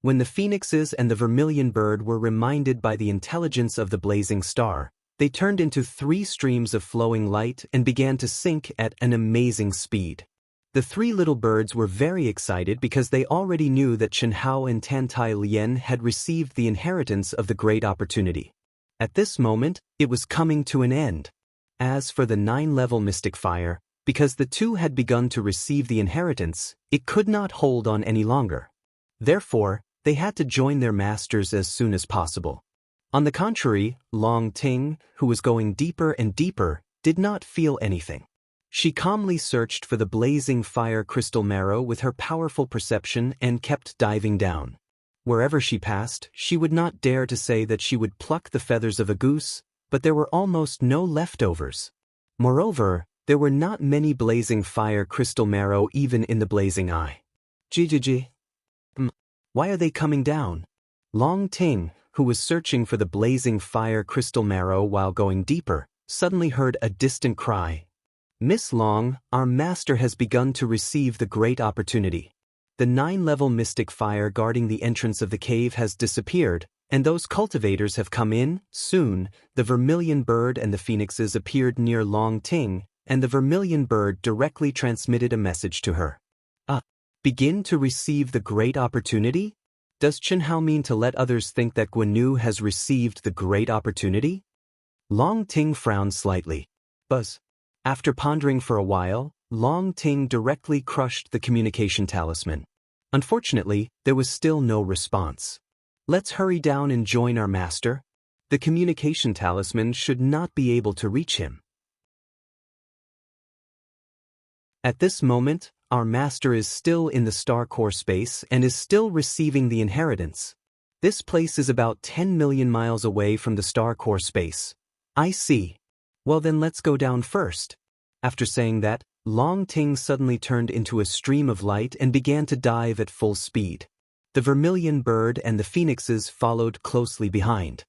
When the phoenixes and the vermilion bird were reminded by the intelligence of the blazing star, they turned into 3 streams of flowing light and began to sink at an amazing speed. The 3 little birds were very excited because they already knew that Chen Hao and Tantai Lian had received the inheritance of the great opportunity. At this moment, it was coming to an end. As for the 9-level mystic fire, because the 2 had begun to receive the inheritance, it could not hold on any longer. Therefore, they had to join their masters as soon as possible. On the contrary, Long Ting, who was going deeper and deeper, did not feel anything. She calmly searched for the blazing fire crystal marrow with her powerful perception and kept diving down. Wherever she passed, she would not dare to say that she would pluck the feathers of a goose, but there were almost no leftovers. Moreover, there were not many blazing fire crystal marrow even in the blazing eye. Why are they coming down? Long Ting, who was searching for the blazing fire crystal marrow while going deeper, suddenly heard a distant cry. Miss Long, our master has begun to receive the great opportunity. The 9-level mystic fire guarding the entrance of the cave has disappeared, and those cultivators have come in. Soon, the vermilion bird and the phoenixes appeared near Long Ting, and the vermilion bird directly transmitted a message to her. Begin to receive the great opportunity? Does Chen Hao mean to let others think that Guanyu has received the great opportunity? Long Ting frowned slightly. Buzz. After pondering for a while, Long Ting directly crushed the communication talisman. Unfortunately, there was still no response. Let's hurry down and join our master. The communication talisman should not be able to reach him. At this moment, our master is still in the star core space and is still receiving the inheritance. This place is about 10 million miles away from the star core space. I see. Well then let's go down first. After saying that, Long Ting suddenly turned into a stream of light and began to dive at full speed. The vermilion bird and the phoenixes followed closely behind.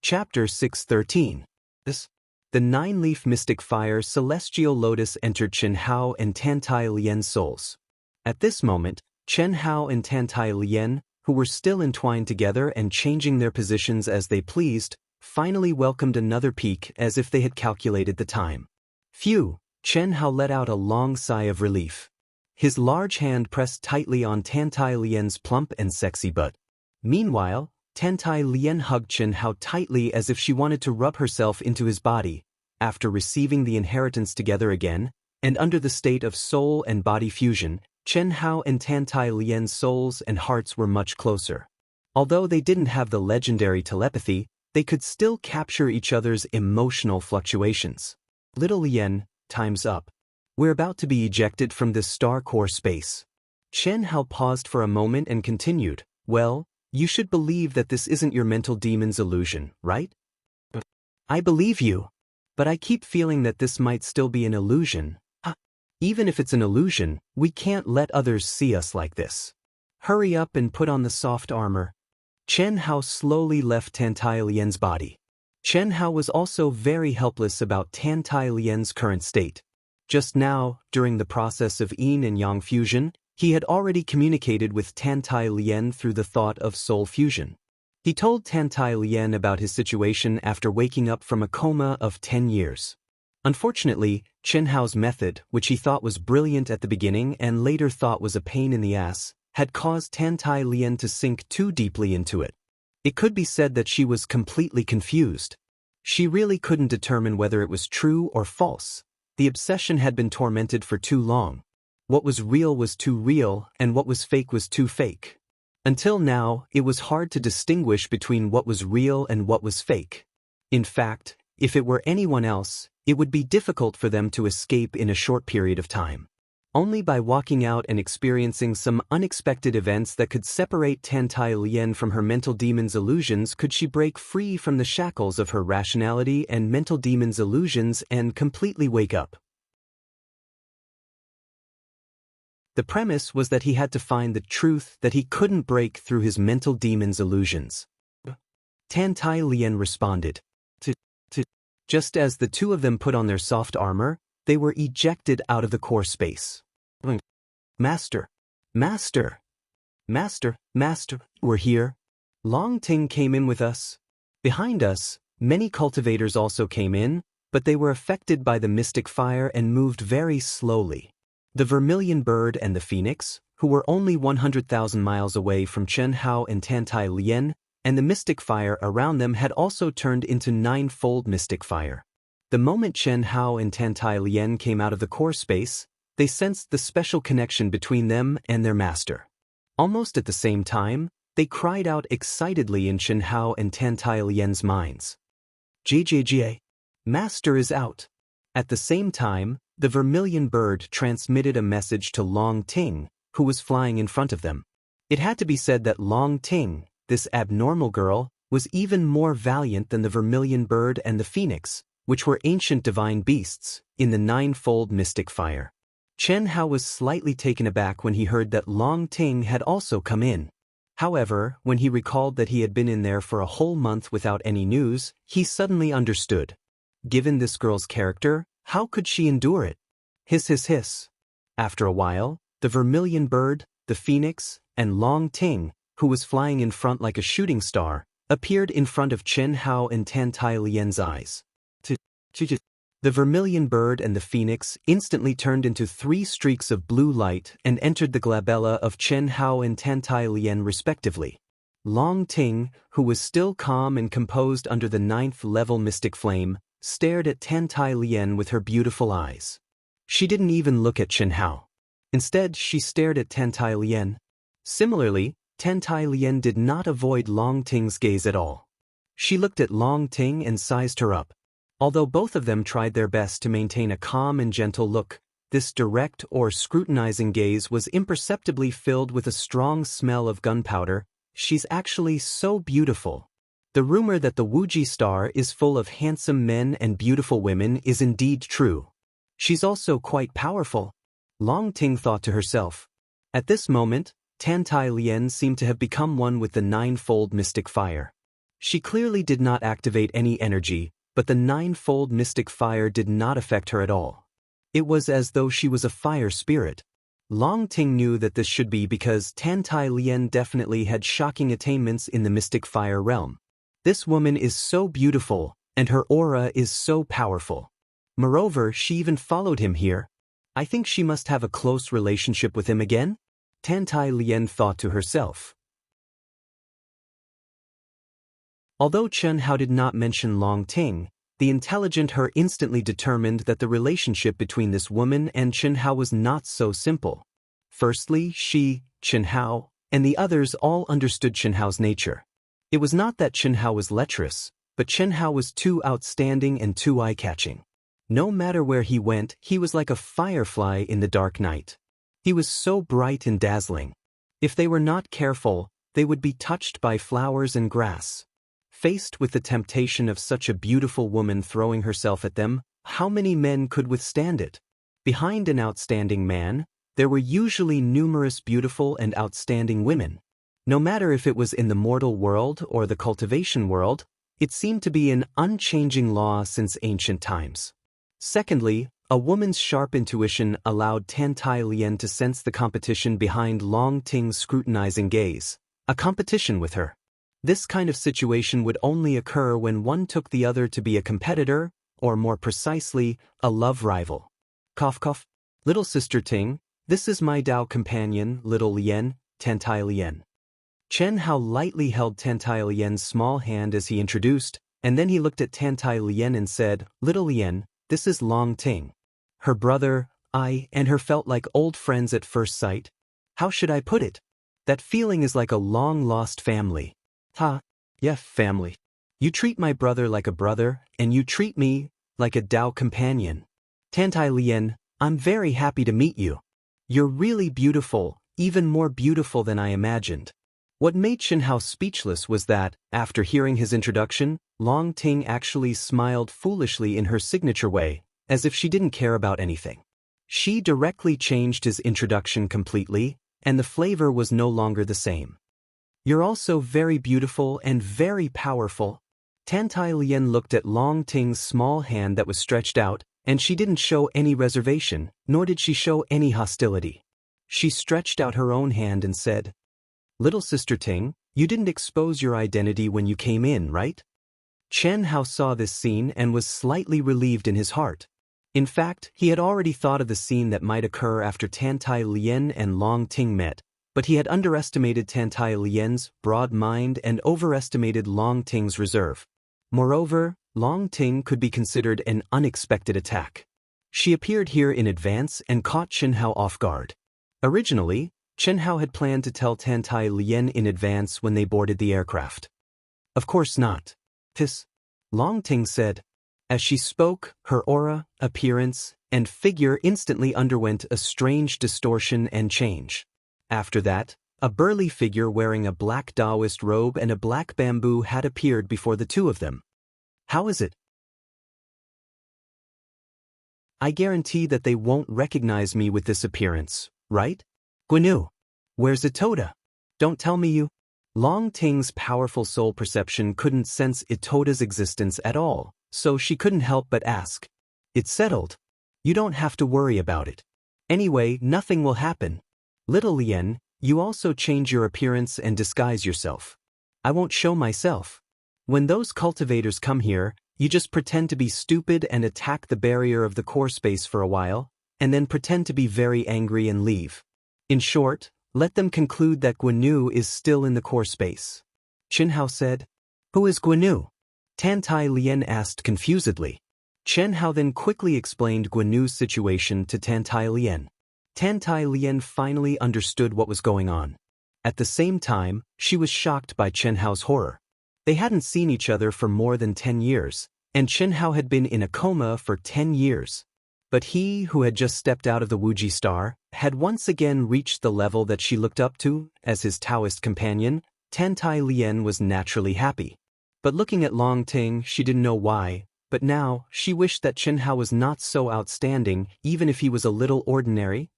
Chapter 613. The 9-leaf mystic fire celestial lotus entered Chen Hao and Tantai Lian's souls. At this moment, Chen Hao and Tantai Lian, who were still entwined together and changing their positions as they pleased, finally welcomed another peak as if they had calculated the time. Phew! Chen Hao let out a long sigh of relief. His large hand pressed tightly on Tantai Lian's plump and sexy butt. Meanwhile, Tantai Lian hugged Chen Hao tightly as if she wanted to rub herself into his body. After receiving the inheritance together again, and under the state of soul and body fusion, Chen Hao and Tantai Lian's souls and hearts were much closer. Although they didn't have the legendary telepathy, they could still capture each other's emotional fluctuations. Little Lian, time's up. We're about to be ejected from this star core space. Chen Hao paused for a moment and continued, well, you should believe that this isn't your mental demon's illusion, right? I believe you. But I keep feeling that this might still be an illusion. Even if it's an illusion, we can't let others see us like this. Hurry up and put on the soft armor. Chen Hao slowly left Tantai Lian's body. Chen Hao was also very helpless about Tantai Lian's current state. Just now, during the process of yin and yang fusion, he had already communicated with Tantai Lian through the thought of soul fusion. He told Tantai Lian about his situation after waking up from a coma of 10 years. Unfortunately, Chen Hao's method, which he thought was brilliant at the beginning and later thought was a pain in the ass, had caused Tantai Lian to sink too deeply into it. It could be said that she was completely confused. She really couldn't determine whether it was true or false. The obsession had been tormented for too long. What was real was too real, and what was fake was too fake. Until now, it was hard to distinguish between what was real and what was fake. In fact, if it were anyone else, it would be difficult for them to escape in a short period of time. Only by walking out and experiencing some unexpected events that could separate Tantai Lian from her mental demon's illusions could she break free from the shackles of her rationality and mental demon's illusions and completely wake up. The premise was that he had to find the truth that he couldn't break through his mental demon's illusions. Tantai Lian responded. Just as the two of them put on their soft armor, they were ejected out of the core space. Master, Master, Master, Master, we're here. Long Ting came in with us. Behind us, many cultivators also came in, but they were affected by the mystic fire and moved very slowly. The vermilion bird and the phoenix, who were only 100,000 miles away from Chen Hao and Tantai Lian, and the mystic fire around them had also turned into ninefold mystic fire. The moment Chen Hao and Tantai Lian came out of the core space, they sensed the special connection between them and their master. Almost at the same time, they cried out excitedly in Chen Hao and Tantai Lian's minds. JJGA, Master is out. At the same time, the vermilion bird transmitted a message to Long Ting, who was flying in front of them. It had to be said that Long Ting, this abnormal girl, was even more valiant than the vermilion bird and the phoenix, which were ancient divine beasts, in the ninefold mystic fire. Chen Hao was slightly taken aback when he heard that Long Ting had also come in. However, when he recalled that he had been in there for a whole month without any news, he suddenly understood. Given this girl's character, how could she endure it? Hiss hiss hiss. After a while, the vermilion bird, the phoenix, and Long Ting, who was flying in front like a shooting star, appeared in front of Chen Hao and Tantai Lian's eyes. The vermilion bird and the phoenix instantly turned into 3 streaks of blue light and entered the glabella of Chen Hao and Tantai Lian respectively. Long Ting, who was still calm and composed under the 9th-level mystic flame, stared at Tantai Lian with her beautiful eyes. She didn't even look at Chen Hao. Instead, she stared at Tantai Lian. Similarly, Tantai Lian did not avoid Long Ting's gaze at all. She looked at Long Ting and sized her up. Although both of them tried their best to maintain a calm and gentle look, this direct or scrutinizing gaze was imperceptibly filled with a strong smell of gunpowder. She's actually so beautiful. The rumor that the Wuji star is full of handsome men and beautiful women is indeed true. She's also quite powerful. Long Ting thought to herself. At this moment, Tantai Lian seemed to have become one with the ninefold mystic fire. She clearly did not activate any energy, but the ninefold mystic fire did not affect her at all. It was as though she was a fire spirit. Long Ting knew that this should be because Tantai Lian definitely had shocking attainments in the mystic fire realm. This woman is so beautiful, and her aura is so powerful. Moreover, she even followed him here. I think she must have a close relationship with him again? Tantai Lian thought to herself. Although Chen Hao did not mention Long Ting, the intelligent her instantly determined that the relationship between this woman and Chen Hao was not so simple. Firstly, she, Chen Hao, and the others all understood Chen Hao's nature. It was not that Chen Hao was lecherous, but Chen Hao was too outstanding and too eye-catching. No matter where he went, he was like a firefly in the dark night. He was so bright and dazzling. If they were not careful, they would be touched by flowers and grass. Faced with the temptation of such a beautiful woman throwing herself at them, how many men could withstand it? Behind an outstanding man, there were usually numerous beautiful and outstanding women. No matter if it was in the mortal world or the cultivation world, it seemed to be an unchanging law since ancient times. Secondly, a woman's sharp intuition allowed Tantai Lian to sense the competition behind Long Ting's scrutinizing gaze, a competition with her. This kind of situation would only occur when one took the other to be a competitor, or more precisely, a love rival. Cough cough. Little sister Ting, this is my Dao companion, little Lian, Tantai Lian. Chen Hao lightly held Tantai Lian's small hand as he introduced, and then he looked at Tantai Lian and said, Little Lian, this is Long Ting. Her brother, I and her felt like old friends at first sight. How should I put it? That feeling is like a long-lost family. Ha, yeah, family. You treat my brother like a brother, and you treat me like a Dao companion. Tantai Lien, I'm very happy to meet you. You're really beautiful, even more beautiful than I imagined. What made Xianxia speechless was that, after hearing his introduction, Long Ting actually smiled foolishly in her signature way, as if she didn't care about anything. She directly changed his introduction completely, and the flavor was no longer the same. You're also very beautiful and very powerful. Tantai Lien looked at Long Ting's small hand that was stretched out, and she didn't show any reservation, nor did she show any hostility. She stretched out her own hand and said, "Little Sister Ting, you didn't expose your identity when you came in, right?" Xianxia saw this scene and was slightly relieved in his heart. In fact, he had already thought of the scene that might occur after Tantai Lien and Long Ting met, but he had underestimated Tantai Lien's broad mind and overestimated Long Ting's reserve. Moreover, Long Ting could be considered an unexpected attack. She appeared here in advance and caught Xianxia off guard. Originally, Xianxia had planned to tell Tantai Lien in advance when they boarded the aircraft. Of course not. This, Long Ting said. As she spoke, her aura, appearance, and figure instantly underwent a strange distortion and change. After that, a burly figure wearing a black Taoist robe and a black bamboo hat appeared before the two of them. How is it? I guarantee that they won't recognize me with this appearance, right? Guanu. Where's Itoda? Don't tell me you. Long Ting's powerful soul perception couldn't sense Itoda's existence at all, so she couldn't help but ask. It's settled. You don't have to worry about it. Anyway, nothing will happen. Little Lien, you also change your appearance and disguise yourself. I won't show myself. When those cultivators come here, you just pretend to be stupid and attack the barrier of the core space for a while, and then pretend to be very angry and leave. In short, let them conclude that Guanu is still in the core space. Xianxia said. Who is Guanu? Tantai Lien asked confusedly. Xianxia then quickly explained Guanu's situation to Tantai Lien. Tantai Lien finally understood what was going on. At the same time, she was shocked by Xianxia's horror. They hadn't seen each other for more than 10 years, and Xianxia had been in a coma for 10 years. But he, who had just stepped out of the Wuji star, had once again reached the level that she looked up to as his Taoist companion. Tantai Lien was naturally happy. But looking at Long Ting, she didn't know why, but now she wished that Xianxia was not so outstanding, even if he was a little ordinary.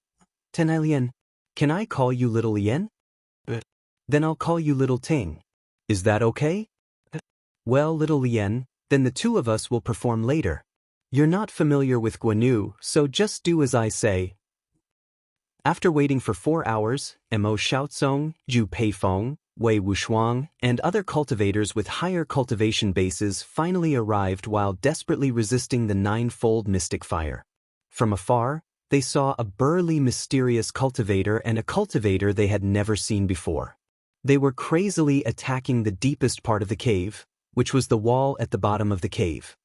Tantai Lien, can I call you Little Lien? Then I'll call you Little Ting. Is that okay? Well, Little Lien, then the two of us will perform later. You're not familiar with Guanu, so just do as I say. After waiting for 4 hours, Mo Xiaozong, Zhu Peifeng, Wei Wushuang, and other cultivators with higher cultivation bases finally arrived while desperately resisting the ninefold mystic fire. From afar, they saw a burly mysterious cultivator and a cultivator they had never seen before. They were crazily attacking the deepest part of the cave, which was the wall at the bottom of the cave.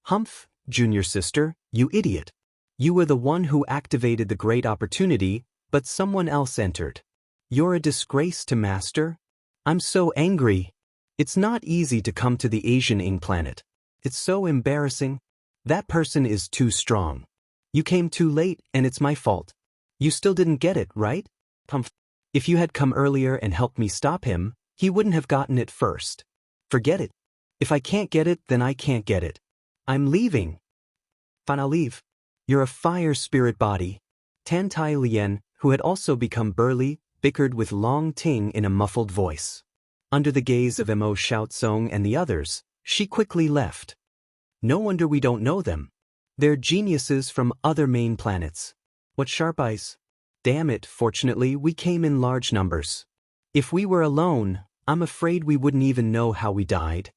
Humph, junior sister, you idiot. You were the one who activated the great opportunity, but someone else entered. You're a disgrace to Master. I'm so angry. It's not easy to come to the Asian Ing planet. It's so embarrassing. That person is too strong. You came too late, and it's my fault. You still didn't get it, right? Humph. If you had come earlier and helped me stop him, he wouldn't have gotten it first. Forget it. If I can't get it, then I can't get it. I'm leaving. Fine, I'll leave. You're a fire spirit body. Tantai Lien, who had also become burly, bickered with Long Ting in a muffled voice. Under the gaze of Mo Xiaozong and the others, she quickly left. No wonder we don't know them. They're geniuses from other main planets. What sharp eyes. Damn it, fortunately we came in large numbers. If we were alone, I'm afraid we wouldn't even know how we died.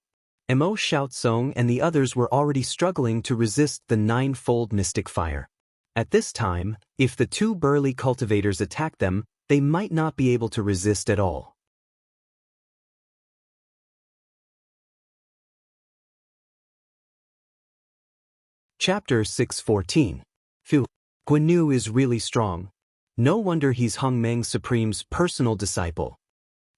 Mo Xiaozong and the others were already struggling to resist the ninefold mystic fire. At this time, if the two burly cultivators attacked them, they might not be able to resist at all. Chapter 614. Phew. Guanu is really strong. No wonder he's Hongmeng Supreme's personal disciple.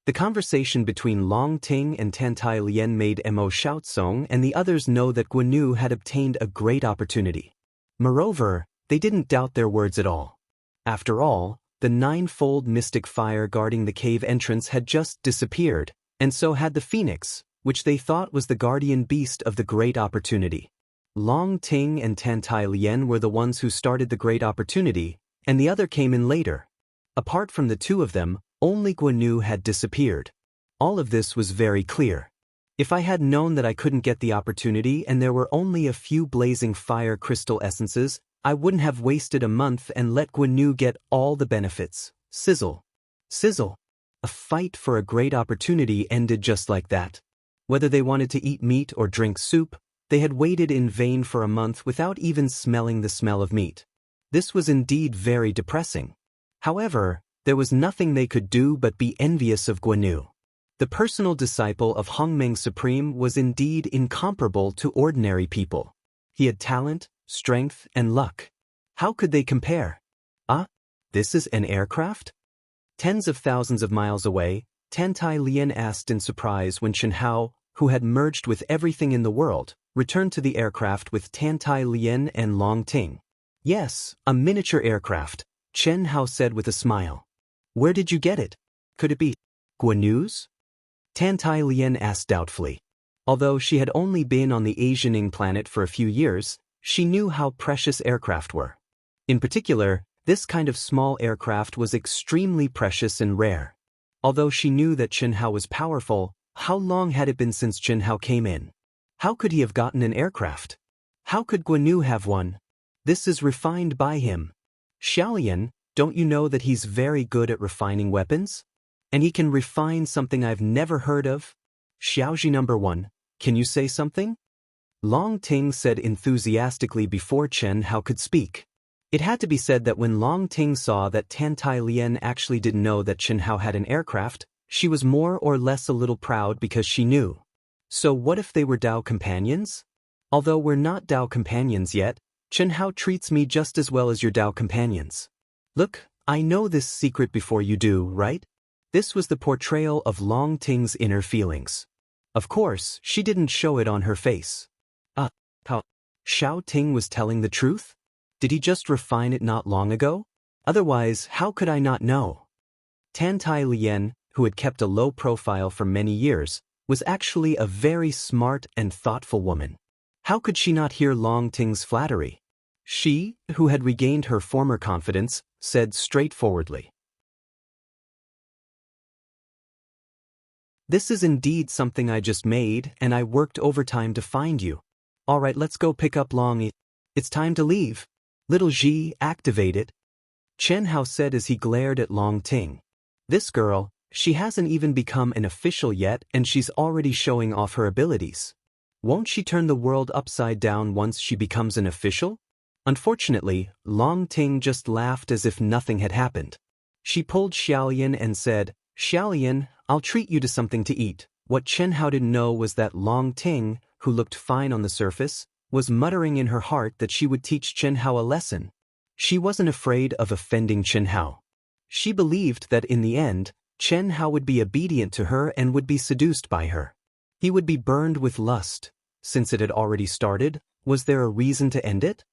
The conversation between Long Ting and Tantai Lien made Mo Xiaozong and the others know that Guanyu had obtained a great opportunity. Moreover, they didn't doubt their words at all. After all, the ninefold mystic fire guarding the cave entrance had just disappeared, and so had the phoenix, which they thought was the guardian beast of the great opportunity. Long Ting and Tantai Lien were the ones who started the great opportunity, and the other came in later. Apart from the two of them, only Guanyu had disappeared. All of this was very clear. If I had known that I couldn't get the opportunity and there were only a few blazing fire crystal essences, I wouldn't have wasted a month and let Guanyu get all the benefits. Sizzle. Sizzle. A fight for a great opportunity ended just like that. Whether they wanted to eat meat or drink soup, they had waited in vain for a month without even smelling the smell of meat. This was indeed very depressing. However, there was nothing they could do but be envious of Guanyu. The personal disciple of Hongmeng Supreme was indeed incomparable to ordinary people. He had talent, strength, and luck. How could they compare? Ah, this is an aircraft? Tens of thousands of miles away, Tantai Lien asked in surprise when Chen Hao, who had merged with everything in the world, returned to the aircraft with Tantai Lien and Long Ting. Yes, a miniature aircraft, Chen Hao said with a smile. Where did you get it? Could it be Guanyu's? Tantai Lien asked doubtfully. Although she had only been on the Asianing planet for a few years, she knew how precious aircraft were. In particular, this kind of small aircraft was extremely precious and rare. Although she knew that Chen Hao was powerful, how long had it been since Chen Hao came in? How could he have gotten an aircraft? How could Guanyu have one? This is refined by him. Xiaolian, don't you know that he's very good at refining weapons? And he can refine something I've never heard of? Xiaoji number 1, can you say something? Long Ting said enthusiastically before Chen Hao could speak. It had to be said that when Long Ting saw that Tantai Lien actually didn't know that Chen Hao had an aircraft, she was more or less a little proud because she knew. So what if they were Dao companions? Although we're not Dao companions yet, Chen Hao treats me just as well as your Dao companions. Look, I know this secret before you do, right? This was the portrayal of Long Ting's inner feelings. Of course, she didn't show it on her face. How? Xiao Ting was telling the truth? Did he just refine it not long ago? Otherwise, how could I not know? Tantai Lien, who had kept a low profile for many years, was actually a very smart and thoughtful woman. How could she not hear Long Ting's flattery? She, who had regained her former confidence, said straightforwardly. This is indeed something I just made, and I worked overtime to find you. All right, let's go pick up Long Yi. It's time to leave. Little Ji, activate it. Chen Hao said as he glared at Long Ting. This girl, she hasn't even become an official yet and she's already showing off her abilities. Won't she turn the world upside down once she becomes an official? Unfortunately, Long Ting just laughed as if nothing had happened. She pulled Xiaolian and said, Xiaolian, I'll treat you to something to eat. What Chen Hao didn't know was that Long Ting, who looked fine on the surface, was muttering in her heart that she would teach Chen Hao a lesson. She wasn't afraid of offending Chen Hao. She believed that in the end, Chen Hao would be obedient to her and would be seduced by her. He would be burned with lust. Since it had already started, was there a reason to end it?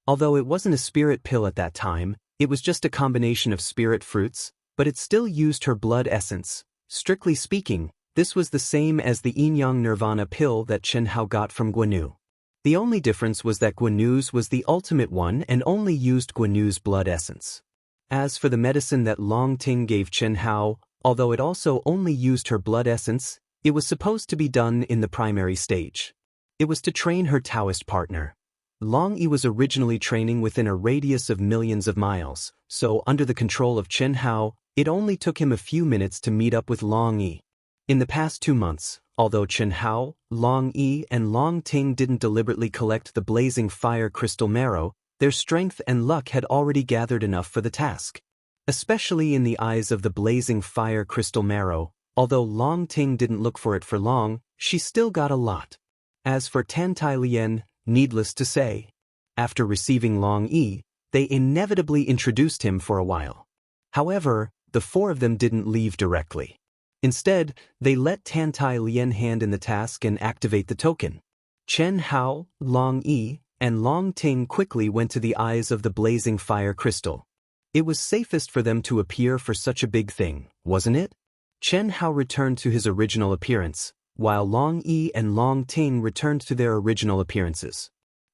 Although it wasn't a spirit pill at that time, it was just a combination of spirit fruits, but it still used her blood essence. Strictly speaking, this was the same as the yin-yang nirvana pill that Chen Hao got from Guanyu. The only difference was that Guanyu's was the ultimate one and only used Guanyu's blood essence. As for the medicine that Long Ting gave Chen Hao, although it also only used her blood essence, it was supposed to be done in the primary stage. It was to train her Taoist partner. Long Yi was originally training within a radius of millions of miles, so under the control of Chen Hao, it only took him a few minutes to meet up with Long Yi. In the past 2 months, although Chen Hao, Long Yi, and Long Ting didn't deliberately collect the blazing fire crystal marrow, their strength and luck had already gathered enough for the task. Especially in the eyes of the blazing fire crystal marrow, although Long Ting didn't look for it for long, she still got a lot. As for Tantai Lien, needless to say, after receiving Long Yi, they inevitably introduced him for a while. However, the four of them didn't leave directly. Instead, they let Tantai Lien hand in the task and activate the token. Chen Hao, Long Yi, and Long Ting quickly went to the eyes of the blazing fire crystal. It was safest for them to appear for such a big thing, wasn't it? Chen Hao returned to his original appearance, while Long Yi and Long Ting returned to their original appearances.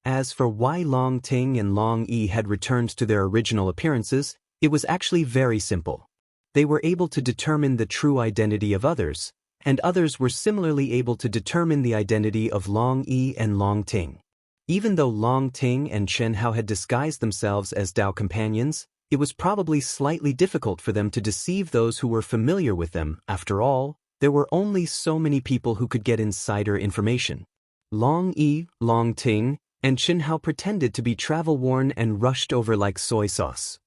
As for why Long Ting and Long Yi had returned to their original appearances, it was actually very simple. They were able to determine the true identity of others, and others were similarly able to determine the identity of Long Yi and Long Ting. Even though Long Ting and Chen Hao had disguised themselves as Dao companions, it was probably slightly difficult for them to deceive those who were familiar with them. After all, there were only so many people who could get insider information. Long Yi, Long Ting, and Chen Hao pretended to be travel-worn and rushed over like soy sauce.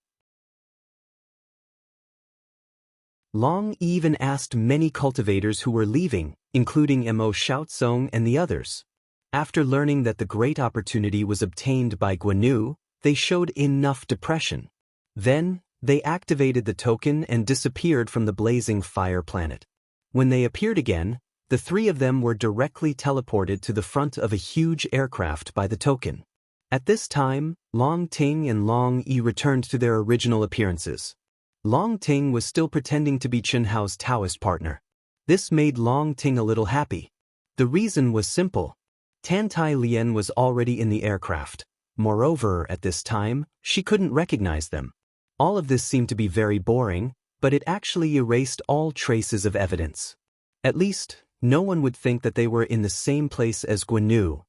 Long even asked many cultivators who were leaving, including Mo Xiaozong and the others. After learning that the great opportunity was obtained by Guanu, they showed enough depression. Then, they activated the token and disappeared from the blazing fire planet. When they appeared again, the three of them were directly teleported to the front of a huge aircraft by the token. At this time, Long Ting and Long Yi returned to their original appearances. Long Ting was still pretending to be Chen Hao's Taoist partner. This made Long Ting a little happy. The reason was simple. Tantai Lien was already in the aircraft. Moreover, at this time, she couldn't recognize them. All of this seemed to be very boring, but it actually erased all traces of evidence. At least, no one would think that they were in the same place as Guanu.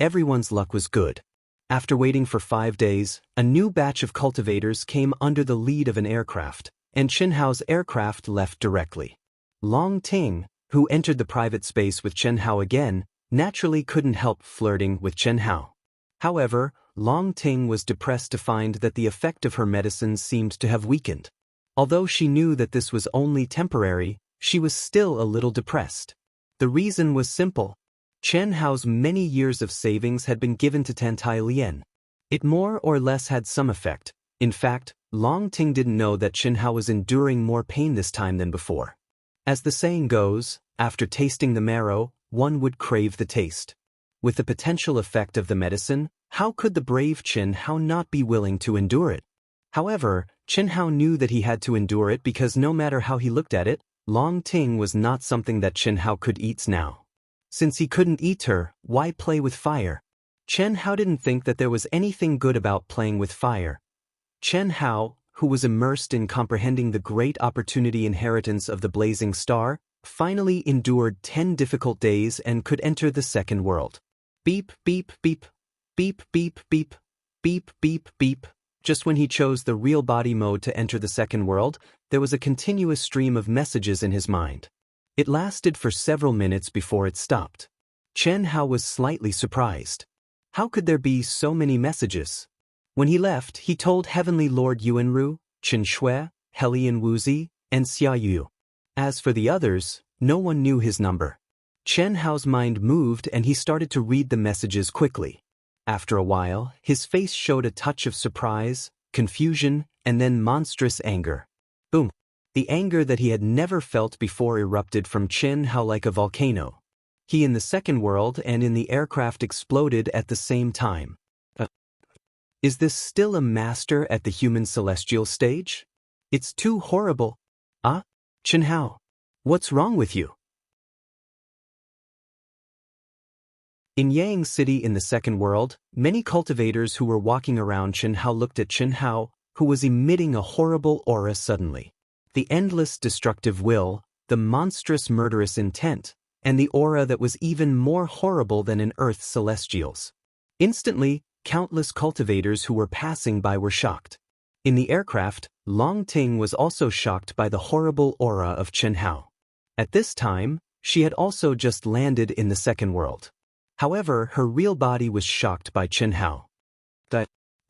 Everyone's luck was good. After waiting for 5 days, a new batch of cultivators came under the lead of an aircraft, and Chen Hao's aircraft left directly. Long Ting, who entered the private space with Chen Hao again, naturally couldn't help flirting with Chen Hao. However, Long Ting was depressed to find that the effect of her medicine seemed to have weakened. Although she knew that this was only temporary, she was still a little depressed. The reason was simple. Chen Hao's many years of savings had been given to Tantai Lien. It more or less had some effect. In fact, Long Ting didn't know that Chen Hao was enduring more pain this time than before. As the saying goes, after tasting the marrow, one would crave the taste. With the potential effect of the medicine, how could the brave Chen Hao not be willing to endure it? However, Chen Hao knew that he had to endure it because no matter how he looked at it, Long Ting was not something that Chen Hao could eat now. Since he couldn't eat her, why play with fire? Chen Hao didn't think that there was anything good about playing with fire. Chen Hao, who was immersed in comprehending the great opportunity inheritance of the blazing star, finally endured 10 difficult days and could enter the second world. Beep, beep, beep. Beep, beep, beep. Beep, beep, beep. Just when he chose the real body mode to enter the second world, there was a continuous stream of messages in his mind. It lasted for several minutes before it stopped. Chen Hao was slightly surprised. How could there be so many messages? When he left, he told Heavenly Lord Yuanru, Chen Shui, Helian Wuzi, and Xia Yu. As for the others, no one knew his number. Chen Hao's mind moved and he started to read the messages quickly. After a while, his face showed a touch of surprise, confusion, and then monstrous anger. Boom! The anger that he had never felt before erupted from Chen Hao like a volcano. He in the second world and in the aircraft exploded at the same time. Is this still a master at the human celestial stage? It's too horrible. Chen Hao, what's wrong with you? In Yang City in the second world, many cultivators who were walking around Chen Hao looked at Chen Hao, who was emitting a horrible aura suddenly. The endless destructive will, the monstrous murderous intent, and the aura that was even more horrible than in Earth's celestials. Instantly, countless cultivators who were passing by were shocked. In the aircraft, Long Ting was also shocked by the horrible aura of Chen Hao. At this time, she had also just landed in the second world. However, her real body was shocked by Chen Hao.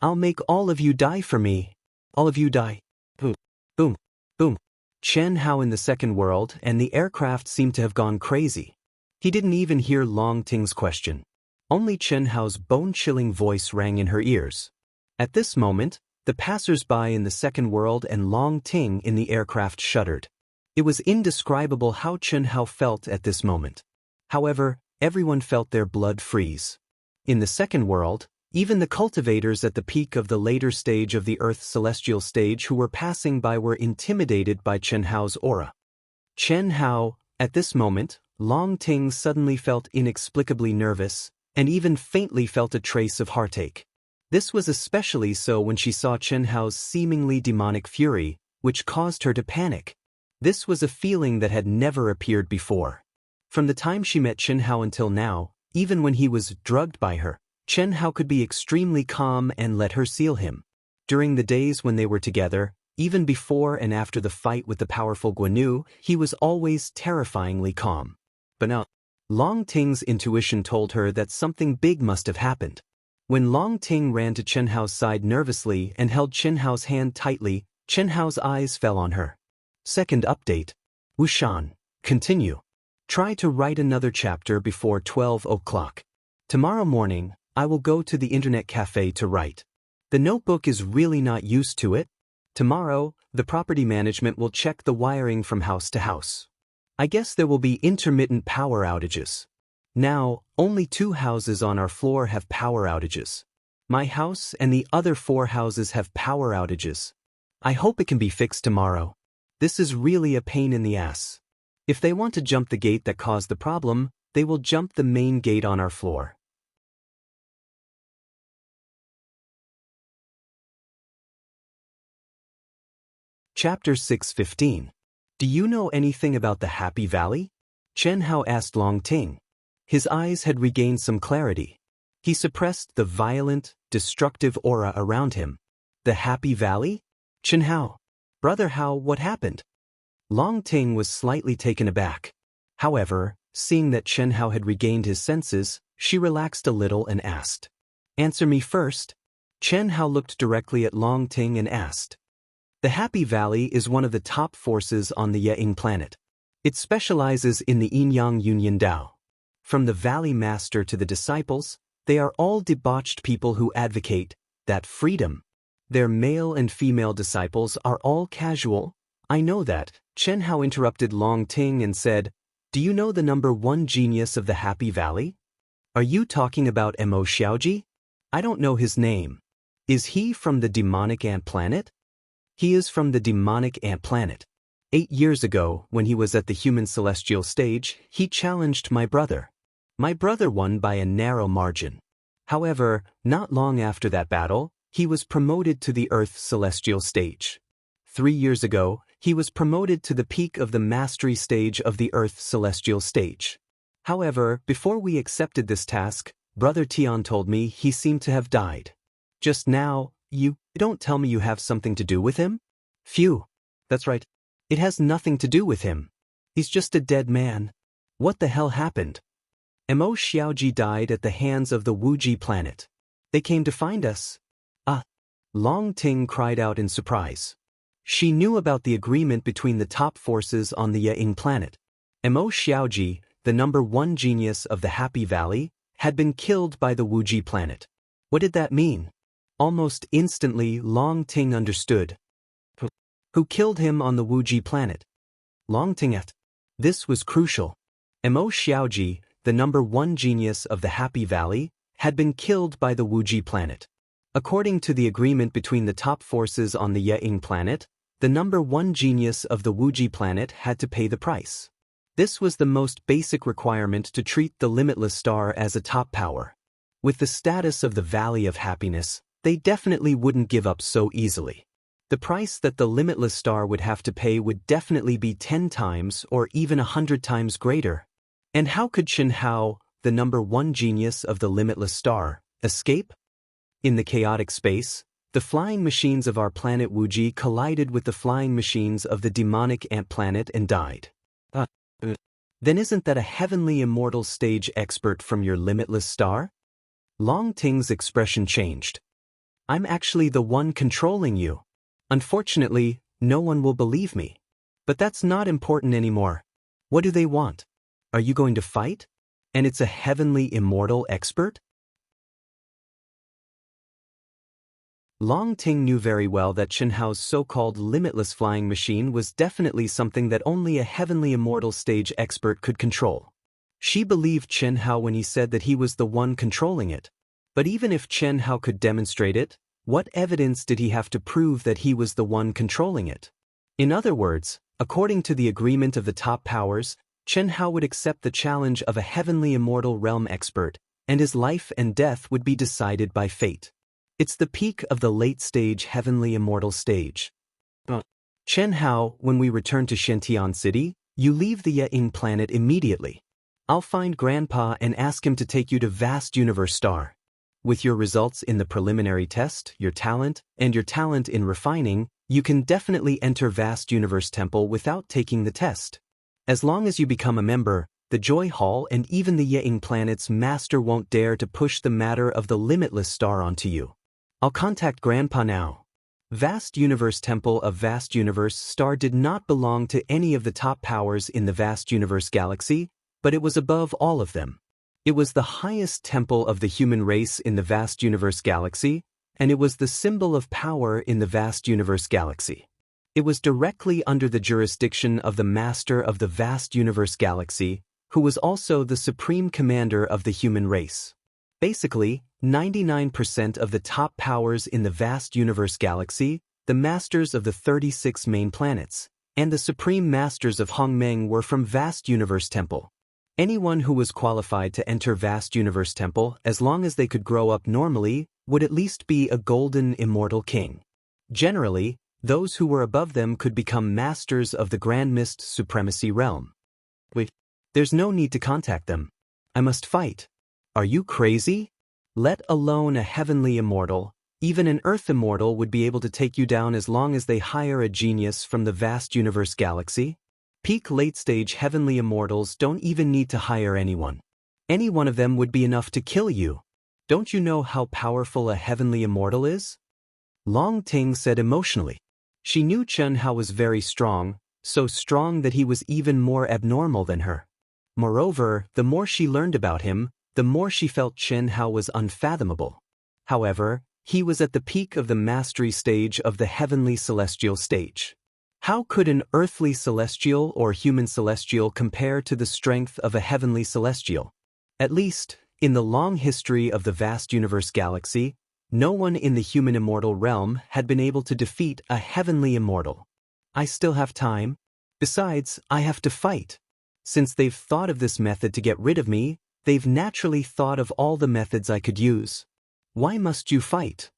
I'll make all of you die for me. All of you die. Boom, boom, boom. Chen Hao in the second world and the aircraft seemed to have gone crazy. He didn't even hear Long Ting's question. Only Chen Hao's bone-chilling voice rang in her ears. At this moment, The passers-by in the second world and Long Ting in the aircraft shuddered. It was indescribable how Chen Hao felt at this moment. However, everyone felt their blood freeze. In the second world, even the cultivators at the peak of the later stage of the Earth's celestial stage who were passing by were intimidated by Chen Hao's aura. Chen Hao, at this moment, Long Ting suddenly felt inexplicably nervous, and even faintly felt a trace of heartache. This was especially so when she saw Chen Hao's seemingly demonic fury, which caused her to panic. This was a feeling that had never appeared before. From the time she met Chen Hao until now, even when he was drugged by her, Chen Hao could be extremely calm and let her seal him. During the days when they were together, even before and after the fight with the powerful Guan, he was always terrifyingly calm. But now, Long Ting's intuition told her that something big must have happened. When Long Ting ran to Chen Hao's side nervously and held Chen Hao's hand tightly, Chen Hao's eyes fell on her. Second update. Wuxian, continue. Try to write another chapter before 12 o'clock. Tomorrow morning, I will go to the internet cafe to write. The notebook is really not used to it. Tomorrow, the property management will check the wiring from house to house. I guess there will be intermittent power outages. Now, only 2 houses on our floor have power outages. My house and the other 4 houses have power outages. I hope it can be fixed tomorrow. This is really a pain in the ass. If they want to jump the gate that caused the problem, they will jump the main gate on our floor. Chapter 6:15. Do you know anything about the Happy Valley? Chen Hao asked Long Ting. His eyes had regained some clarity. He suppressed the violent, destructive aura around him. The Happy Valley? Chen Hao. Brother Hao, what happened? Long Ting was slightly taken aback. However, seeing that Chen Hao had regained his senses, she relaxed a little and asked. Answer me first. Chen Hao looked directly at Long Ting and asked. The Happy Valley is one of the top forces on the Ying planet. It specializes in the Yin-Yang Union Dao. From the Valley Master to the disciples, they are all debauched people who advocate that freedom. Their male and female disciples are all casual. I know that. Chen Hao interrupted Long Ting and said, Do you know the number 1 genius of the Happy Valley? Are you talking about Mo Xiaoji? I don't know his name. Is he from the demonic ant planet? He is from the demonic ant planet. 8 years ago, when he was at the human celestial stage, he challenged my brother. My brother won by a narrow margin. However, not long after that battle, he was promoted to the Earth celestial stage. 3 years ago, he was promoted to the peak of the mastery stage of the Earth celestial stage. However, before we accepted this task, Brother Tian told me he seemed to have died. Just now, you don't tell me you have something to do with him? Phew. That's right. It has nothing to do with him. He's just a dead man. What the hell happened? Mo Xiaoji died at the hands of the Wuji planet. They came to find us. Ah. Long Ting cried out in surprise. She knew about the agreement between the top forces on the Ying planet. Mo Xiaoji, the number 1 genius of the Happy Valley, had been killed by the Wuji planet. What did that mean? Almost instantly, Long Ting understood. Who killed him on the Wuji planet? Long Ting. This was crucial. Mo Xiaoji, the number 1 genius of the Happy Valley, had been killed by the Wuji planet. According to the agreement between the top forces on the Ying planet, the number 1 genius of the Wuji planet had to pay the price. This was the most basic requirement to treat the limitless star as a top power. With the status of the Valley of Happiness, they definitely wouldn't give up so easily. The price that the limitless star would have to pay would definitely be 10 times or even 100 times greater. And how could Chen Hao, the number 1 genius of the limitless star, escape? In the chaotic space, the flying machines of our planet Wuji collided with the flying machines of the demonic ant planet and died. Then isn't that a heavenly immortal stage expert from your limitless star? Long Ting's expression changed. I'm actually the one controlling you. Unfortunately, no one will believe me. But that's not important anymore. What do they want? Are you going to fight? And it's a heavenly immortal expert? Long Ting knew very well that Chen Hao's so-called limitless flying machine was definitely something that only a heavenly immortal stage expert could control. She believed Chen Hao when he said that he was the one controlling it. But even if Chen Hao could demonstrate it, what evidence did he have to prove that he was the one controlling it? In other words, according to the agreement of the top powers, Chen Hao would accept the challenge of a heavenly immortal realm expert, and his life and death would be decided by fate. It's the peak of the late-stage heavenly immortal stage. Chen Hao, when we return to Shantian City, you leave the Ying planet immediately. I'll find Grandpa and ask him to take you to Vast Universe Star. With your results in the preliminary test, your talent in refining, you can definitely enter Vast Universe Temple without taking the test. As long as you become a member, the Joy Hall and even the Ying planet's master won't dare to push the matter of the limitless star onto you. I'll contact Grandpa now. Vast Universe Temple of Vast Universe Star did not belong to any of the top powers in the Vast Universe Galaxy, but it was above all of them. It was the highest temple of the human race in the Vast Universe Galaxy, and it was the symbol of power in the Vast Universe Galaxy. It was directly under the jurisdiction of the Master of the Vast Universe Galaxy, who was also the supreme commander of the human race. Basically, 99% of the top powers in the Vast Universe Galaxy, the masters of the 36 main planets, and the supreme masters of Hongmeng were from Vast Universe Temple. Anyone who was qualified to enter Vast Universe Temple, as long as they could grow up normally, would at least be a golden immortal king. Generally, those who were above them could become masters of the Grand Mist Supremacy Realm. Wait, there's no need to contact them. I must fight. Are you crazy? Let alone a heavenly immortal, even an earth immortal would be able to take you down as long as they hire a genius from the Vast Universe Galaxy. Peak late-stage heavenly immortals don't even need to hire anyone. Any one of them would be enough to kill you. Don't you know how powerful a heavenly immortal is? Long Ting said emotionally. She knew Chen Hao was very strong, so strong that he was even more abnormal than her. Moreover, the more she learned about him, the more she felt Chen Hao was unfathomable. However, he was at the peak of the mastery stage of the heavenly celestial stage. How could an earthly celestial or human celestial compare to the strength of a heavenly celestial? At least, in the long history of the Vast Universe Galaxy, no one in the human immortal realm had been able to defeat a heavenly immortal. I still have time. Besides, I have to fight. Since they've thought of this method to get rid of me, they've naturally thought of all the methods I could use. Why must you fight?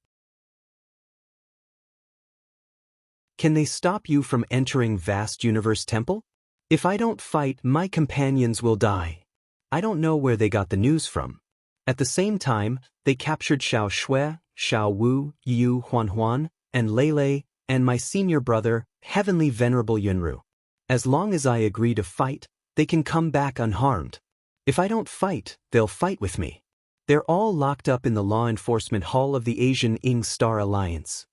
Can they stop you from entering Vast Universe Temple? If I don't fight, my companions will die. I don't know where they got the news from. At the same time, they captured Xiao Shui, Xiao Wu, Yu Huan, and Lei, and my senior brother, Heavenly Venerable Yunru. As long as I agree to fight, they can come back unharmed. If I don't fight, they'll fight with me. They're all locked up in the Law Enforcement Hall of the Asian Ing Star Alliance.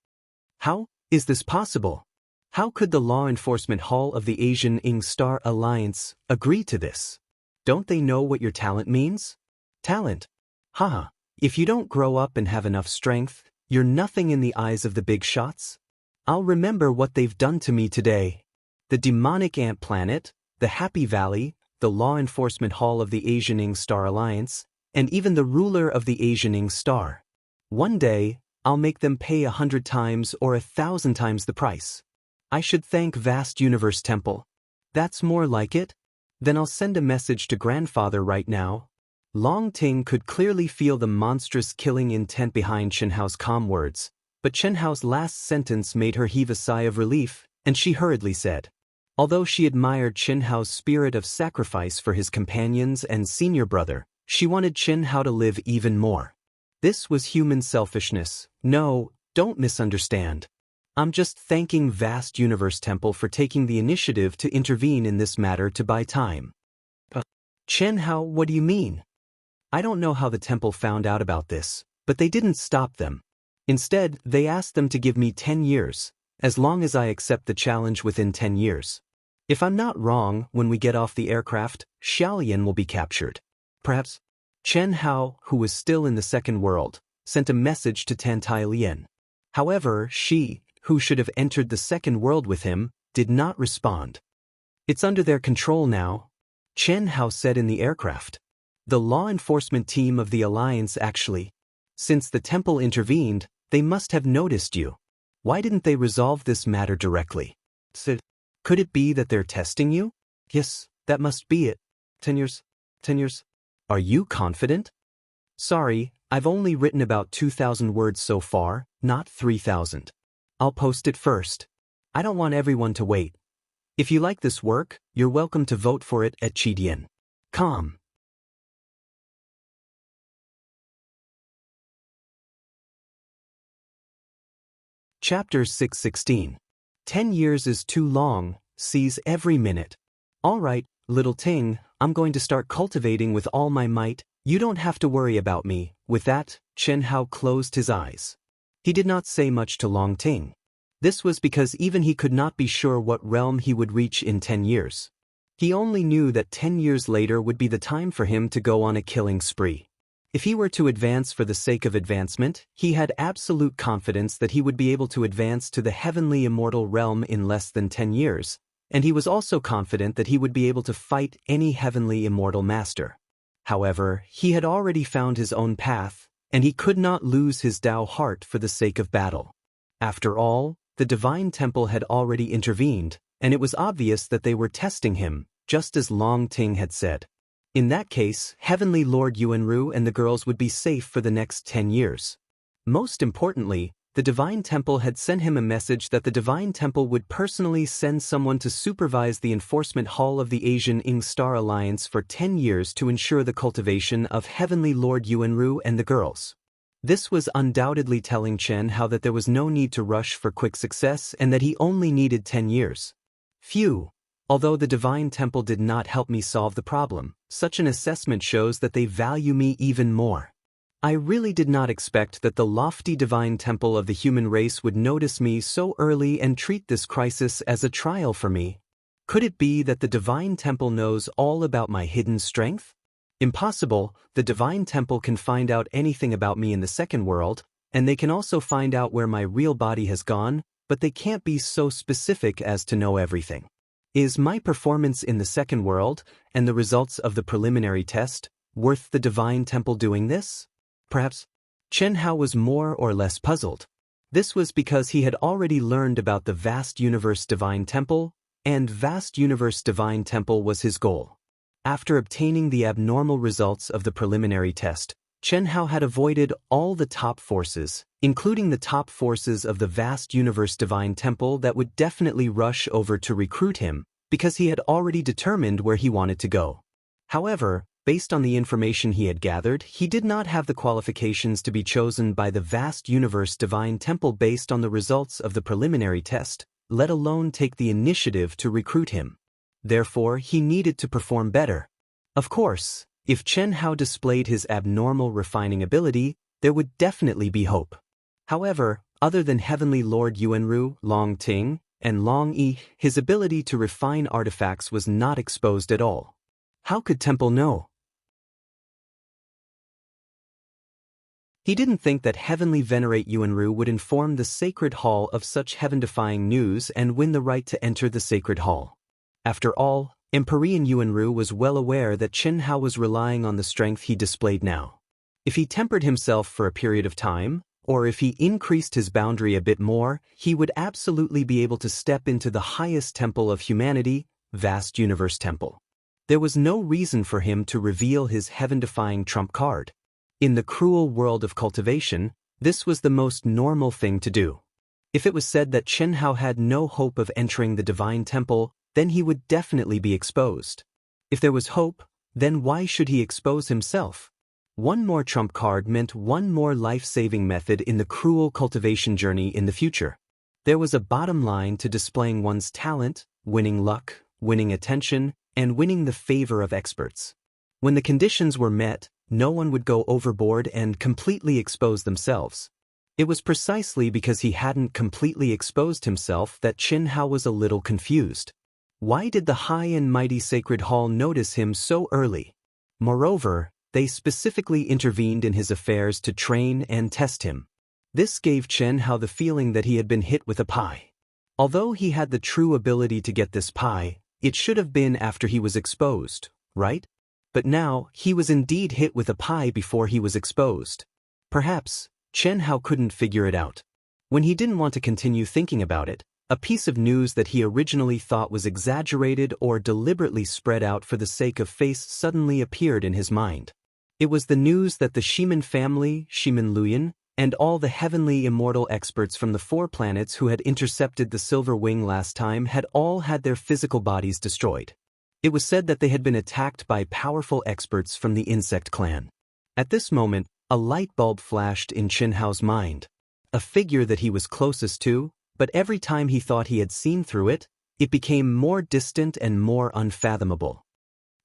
How is this possible? How could the Law Enforcement Hall of the Asian Ing Star Alliance agree to this? Don't they know what your talent means? Talent? Haha, if you don't grow up and have enough strength, you're nothing in the eyes of the big shots. I'll remember what they've done to me today. The demonic ant planet, the Happy Valley, the Law Enforcement Hall of the Asian Ing Star Alliance, and even the ruler of the Asian Ing Star. One day, I'll make them pay 100 times or 1,000 times the price. I should thank Vast Universe Temple. That's more like it. Then I'll send a message to Grandfather right now. Long Ting could clearly feel the monstrous killing intent behind Chen Hao's calm words, but Chen Hao's last sentence made her heave a sigh of relief, and she hurriedly said. Although she admired Chen Hao's spirit of sacrifice for his companions and senior brother, she wanted Chen Hao to live even more. This was human selfishness. No, don't misunderstand. I'm just thanking Vast Universe Temple for taking the initiative to intervene in this matter to buy time. Chen Hao, what do you mean? I don't know how the temple found out about this, but they didn't stop them. Instead, they asked them to give me 10 years, as long as I accept the challenge within 10 years. If I'm not wrong, when we get off the aircraft, Xiaolian will be captured. Perhaps Chen Hao, who was still in the second world, sent a message to Tan Tai Lian. However, she, who should have entered the second world with him, did not respond. "It's under their control now," Chen Hao said in the aircraft. "The law enforcement team of the Alliance actually. Since the temple intervened, they must have noticed you. Why didn't they resolve this matter directly?" Said, "Could it be that they're testing you?" "Yes, that must be it. 10 years. 10 years. Are you confident?" "Sorry, I've only written about 2,000 words so far, not 3,000. I'll post it first. I don't want everyone to wait. If you like this work, you're welcome to vote for it at Chidian.com. Chapter 616. 10 years is too long, seize every minute. All right, little Ting, I'm going to start cultivating with all my might. You don't have to worry about me. With that, Chen Hao closed his eyes. He did not say much to Long Ting. This was because even he could not be sure what realm he would reach in 10 years. He only knew that 10 years later would be the time for him to go on a killing spree. If he were to advance for the sake of advancement, he had absolute confidence that he would be able to advance to the heavenly immortal realm in less than 10 years, and he was also confident that he would be able to fight any heavenly immortal master. However, he had already found his own path, and he could not lose his Tao heart for the sake of battle. After all, the Divine Temple had already intervened, and it was obvious that they were testing him, just as Long Ting had said. In that case, Heavenly Lord Yuanru and the girls would be safe for the next 10 years. Most importantly, the Divine Temple had sent him a message that the Divine Temple would personally send someone to supervise the enforcement hall of the Asian Ing Star Alliance for 10 years to ensure the cultivation of Heavenly Lord Yuanru and the girls. This was undoubtedly telling Chen Hao that there was no need to rush for quick success and that he only needed 10 years. Phew! Although the Divine Temple did not help me solve the problem, such an assessment shows that they value me even more. I really did not expect that the lofty Divine Temple of the human race would notice me so early and treat this crisis as a trial for me. Could it be that the Divine Temple knows all about my hidden strength? Impossible. The Divine Temple can find out anything about me in the second world, and they can also find out where my real body has gone, but they can't be so specific as to know everything. Is my performance in the second world, and the results of the preliminary test, worth the Divine Temple doing this? Perhaps. Chen Hao was more or less puzzled. This was because he had already learned about the Vast Universe Divine Temple, and Vast Universe Divine Temple was his goal. After obtaining the abnormal results of the preliminary test, Chen Hao had avoided all the top forces, including the top forces of the Vast Universe Divine Temple that would definitely rush over to recruit him, because he had already determined where he wanted to go. However, based on the information he had gathered, he did not have the qualifications to be chosen by the Vast Universe Divine Temple based on the results of the preliminary test, let alone take the initiative to recruit him. Therefore, he needed to perform better. Of course, if Chen Hao displayed his abnormal refining ability, there would definitely be hope. However, other than Heavenly Lord Yuanru, Long Ting, and Long Yi, his ability to refine artifacts was not exposed at all. How could Temple know? He didn't think that Heavenly Venerate Yuanru would inform the Sacred Hall of such heaven-defying news and win the right to enter the Sacred Hall. After all, Empyrean Yuanru was well aware that Chen Hao was relying on the strength he displayed now. If he tempered himself for a period of time, or if he increased his boundary a bit more, he would absolutely be able to step into the highest temple of humanity, Vast Universe Temple. There was no reason for him to reveal his heaven-defying trump card. In the cruel world of cultivation, this was the most normal thing to do. If it was said that Chen Hao had no hope of entering the Divine Temple, then he would definitely be exposed. If there was hope, then why should he expose himself? One more trump card meant one more life-saving method in the cruel cultivation journey in the future. There was a bottom line to displaying one's talent, winning luck, winning attention, and winning the favor of experts. When the conditions were met, no one would go overboard and completely expose themselves. It was precisely because he hadn't completely exposed himself that Chen Hao was a little confused. Why did the High and Mighty Sacred Hall notice him so early? Moreover, they specifically intervened in his affairs to train and test him. This gave Chen Hao the feeling that he had been hit with a pie. Although he had the true ability to get this pie, it should have been after he was exposed, right? But now, he was indeed hit with a pie before he was exposed. Perhaps, Chen Hao couldn't figure it out. When he didn't want to continue thinking about it, a piece of news that he originally thought was exaggerated or deliberately spread out for the sake of face suddenly appeared in his mind. It was the news that the Shimin family, Shimin Luyan, and all the heavenly immortal experts from the 4 planets who had intercepted the Silver Wing last time had all had their physical bodies destroyed. It was said that they had been attacked by powerful experts from the insect clan. At this moment, a light bulb flashed in Chen Hao's mind. A figure that he was closest to, but every time he thought he had seen through it, it became more distant and more unfathomable.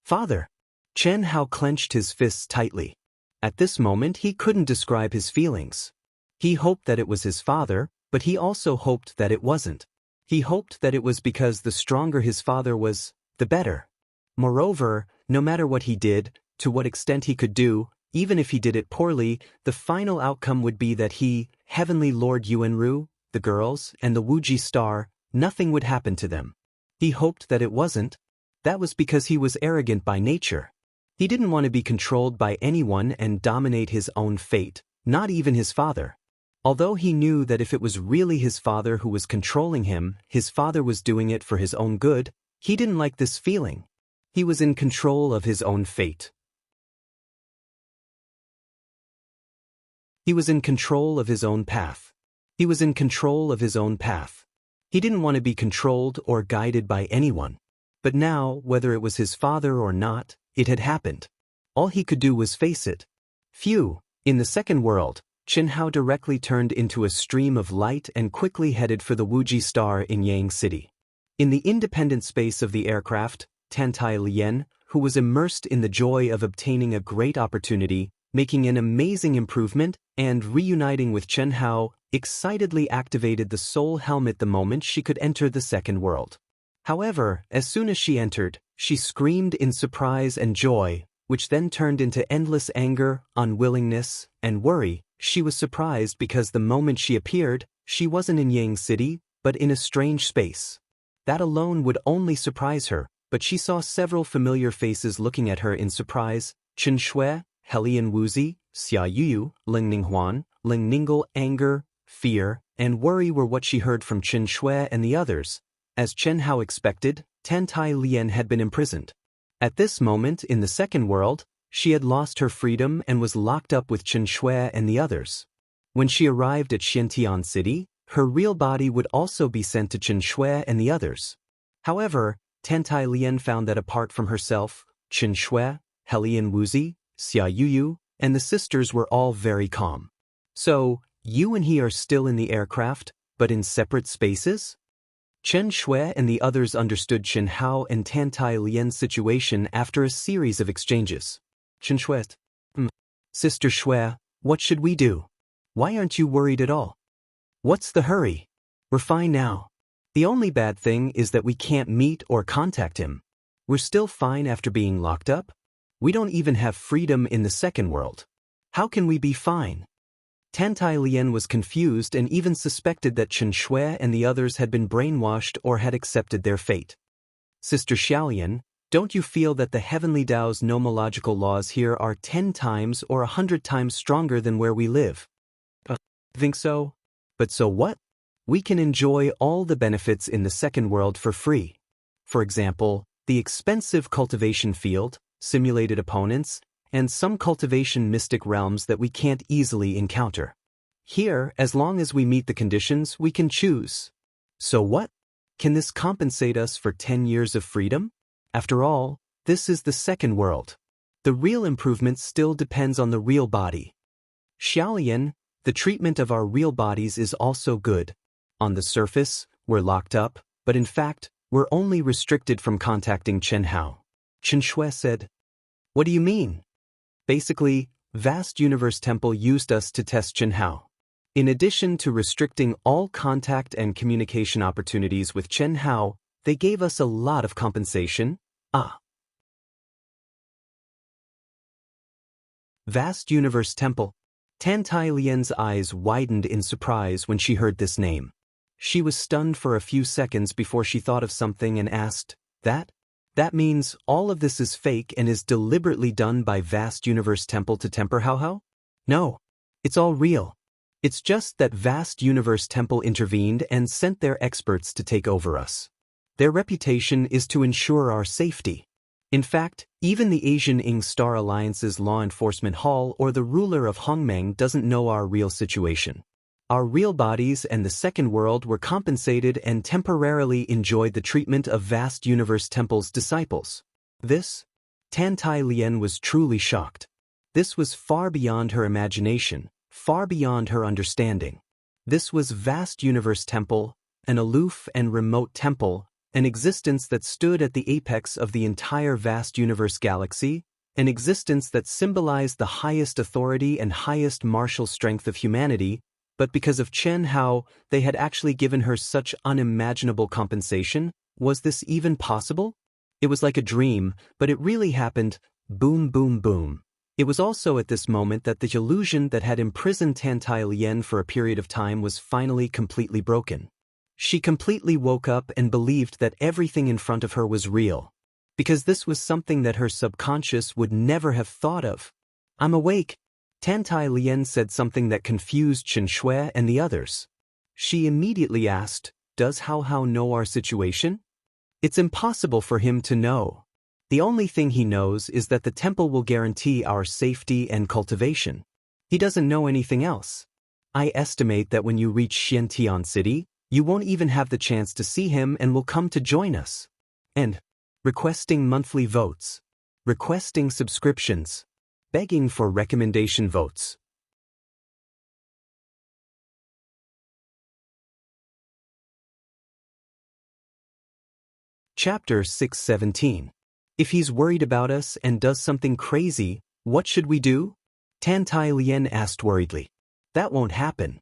Father! Chen Hao clenched his fists tightly. At this moment he couldn't describe his feelings. He hoped that it was his father, but he also hoped that it wasn't. He hoped that it was because the stronger his father was, the better. Moreover, no matter what he did, to what extent he could do, even if he did it poorly, the final outcome would be that he, Heavenly Lord Yuanru, the girls, and the Wuji star, nothing would happen to them. He hoped that it wasn't. That was because he was arrogant by nature. He didn't want to be controlled by anyone and dominate his own fate, not even his father. Although he knew that if it was really his father who was controlling him, his father was doing it for his own good, he didn't like this feeling. He was in control of his own fate. He was in control of his own path. He was in control of his own path. He didn't want to be controlled or guided by anyone. But now, whether it was his father or not, it had happened. All he could do was face it. Phew! In the second world, Chen Hao directly turned into a stream of light and quickly headed for the Wuji star in Yang City. In the independent space of the aircraft, Tantai Lian, who was immersed in the joy of obtaining a great opportunity, making an amazing improvement, and reuniting with Chen Hao, excitedly activated the soul helmet the moment she could enter the second world. However, as soon as she entered, she screamed in surprise and joy, which then turned into endless anger, unwillingness, and worry. She was surprised because the moment she appeared, she wasn't in Yang City, but in a strange space. That alone would only surprise her, but she saw several familiar faces looking at her in surprise: Chen Shui, Helian Wuzi, Xia Yu, Ling Ninghuan, Ling Ningle. Anger, fear, and worry were what she heard from Chen Shui and the others. As Chen Hao expected, Tantai Lian had been imprisoned. At this moment in the second world, she had lost her freedom and was locked up with Chen Shui and the others. When she arrived at Xiantian City, her real body would also be sent to Chen Shui and the others. However, Tantai Lian found that apart from herself, Chen Shui, Helian Wuzi, Xia Yu, and the sisters were all very calm. So, you and he are still in the aircraft, but in separate spaces? Chen Shui and the others understood Chen Hao and Tantai Lian's situation after a series of exchanges. Chen Shui, Sister Shui, what should we do? Why aren't you worried at all? What's the hurry? We're fine now. The only bad thing is that we can't meet or contact him. We're still fine after being locked up. We don't even have freedom in the second world. How can we be fine? Tantai Lian was confused and even suspected that Chen Shui and the others had been brainwashed or had accepted their fate. Sister Xiaolian, don't you feel that the heavenly Tao's nomological laws here are 10 times or 100 times stronger than where we live? Think so? But so what? We can enjoy all the benefits in the second world for free. For example, the expensive cultivation field, simulated opponents, and some cultivation mystic realms that we can't easily encounter. Here, as long as we meet the conditions, we can choose. So what? Can this compensate us for 10 years of freedom? After all, this is the second world. The real improvement still depends on the real body. Xiaolian, the treatment of our real bodies is also good. On the surface, we're locked up, but in fact, we're only restricted from contacting Chen Hao. Chen Shui said, "What do you mean?" Basically, Vast Universe Temple used us to test Chen Hao. In addition to restricting all contact and communication opportunities with Chen Hao, they gave us a lot of compensation. Vast Universe Temple. Tan Tai Lian's eyes widened in surprise when she heard this name. She was stunned for a few seconds before she thought of something and asked, That? That means all of this is fake and is deliberately done by Vast Universe Temple to temper Hao Hao? No. It's all real. It's just that Vast Universe Temple intervened and sent their experts to take over us. Their reputation is to ensure our safety. In fact, even the Asian Ing Star Alliance's Law Enforcement Hall or the ruler of Hongmeng doesn't know our real situation. Our real bodies and the second world were compensated and temporarily enjoyed the treatment of Vast Universe Temple's disciples. This? Tan Tai Lian was truly shocked. This was far beyond her imagination, far beyond her understanding. This was Vast Universe Temple, an aloof and remote temple, an existence that stood at the apex of the entire vast universe galaxy, an existence that symbolized the highest authority and highest martial strength of humanity, but because of Chen Hao, they had actually given her such unimaginable compensation. Was this even possible? It was like a dream, but it really happened. Boom, boom, boom. It was also at this moment that the illusion that had imprisoned Tan Tai Lian for a period of time was finally completely broken. She completely woke up and believed that everything in front of her was real. Because this was something that her subconscious would never have thought of. I'm awake. Tan Tai Lian said something that confused Chen Shui and the others. She immediately asked, Does Hao Hao know our situation? It's impossible for him to know. The only thing he knows is that the temple will guarantee our safety and cultivation. He doesn't know anything else. I estimate that when you reach Xiantian City, you won't even have the chance to see him and will come to join us. And requesting monthly votes, requesting subscriptions, begging for recommendation votes. Chapter 617. If he's worried about us and does something crazy, what should we do? Tan Tai Lian asked worriedly. That won't happen.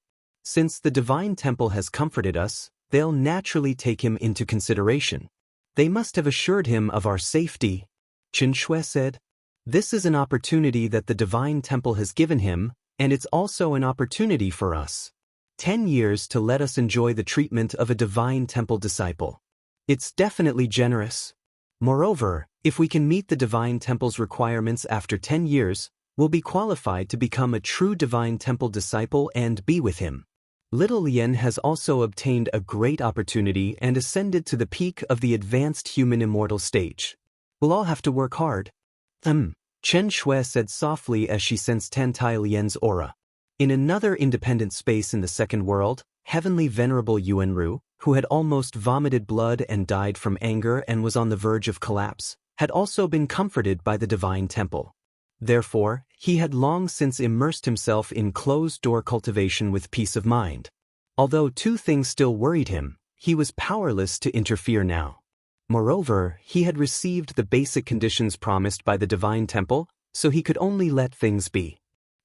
Since the Divine Temple has comforted us, they'll naturally take him into consideration. They must have assured him of our safety. Chen Shui said, This is an opportunity that the Divine Temple has given him, and it's also an opportunity for us. 10 years to let us enjoy the treatment of a Divine Temple disciple. It's definitely generous. Moreover, if we can meet the Divine Temple's requirements after 10 years, we'll be qualified to become a true Divine Temple disciple and be with him. Little Lien has also obtained a great opportunity and ascended to the peak of the advanced human immortal stage. We'll all have to work hard. Chen Shui said softly as she sensed Tan Tai Lian's aura. In another independent space in the second world, Heavenly Venerable Yuanru, who had almost vomited blood and died from anger and was on the verge of collapse, had also been comforted by the Divine Temple. Therefore, he had long since immersed himself in closed-door cultivation with peace of mind. Although two things still worried him, he was powerless to interfere now. Moreover, he had received the basic conditions promised by the Divine Temple, so he could only let things be.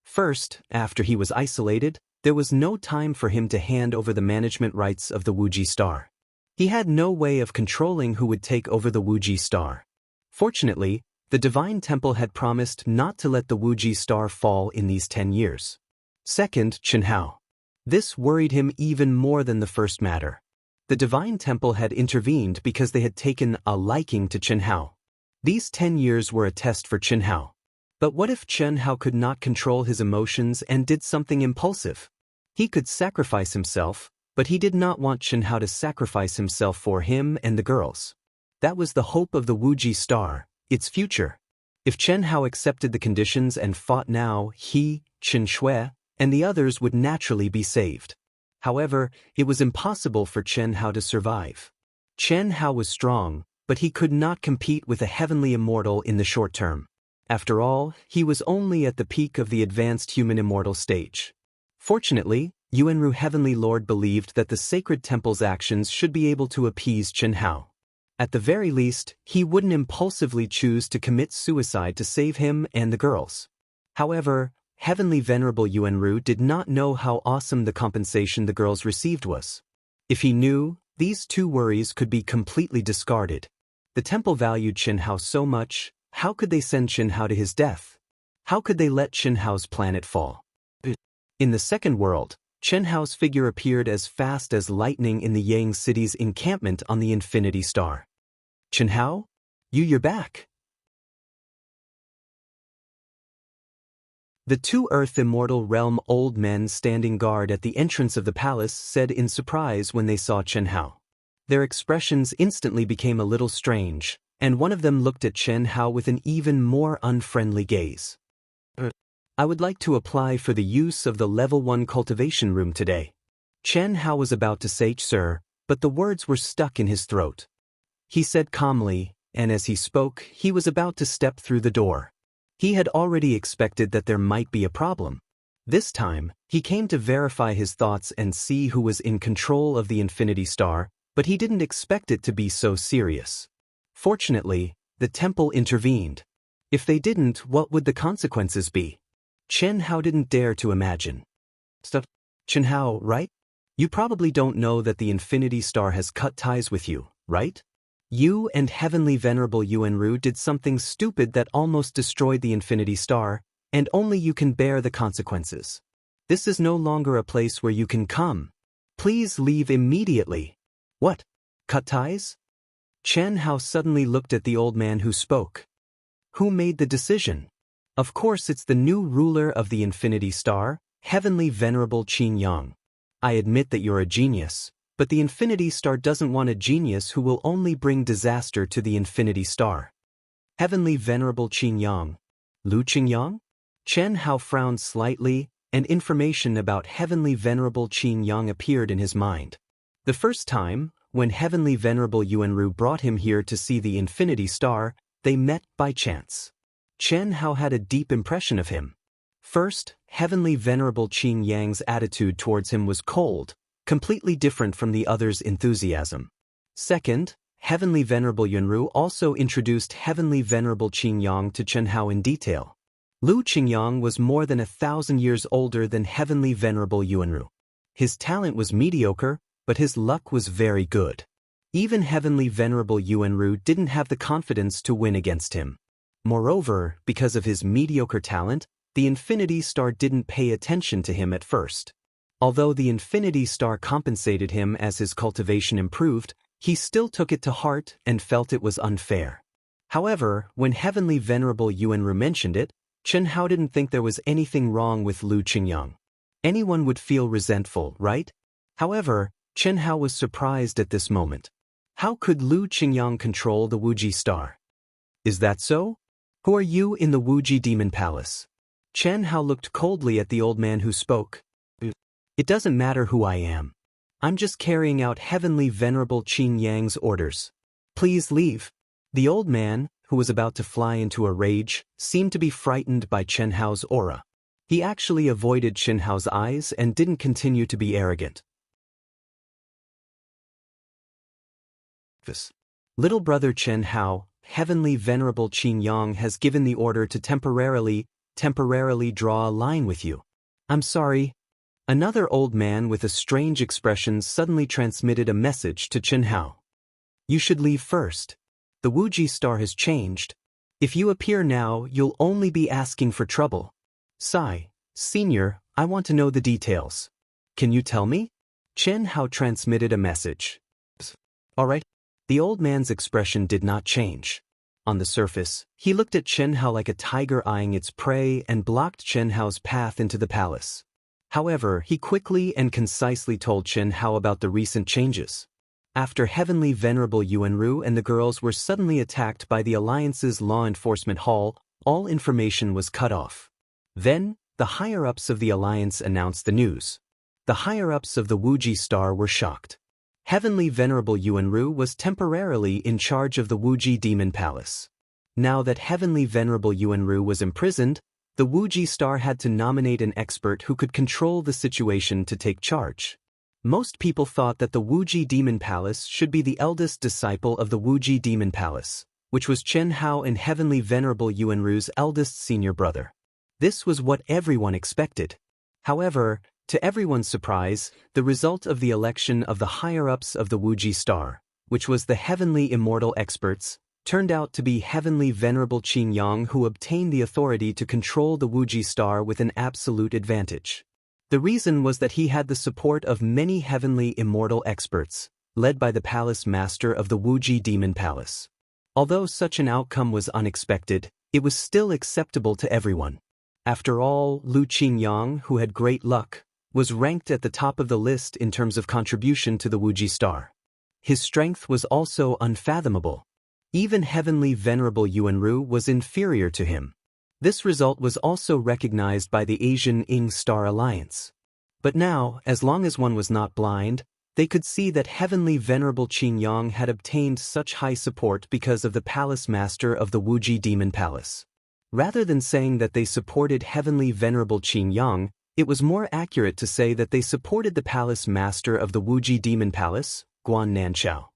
First, after he was isolated, there was no time for him to hand over the management rights of the Wuji Star. He had no way of controlling who would take over the Wuji Star. Fortunately, the Divine Temple had promised not to let the Wuji Star fall in these 10 years. Second, Chen Hao. This worried him even more than the first matter. The Divine Temple had intervened because they had taken a liking to Chen Hao. These 10 years were a test for Chen Hao. But what if Chen Hao could not control his emotions and did something impulsive? He could sacrifice himself, but he did not want Chen Hao to sacrifice himself for him and the girls. That was the hope of the Wuji Star, its future. If Chen Hao accepted the conditions and fought now, he, Chen Shui, and the others would naturally be saved. However, it was impossible for Chen Hao to survive. Chen Hao was strong, but he could not compete with a heavenly immortal in the short term. After all, he was only at the peak of the advanced human immortal stage. Fortunately, Yuanru Heavenly Lord believed that the sacred temple's actions should be able to appease Chen Hao. At the very least, he wouldn't impulsively choose to commit suicide to save him and the girls. However, Heavenly Venerable Yuanru did not know how awesome the compensation the girls received was. If he knew, these two worries could be completely discarded. The temple valued Chen Hao so much, how could they send Chen Hao to his death? How could they let Chen Hao's planet fall? In the second world, Chen Hao's figure appeared as fast as lightning in the Yang city's encampment on the Infinity Star. Chen Hao? You're back. The two Earth Immortal Realm old men standing guard at the entrance of the palace said in surprise when they saw Chen Hao. Their expressions instantly became a little strange, and one of them looked at Chen Hao with an even more unfriendly gaze. I would like to apply for the use of the Level 1 cultivation room today. Chen Hao was about to say sir, but the words were stuck in his throat. He said calmly, and as he spoke, he was about to step through the door. He had already expected that there might be a problem. This time, he came to verify his thoughts and see who was in control of the Infinity Star, but he didn't expect it to be so serious. Fortunately, the temple intervened. If they didn't, what would the consequences be? Chen Hao didn't dare to imagine. Stop. Chen Hao, right? You probably don't know that the Infinity Star has cut ties with you, right? You and Heavenly Venerable Yuanru did something stupid that almost destroyed the Infinity Star, and only you can bear the consequences. This is no longer a place where you can come. Please leave immediately. What? Cut ties? Chen Hao suddenly looked at the old man who spoke. Who made the decision? Of course it's the new ruler of the Infinity Star, Heavenly Venerable Qin Yang. I admit that you're a genius, but the Infinity Star doesn't want a genius who will only bring disaster to the Infinity Star. Heavenly Venerable Qin Yang. Lu Qingyang? Chen Hao frowned slightly, and information about Heavenly Venerable Qin Yang appeared in his mind. The first time, when Heavenly Venerable Yuanru brought him here to see the Infinity Star, they met by chance. Chen Hao had a deep impression of him. First, Heavenly Venerable Qin Yang's attitude towards him was cold, completely different from the other's enthusiasm. Second, Heavenly Venerable Yuanru also introduced Heavenly Venerable Qin Yang to Chen Hao in detail. Lu Qingyang was more than 1,000 years older than Heavenly Venerable Yuanru. His talent was mediocre, but his luck was very good. Even Heavenly Venerable Yuanru didn't have the confidence to win against him. Moreover, because of his mediocre talent, the Infinity Star didn't pay attention to him at first. Although the Infinity Star compensated him as his cultivation improved, he still took it to heart and felt it was unfair. However, when Heavenly Venerable Yuanru mentioned it, Chen Hao didn't think there was anything wrong with Lu Qingyang. Anyone would feel resentful, right? However, Chen Hao was surprised at this moment. How could Lu Qingyang control the Wuji Star? Is that so? Who are you in the Wuji Demon Palace? Chen Hao looked coldly at the old man who spoke. It doesn't matter who I am. I'm just carrying out Heavenly Venerable Qin Yang's orders. Please leave. The old man, who was about to fly into a rage, seemed to be frightened by Chen Hao's aura. He actually avoided Chen Hao's eyes and didn't continue to be arrogant. Little brother Chen Hao, Heavenly Venerable Qin Yang has given the order to temporarily draw a line with you. I'm sorry. Another old man with a strange expression suddenly transmitted a message to Chen Hao. You should leave first. The Wuji Star has changed. If you appear now, you'll only be asking for trouble. Sai, Senior, I want to know the details. Can you tell me? Chen Hao transmitted a message. All right. The old man's expression did not change. On the surface, he looked at Chen Hao like a tiger eyeing its prey and blocked Chen Hao's path into the palace. However, he quickly and concisely told Chen Hao about the recent changes. After Heavenly Venerable Yuanru and the girls were suddenly attacked by the Alliance's law enforcement hall, all information was cut off. Then, the higher-ups of the Alliance announced the news. The higher-ups of the Wuji Star were shocked. Heavenly Venerable Yuanru was temporarily in charge of the Wuji Demon Palace. Now that Heavenly Venerable Yuanru was imprisoned, the Wuji Star had to nominate an expert who could control the situation to take charge. Most people thought that the Wuji Demon Palace should be the eldest disciple of the Wuji Demon Palace, which was Chen Hao and Heavenly Venerable Yuanru's eldest senior brother. This was what everyone expected. However, to everyone's surprise, the result of the election of the higher-ups of the Wuji Star, which was the Heavenly Immortal Experts, turned out to be Heavenly Venerable Qin Yang, who obtained the authority to control the Wuji Star with an absolute advantage. The reason was that he had the support of many heavenly immortal experts, led by the palace master of the Wuji Demon Palace. Although such an outcome was unexpected, it was still acceptable to everyone. After all, Lu Qingyang, who had great luck, was ranked at the top of the list in terms of contribution to the Wuji star. His strength was also unfathomable. Even heavenly venerable Yuanru was inferior to him. This result was also recognized by the Asian Ing Star Alliance. But now, as long as one was not blind, they could see that heavenly venerable Qingyang had obtained such high support because of the palace master of the Wuji Demon Palace. Rather than saying that they supported heavenly venerable Qingyang, it was more accurate to say that they supported the palace master of the Wuji Demon Palace, Guan Nanchao.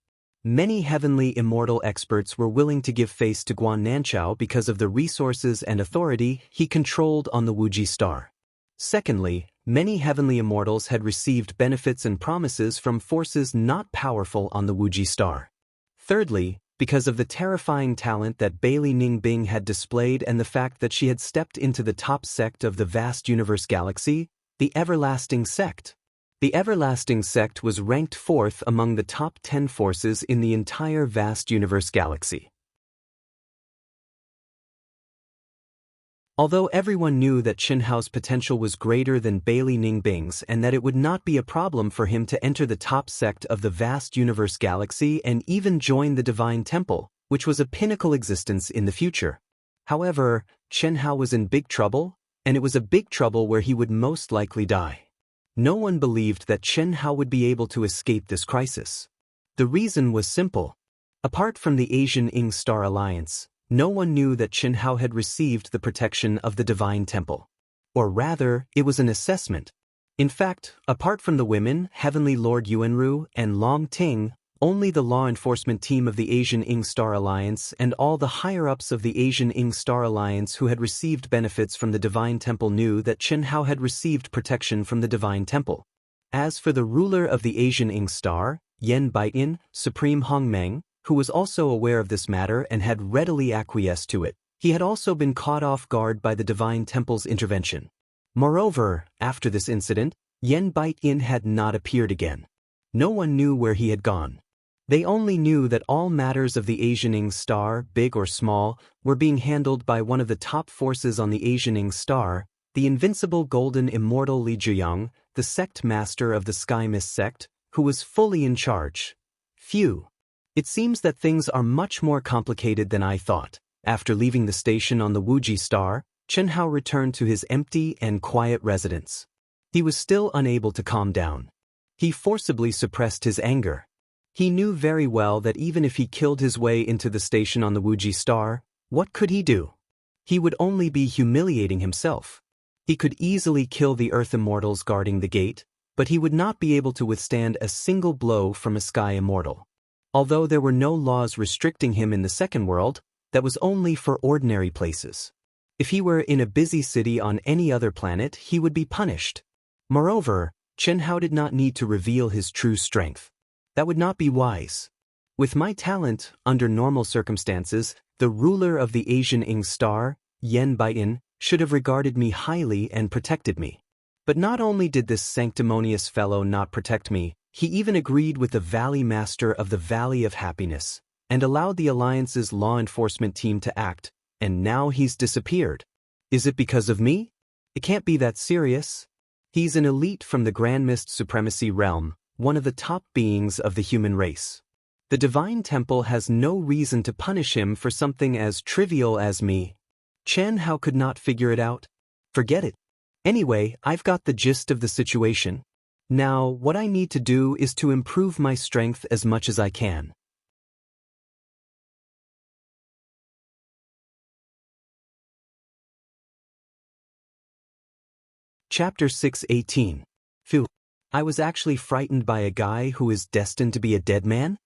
Many heavenly immortal experts were willing to give face to Guan Nanchao because of the resources and authority he controlled on the Wuji star. Secondly, many heavenly immortals had received benefits and promises from forces not powerful on the Wuji star. Thirdly, because of the terrifying talent that Bailey Ningbing had displayed and the fact that she had stepped into the top sect of the vast universe galaxy, the Everlasting Sect. The Everlasting Sect was ranked 4th among the top 10 forces in the entire vast universe galaxy. Although everyone knew that Chen Hao's potential was greater than Bailey Ningbing's and that it would not be a problem for him to enter the top sect of the vast universe galaxy and even join the Divine Temple, which was a pinnacle existence in the future. However, Chen Hao was in big trouble, and it was a big trouble where he would most likely die. No one believed that Chen Hao would be able to escape this crisis. The reason was simple. Apart from the Asian Ing Star Alliance, no one knew that Chen Hao had received the protection of the Divine Temple. Or rather, it was an assessment. In fact, apart from the women, Heavenly Lord Yuanru and Long Ting, only the law enforcement team of the Asian Ing Star Alliance and all the higher-ups of the Asian Ing Star Alliance who had received benefits from the Divine Temple knew that Chen Hao had received protection from the Divine Temple. As for the ruler of the Asian Ing Star, Yan Baiyin, Supreme Hongmeng, who was also aware of this matter and had readily acquiesced to it, he had also been caught off guard by the Divine Temple's intervention. Moreover, after this incident, Yan Baiyin had not appeared again. No one knew where he had gone. They only knew that all matters of the Asian Ing Star, big or small, were being handled by one of the top forces on the Asian Ing Star, the invincible golden immortal Li Zhiyang, the sect master of the Sky Mist sect, who was fully in charge. Phew. It seems that things are much more complicated than I thought. After leaving the station on the Wuji star, Chen Hao returned to his empty and quiet residence. He was still unable to calm down. He forcibly suppressed his anger. He knew very well that even if he killed his way into the station on the Wuji star, what could he do? He would only be humiliating himself. He could easily kill the Earth Immortals guarding the gate, but he would not be able to withstand a single blow from a Sky Immortal. Although there were no laws restricting him in the second world, that was only for ordinary places. If he were in a busy city on any other planet, he would be punished. Moreover, Chen Hao did not need to reveal his true strength. That would not be wise. With my talent, under normal circumstances, the ruler of the Asian Ing Star, Yan Baiyin, should have regarded me highly and protected me. But not only did this sanctimonious fellow not protect me, he even agreed with the Valley Master of the Valley of Happiness, and allowed the Alliance's law enforcement team to act, and now he's disappeared. Is it because of me? It can't be that serious. He's an elite from the Grand Mist Supremacy realm, one of the top beings of the human race. The Divine Temple has no reason to punish him for something as trivial as me. Chen Hao could not figure it out. Forget it. Anyway, I've got the gist of the situation. Now, what I need to do is to improve my strength as much as I can. Chapter 6:18. Phew. I was actually frightened by a guy who is destined to be a dead man?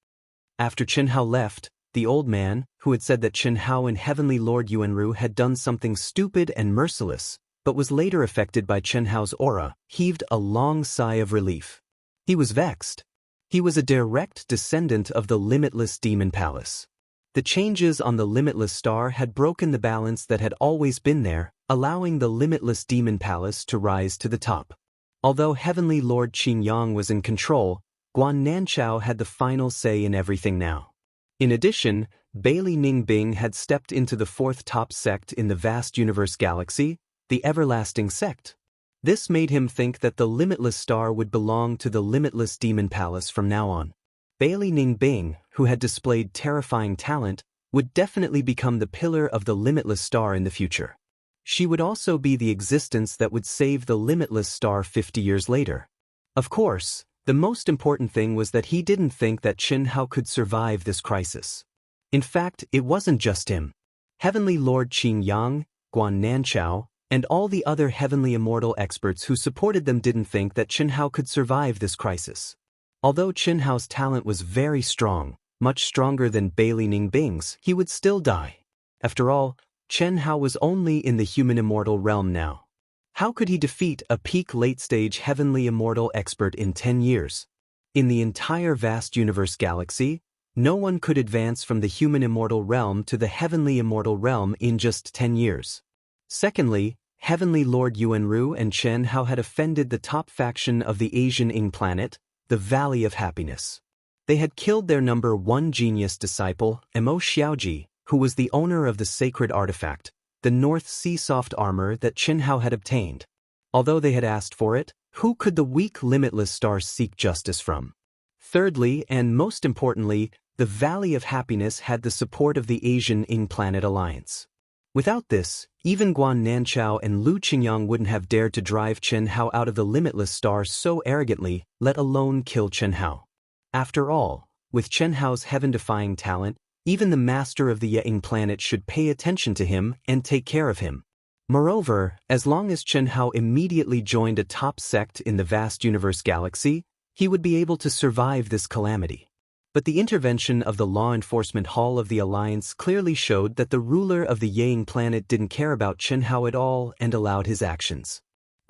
After Chen Hao left, the old man, who had said that Chen Hao and Heavenly Lord Yuanru had done something stupid and merciless, but was later affected by Chen Hao's aura, heaved a long sigh of relief. He was vexed. He was a direct descendant of the Limitless Demon Palace. The changes on the Limitless Star had broken the balance that had always been there, allowing the Limitless Demon Palace to rise to the top. Although Heavenly Lord Qingyang was in control, Guan Nanchao had the final say in everything now. In addition, Bailey Ningbing had stepped into the fourth top sect in the vast universe galaxy, the Everlasting Sect. This made him think that the Limitless Star would belong to the Limitless Demon Palace from now on. Bailey Ningbing, who had displayed terrifying talent, would definitely become the pillar of the Limitless Star in the future. She would also be the existence that would save the Limitless Star 50 years later. Of course, the most important thing was that he didn't think that Chen Hao could survive this crisis. In fact, it wasn't just him. Heavenly Lord Qingyang, Guan Nanchao, and all the other heavenly immortal experts who supported them didn't think that Chen Hao could survive this crisis. Although Chen Hao's talent was very strong, much stronger than Bailey Ningbing's, he would still die. After all, Chen Hao was only in the human immortal realm now. How could he defeat a peak late-stage heavenly immortal expert in 10 years? In the entire vast universe galaxy, no one could advance from the human immortal realm to the heavenly immortal realm in just 10 years. Secondly, Heavenly Lord Yuanru and Chen Hao had offended the top faction of the Asian Ing planet, the Valley of Happiness. They had killed their number one genius disciple, Mo Xiaoji, who was the owner of the sacred artifact, the North Sea soft armor that Chen Hao had obtained. Although they had asked for it, who could the weak Limitless Star seek justice from? Thirdly, and most importantly, the Valley of Happiness had the support of the Asian Ing Planet Alliance. Without this, even Guan Nanchao and Lu Qingyang wouldn't have dared to drive Chen Hao out of the Limitless Star so arrogantly, let alone kill Chen Hao. After all, with Chen Hao's heaven-defying talent, even the master of the Ye-Ing planet should pay attention to him and take care of him. Moreover, as long as Chen Hao immediately joined a top sect in the vast universe galaxy, he would be able to survive this calamity. But the intervention of the Law Enforcement Hall of the Alliance clearly showed that the ruler of the Ye-Ing planet didn't care about Chen Hao at all and allowed his actions.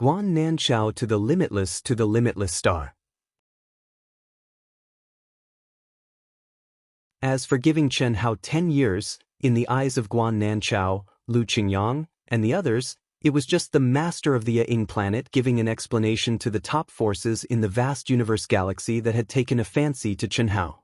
Guan Nanchao to the Limitless Star. As for giving Chen Hao 10 years, in the eyes of Guan Nanchao, Lu Qingyang, and the others, it was just the master of the Ye-Ing planet giving an explanation to the top forces in the vast universe galaxy that had taken a fancy to Chen Hao.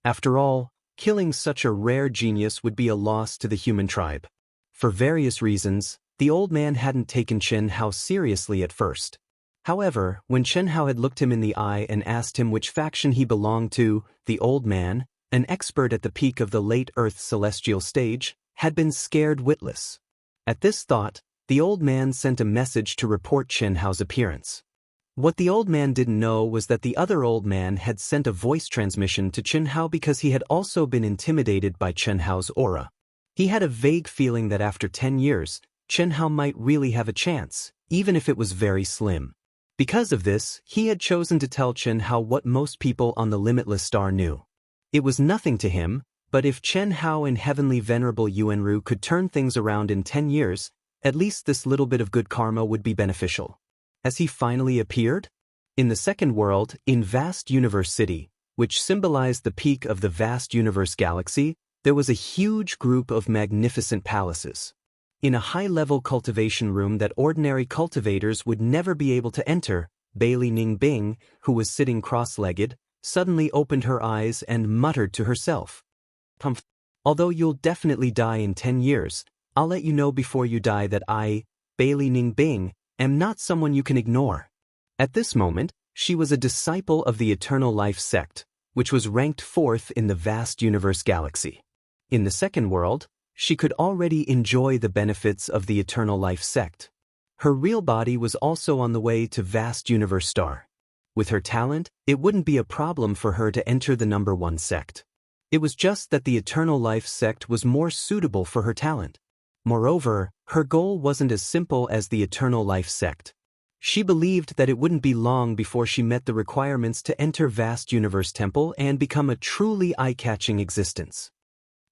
After all, killing such a rare genius would be a loss to the human tribe. For various reasons, the old man hadn't taken Chen Hao seriously at first. However, when Chen Hao had looked him in the eye and asked him which faction he belonged to, the old man, an expert at the peak of the late Earth celestial stage, had been scared witless. At this thought, the old man sent a message to report Chen Hao's appearance. What the old man didn't know was that the other old man had sent a voice transmission to Chen Hao because he had also been intimidated by Chen Hao's aura. He had a vague feeling that after 10 years, Chen Hao might really have a chance, even if it was very slim. Because of this, he had chosen to tell Chen Hao what most people on the Limitless Star knew. It was nothing to him, but if Chen Hao and Heavenly Venerable Yuanru could turn things around in 10 years, at least this little bit of good karma would be beneficial. As he finally appeared? In the second world, in Vast Universe City, which symbolized the peak of the vast universe galaxy, there was a huge group of magnificent palaces. In a high-level cultivation room that ordinary cultivators would never be able to enter, Bailey Ningbing, who was sitting cross-legged, suddenly opened her eyes and muttered to herself, "Although you'll definitely die in 10 years, I'll let you know before you die that I, Bailey Ningbing, am not someone you can ignore." At this moment, she was a disciple of the Eternal Life sect, which was ranked 4th in the vast universe galaxy. In the second world, she could already enjoy the benefits of the Eternal Life sect. Her real body was also on the way to Vast Universe Star. With her talent, it wouldn't be a problem for her to enter the number 1 sect. It was just that the Eternal Life sect was more suitable for her talent. Moreover, her goal wasn't as simple as the Eternal Life sect. She believed that it wouldn't be long before she met the requirements to enter Vast Universe Temple and become a truly eye-catching existence.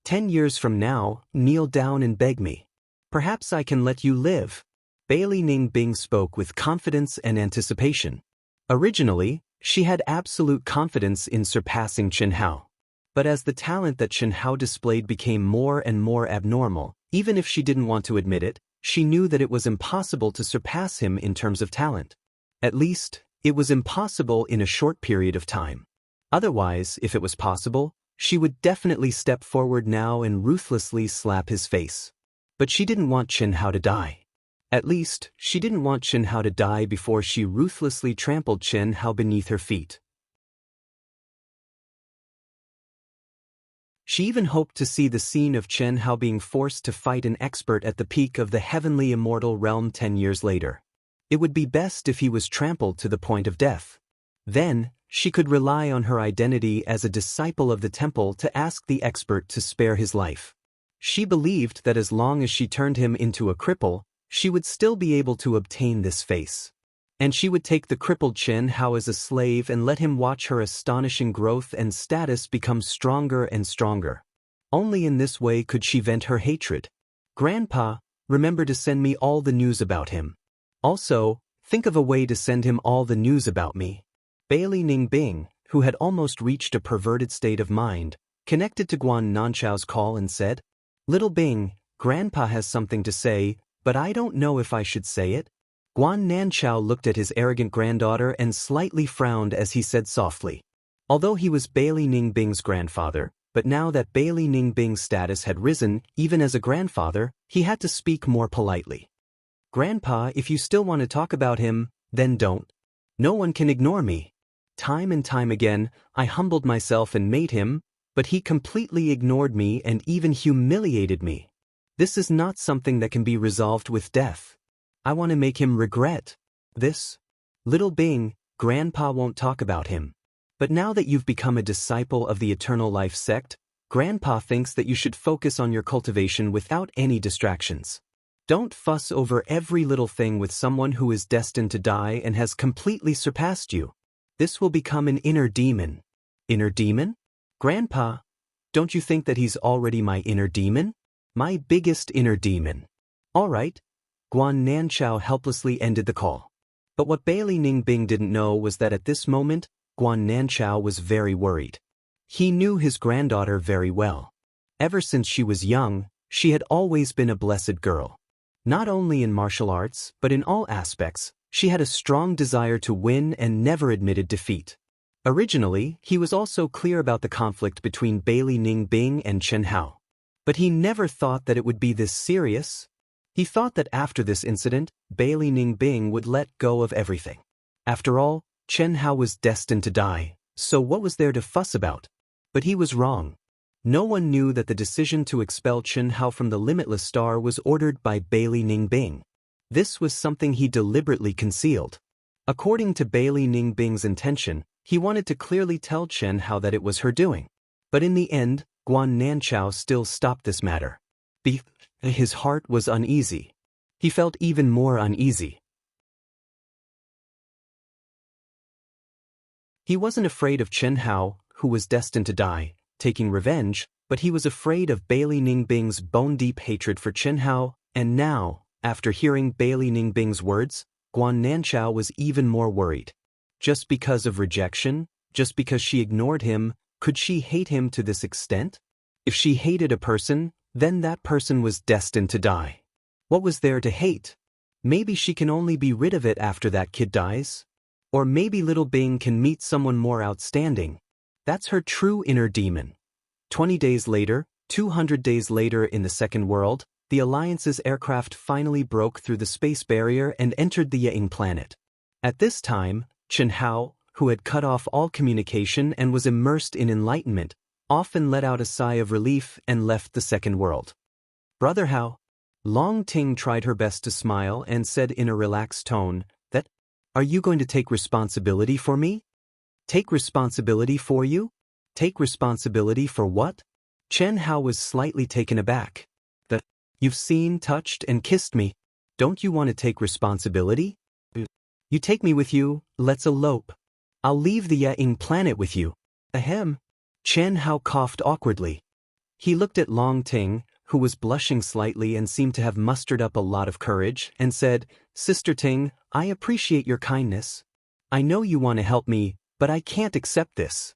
10 years from now, kneel down and beg me. Perhaps I can let you live. Bailey Ningbing spoke with confidence and anticipation. Originally, she had absolute confidence in surpassing Chen Hao. But as the talent that Chen Hao displayed became more and more abnormal, even if she didn't want to admit it, she knew that it was impossible to surpass him in terms of talent. At least, it was impossible in a short period of time. Otherwise, if it was possible, she would definitely step forward now and ruthlessly slap his face. But she didn't want Xianxia to die. At least, she didn't want Xianxia to die before she ruthlessly trampled Xianxia beneath her feet. She even hoped to see the scene of Xianxia being forced to fight an expert at the peak of the heavenly immortal realm 10 years later. It would be best if he was trampled to the point of death. Then, she could rely on her identity as a disciple of the temple to ask the expert to spare his life. She believed that as long as she turned him into a cripple, she would still be able to obtain this face. And she would take the crippled Xianxia as a slave and let him watch her astonishing growth and status become stronger and stronger. Only in this way could she vent her hatred. Grandpa, remember to send me all the news about him. Also, think of a way to send him all the news about me. Bailey Ningbing, who had almost reached a perverted state of mind, connected to Guan Nanchao's call and said, "Little Bing, Grandpa has something to say, but I don't know if I should say it." Guan Nanchao looked at his arrogant granddaughter and slightly frowned as he said softly. Although he was Bailey Ningbing's grandfather, but now that Bailey Ningbing's status had risen, even as a grandfather, he had to speak more politely. "Grandpa, if you still want to talk about him, then don't. No one can ignore me. Time and time again, I humbled myself and made him, but he completely ignored me and even humiliated me. This is not something that can be resolved with death. I want to make him regret this. Little Bing, Grandpa won't talk about him. But now that you've become a disciple of the Eternal Life sect, Grandpa thinks that you should focus on your cultivation without any distractions. Don't fuss over every little thing with someone who is destined to die and has completely surpassed you. This will become an inner demon." "Inner demon? Grandpa, don't you think that he's already my inner demon? My biggest inner demon." "All right." Guan Nanchao helplessly ended the call. But what Bailey Ningbing didn't know was that at this moment, Guan Nanchao was very worried. He knew his granddaughter very well. Ever since she was young, she had always been a blessed girl. Not only in martial arts, but in all aspects, she had a strong desire to win and never admitted defeat. Originally, he was also clear about the conflict between Bailey Ningbing and Xianxia. But he never thought that it would be this serious. He thought that after this incident, Bailey Ningbing would let go of everything. After all, Xianxia was destined to die, so what was there to fuss about? But he was wrong. No one knew that the decision to expel Xianxia from the Limitless Star was ordered by Bailey Ningbing. This was something he deliberately concealed. According to Bailey Ningbing's intention, he wanted to clearly tell Xianxia that it was her doing. But in the end, Guan Nanchao still stopped this matter. His heart was uneasy. He felt even more uneasy. He wasn't afraid of Xianxia, who was destined to die, taking revenge, but he was afraid of Bailey Ningbing's bone-deep hatred for Xianxia, and now, after hearing Bailey Ningbing's words, Guan Nanchao was even more worried. Just because of rejection, just because she ignored him, could she hate him to this extent? If she hated a person, then that person was destined to die. What was there to hate? Maybe she can only be rid of it after that kid dies? Or maybe little Bing can meet someone more outstanding. That's her true inner demon. 20 days later, 200 days later in the second world, the Alliance's aircraft finally broke through the space barrier and entered the Ying planet. At this time, Xianxia, who had cut off all communication and was immersed in enlightenment, often let out a sigh of relief and left the second world. "Brother Hao." Long Ting tried her best to smile and said in a relaxed tone, "That, are you going to take responsibility for me?" "Take responsibility for you? Take responsibility for what?" Xianxia was slightly taken aback. "You've seen, touched, and kissed me. Don't you want to take responsibility? You take me with you, let's elope. I'll leave the Ying planet with you." "Ahem." Xianxia coughed awkwardly. He looked at Long Ting, who was blushing slightly and seemed to have mustered up a lot of courage, and said, "Sister Ting, I appreciate your kindness. I know you want to help me, but I can't accept this."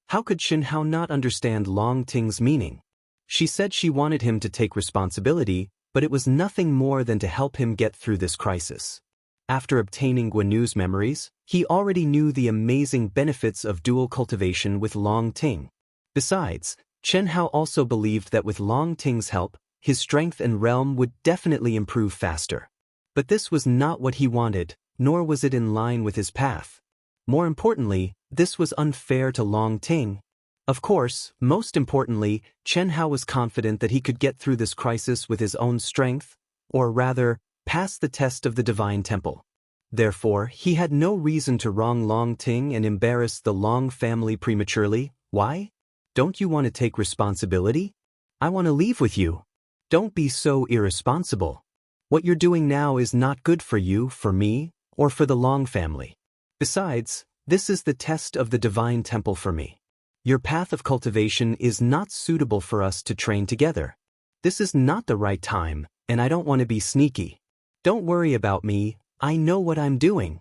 How could Xianxia not understand Long Ting's meaning? She said she wanted him to take responsibility, but it was nothing more than to help him get through this crisis. After obtaining Guanu's memories, he already knew the amazing benefits of dual cultivation with Long Ting. Besides, Chen Hao also believed that with Long Ting's help, his strength and realm would definitely improve faster. But this was not what he wanted, nor was it in line with his path. More importantly, this was unfair to Long Ting. Of course, most importantly, Chen Hao was confident that he could get through this crisis with his own strength, or rather, pass the test of the Divine Temple. Therefore, he had no reason to wrong Long Ting and embarrass the Long family prematurely. Why? Don't you want to take responsibility? I want to leave with you. Don't be so irresponsible. What you're doing now is not good for you, for me, or for the Long family. Besides, this is the test of the Divine Temple for me. Your path of cultivation is not suitable for us to train together. This is not the right time, and I don't want to be sneaky. Don't worry about me, I know what I'm doing,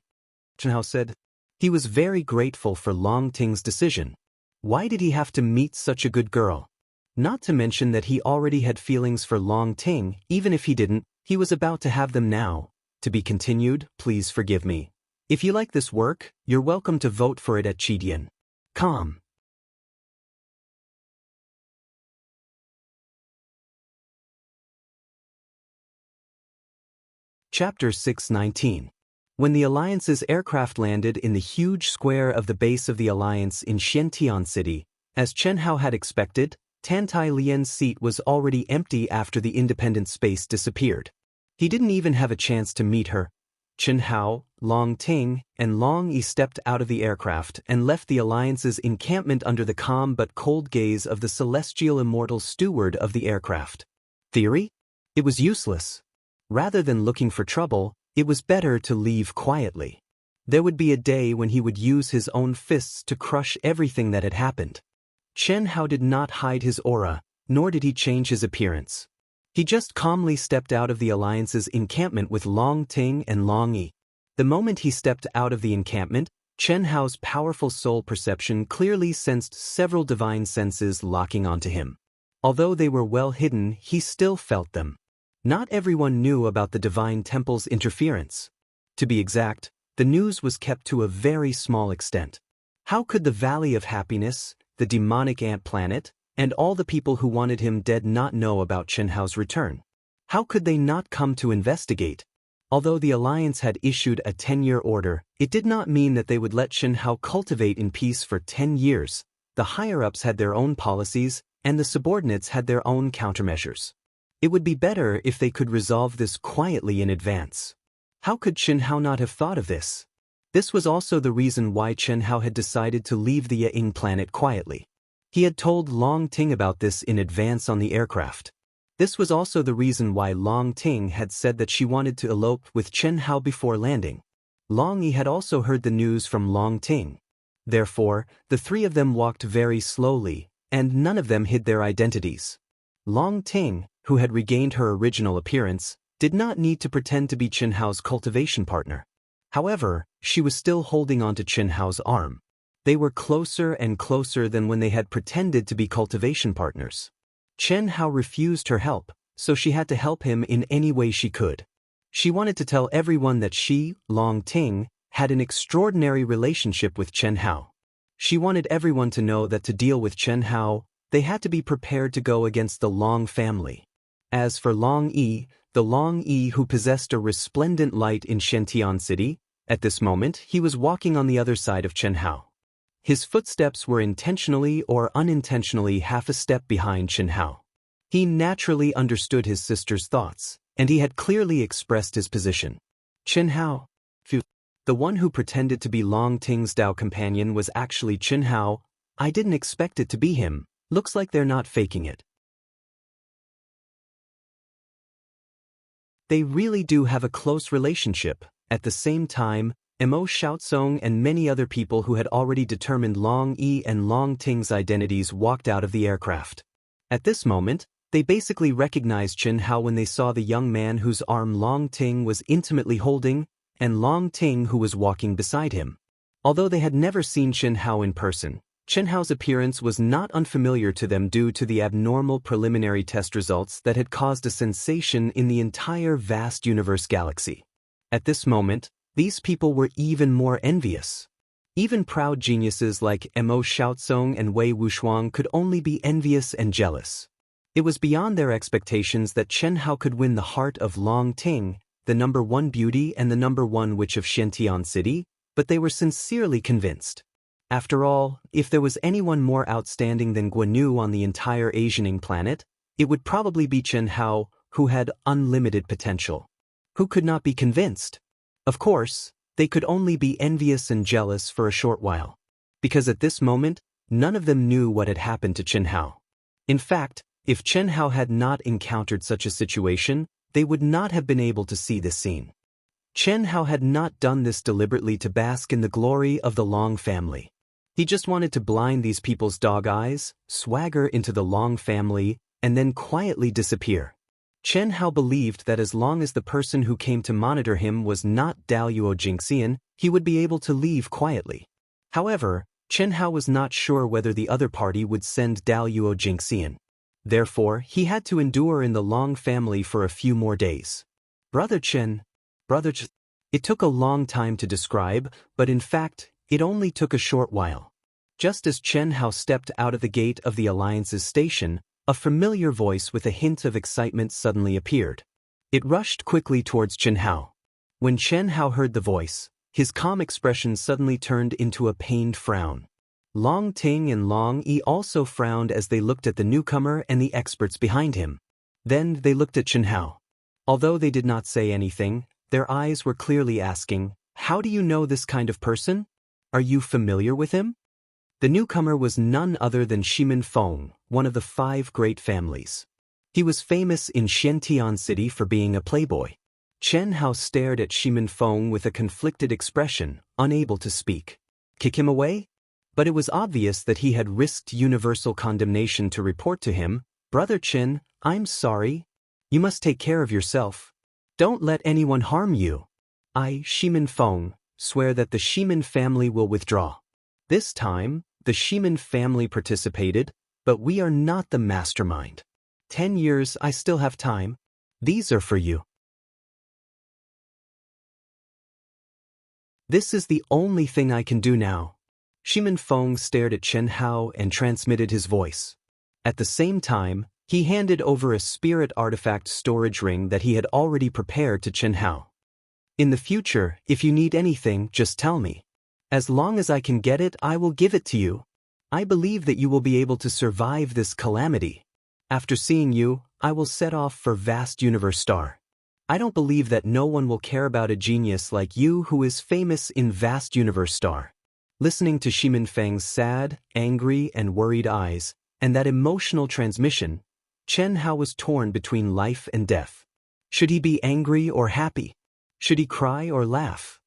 Chen Hao said. He was very grateful for Long Ting's decision. Why did he have to meet such a good girl? Not to mention that he already had feelings for Long Ting, even if he didn't, he was about to have them now. To be continued, please forgive me. If you like this work, you're welcome to vote for it at Chidian.com. Chapter 619. When the Alliance's aircraft landed in the huge square of the base of the Alliance in Xiantian City, as Chen Hao had expected, Tan Tai Lian's seat was already empty after the independent space disappeared. He didn't even have a chance to meet her. Chen Hao, Long Ting, and Long Yi stepped out of the aircraft and left the Alliance's encampment under the calm but cold gaze of the celestial immortal steward of the aircraft. Theory? It was useless. Rather than looking for trouble, it was better to leave quietly. There would be a day when he would use his own fists to crush everything that had happened. Chen Hao did not hide his aura, nor did he change his appearance. He just calmly stepped out of the Alliance's encampment with Long Ting and Long Yi. The moment he stepped out of the encampment, Chen Hao's powerful soul perception clearly sensed several divine senses locking onto him. Although they were well hidden, he still felt them. Not everyone knew about the Divine Temple's interference. To be exact, the news was kept to a very small extent. How could the Valley of Happiness, the demonic ant planet, and all the people who wanted him dead not know about Chen Hao's return? How could they not come to investigate? Although the Alliance had issued a 10-year order, it did not mean that they would let Chen Hao cultivate in peace for 10 years. The higher-ups had their own policies, and the subordinates had their own countermeasures. It would be better if they could resolve this quietly in advance. How could Chen Hao not have thought of this? This was also the reason why Chen Hao had decided to leave the Ying planet quietly. He had told Long Ting about this in advance on the aircraft. This was also the reason why Long Ting had said that she wanted to elope with Chen Hao before landing. Long Yi had also heard the news from Long Ting. Therefore, the three of them walked very slowly, and none of them hid their identities. Long Ting, who had regained her original appearance, did not need to pretend to be Chen Hao's cultivation partner. However, she was still holding onto Chen Hao's arm. They were closer and closer than when they had pretended to be cultivation partners. Chen Hao refused her help, so she had to help him in any way she could. She wanted to tell everyone that she, Long Ting, had an extraordinary relationship with Chen Hao. She wanted everyone to know that to deal with Chen Hao, they had to be prepared to go against the Long family. As for Long Yi, the Long Yi who possessed a resplendent light in Xiantian City, at this moment he was walking on the other side of Chen Hao. His footsteps were intentionally or unintentionally half a step behind Chen Hao. He naturally understood his sister's thoughts, and he had clearly expressed his position. Chen Hao, the one who pretended to be Long Ting's Dao companion, was actually Chen Hao. I didn't expect it to be him. Looks like they're not faking it. They really do have a close relationship. At the same time, Mo Xiaozong and many other people who had already determined Long Yi and Long Ting's identities walked out of the aircraft. At this moment, they basically recognized Chen Hao when they saw the young man whose arm Long Ting was intimately holding, and Long Ting who was walking beside him. Although they had never seen Chen Hao in person, Chen Hao's appearance was not unfamiliar to them due to the abnormal preliminary test results that had caused a sensation in the entire vast universe galaxy. At this moment, These people were even more envious. Even proud geniuses like Mo Xiaozong and Wei Wuxuang could only be envious and jealous. It was beyond their expectations that Chen Hao could win the heart of Long Ting, the #1 beauty and the #1 witch of Xiantian City, but they were sincerely convinced. After all, if there was anyone more outstanding than Guanu on the entire Asianing planet, it would probably be Chen Hao, who had unlimited potential. Who could not be convinced? Of course, they could only be envious and jealous for a short while. Because at this moment, none of them knew what had happened to Chen Hao. In fact, if Chen Hao had not encountered such a situation, they would not have been able to see this scene. Chen Hao had not done this deliberately to bask in the glory of the Long family. He just wanted to blind these people's dog eyes, swagger into the Long family, and then quietly disappear. Chen Hao believed that as long as the person who came to monitor him was not Daluo Jingxian, he would be able to leave quietly. However, Chen Hao was not sure whether the other party would send Daluo Jingxian. Therefore, he had to endure in the Long family for a few more days. Brother Chen. It took a long time to describe, but in fact, it only took a short while. Just as Chen Hao stepped out of the gate of the Alliance's station, a familiar voice with a hint of excitement suddenly appeared. It rushed quickly towards Chen Hao. When Chen Hao heard the voice, his calm expression suddenly turned into a pained frown. Long Ting and Long Yi also frowned as they looked at the newcomer and the experts behind him. Then they looked at Chen Hao. Although they did not say anything, their eyes were clearly asking, "How do you know this kind of person? Are you familiar with him?" The newcomer was none other than Shimin Feng, one of the 5 great families. He was famous in Xiantian City for being a playboy. Chen Hao stared at Shimin Feng with a conflicted expression, unable to speak. Kick him away? But it was obvious that he had risked universal condemnation to report to him, "Brother Chen, I'm sorry. You must take care of yourself. Don't let anyone harm you. I, Shimin Feng, swear that the Shimin family will withdraw." This time, the Shimin family participated, but we are not the mastermind. 10 years, I still have time. These are for you. This is the only thing I can do now. Shimin Feng stared at Chen Hao and transmitted his voice. At the same time, he handed over a spirit artifact storage ring that he had already prepared to Chen Hao. "In the future, if you need anything, just tell me. As long as I can get it, I will give it to you. I believe that you will be able to survive this calamity. After seeing you, I will set off for Vast Universe Star. I don't believe that no one will care about a genius like you who is famous in Vast Universe Star." Listening to Shimin Feng's sad, angry, and worried eyes, and that emotional transmission, Chen Hao was torn between life and death. Should he be angry or happy? Should he cry or laugh?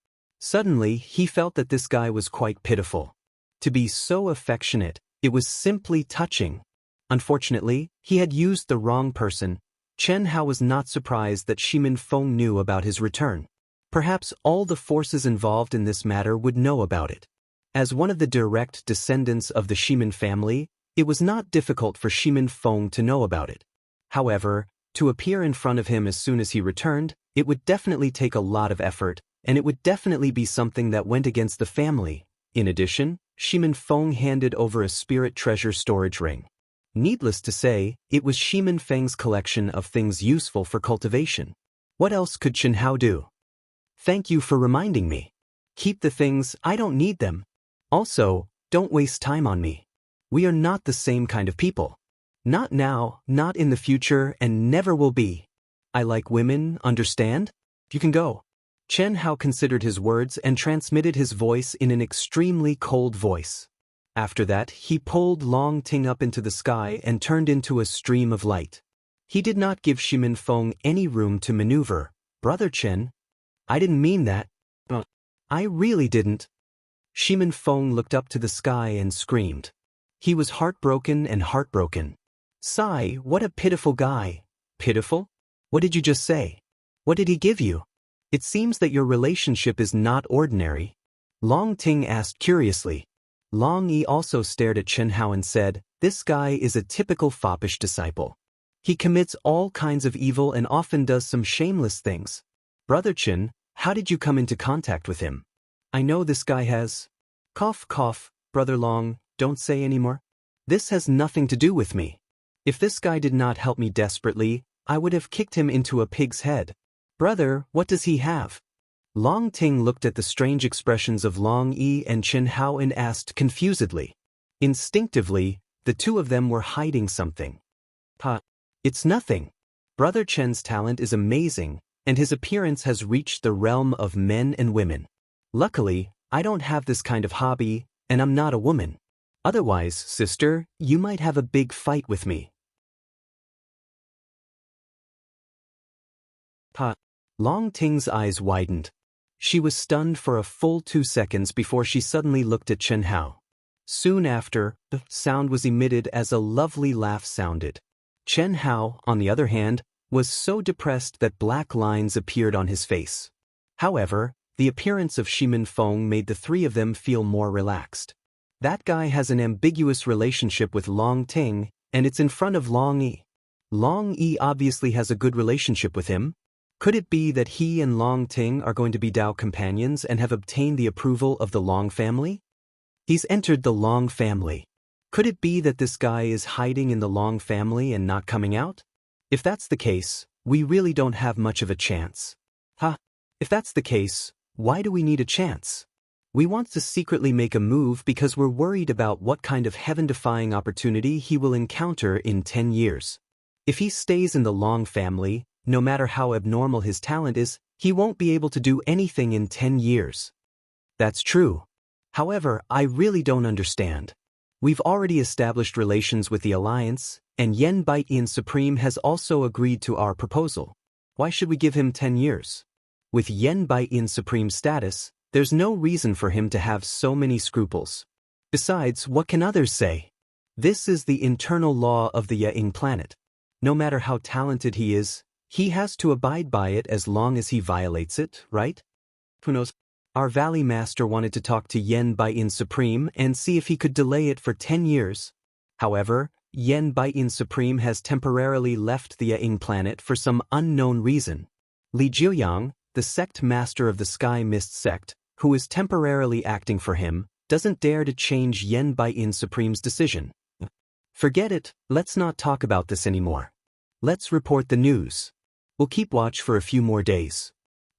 Suddenly, he felt that this guy was quite pitiful. To be so affectionate, it was simply touching. Unfortunately, he had used the wrong person. Chen Hao was not surprised that Shimin Feng knew about his return. Perhaps all the forces involved in this matter would know about it. As one of the direct descendants of the Shimin family, it was not difficult for Shimin Feng to know about it. However, to appear in front of him as soon as he returned, it would definitely take a lot of effort, and it would definitely be something that went against the family. In addition, Shimin Feng handed over a spirit treasure storage ring. Needless to say, it was Shimin Feng's collection of things useful for cultivation. What else could Chen Hao do? "Thank you for reminding me. Keep the things, I don't need them. Also, don't waste time on me. We are not the same kind of people. Not now, not in the future, and never will be. I like women, understand? You can go." Chen Hao considered his words and transmitted his voice in an extremely cold voice. After that, he pulled Long Ting up into the sky and turned into a stream of light. He did not give Shimin Feng any room to maneuver. "Brother Chen, I didn't mean that. I really didn't." Shimin Feng looked up to the sky and screamed. He was heartbroken and heartbroken. "Sigh, what a pitiful guy." "Pitiful? What did you just say? What did he give you? It seems that your relationship is not ordinary." Long Ting asked curiously. Long Yi also stared at Chen Hao and said, "This guy is a typical foppish disciple. He commits all kinds of evil and often does some shameless things. Brother Chen, How did you come into contact with him? I know this guy has... Cough, cough, Brother Long, don't say anymore. This has nothing to do with me. If this guy did not help me desperately, I would have kicked him into a pig's head. Brother, what does he have? Long Ting looked at the strange expressions of Long Yi and Chen Hao and asked confusedly. Instinctively, the two of them were hiding something. It's nothing. Brother Chen's talent is amazing, and his appearance has reached the realm of men and women. Luckily, I don't have this kind of hobby, and I'm not a woman. Otherwise, sister, you might have a big fight with me. Long Ting's eyes widened. She was stunned for a full 2 seconds before she suddenly looked at Chen Hao. Soon after, the sound was emitted as a lovely laugh sounded. Chen Hao, on the other hand, was so depressed that black lines appeared on his face. However, the appearance of Shimin Feng made the three of them feel more relaxed. That guy has an ambiguous relationship with Long Ting, and it's in front of Long Yi. Long Yi obviously has a good relationship with him. Could it be that he and Long Ting are going to be Dao companions and have obtained the approval of the Long family? He's entered the Long family. Could it be that this guy is hiding in the Long family and not coming out? If that's the case, we really don't have much of a chance. If that's the case, why do we need a chance? We want to secretly make a move because we're worried about what kind of heaven-defying opportunity he will encounter in 10 years. If he stays in the Long family, no matter how abnormal his talent is, he won't be able to do anything in 10 years. That's true. However, I really don't understand. We've already established relations with the Alliance, and Yen Baiyin Supreme has also agreed to our proposal. Why should we give him 10 years? With Yen Baiyin Supreme's status, there's no reason for him to have so many scruples. Besides, what can others say? This is the internal law of the Ying planet. No matter how talented he is, he has to abide by it as long as he violates it, right? Who knows? Our Valley Master wanted to talk to Yen Baiyin Supreme and see if he could delay it for 10 years. However, Yen Baiyin Supreme has temporarily left the Ying planet for some unknown reason. Li Jiuyang, the sect master of the Sky Mist sect, who is temporarily acting for him, doesn't dare to change Yen Baiyin Supreme's decision. Forget it, let's not talk about this anymore. Let's report the news. We'll keep watch for a few more days.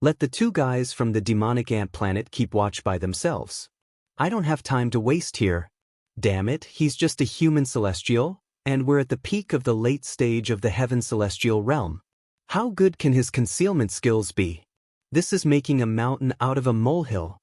Let the two guys from the demonic ant planet keep watch by themselves. I don't have time to waste here. Damn it, he's just a human celestial, and we're at the peak of the late stage of the heaven celestial realm. How good can his concealment skills be? This is making a mountain out of a molehill.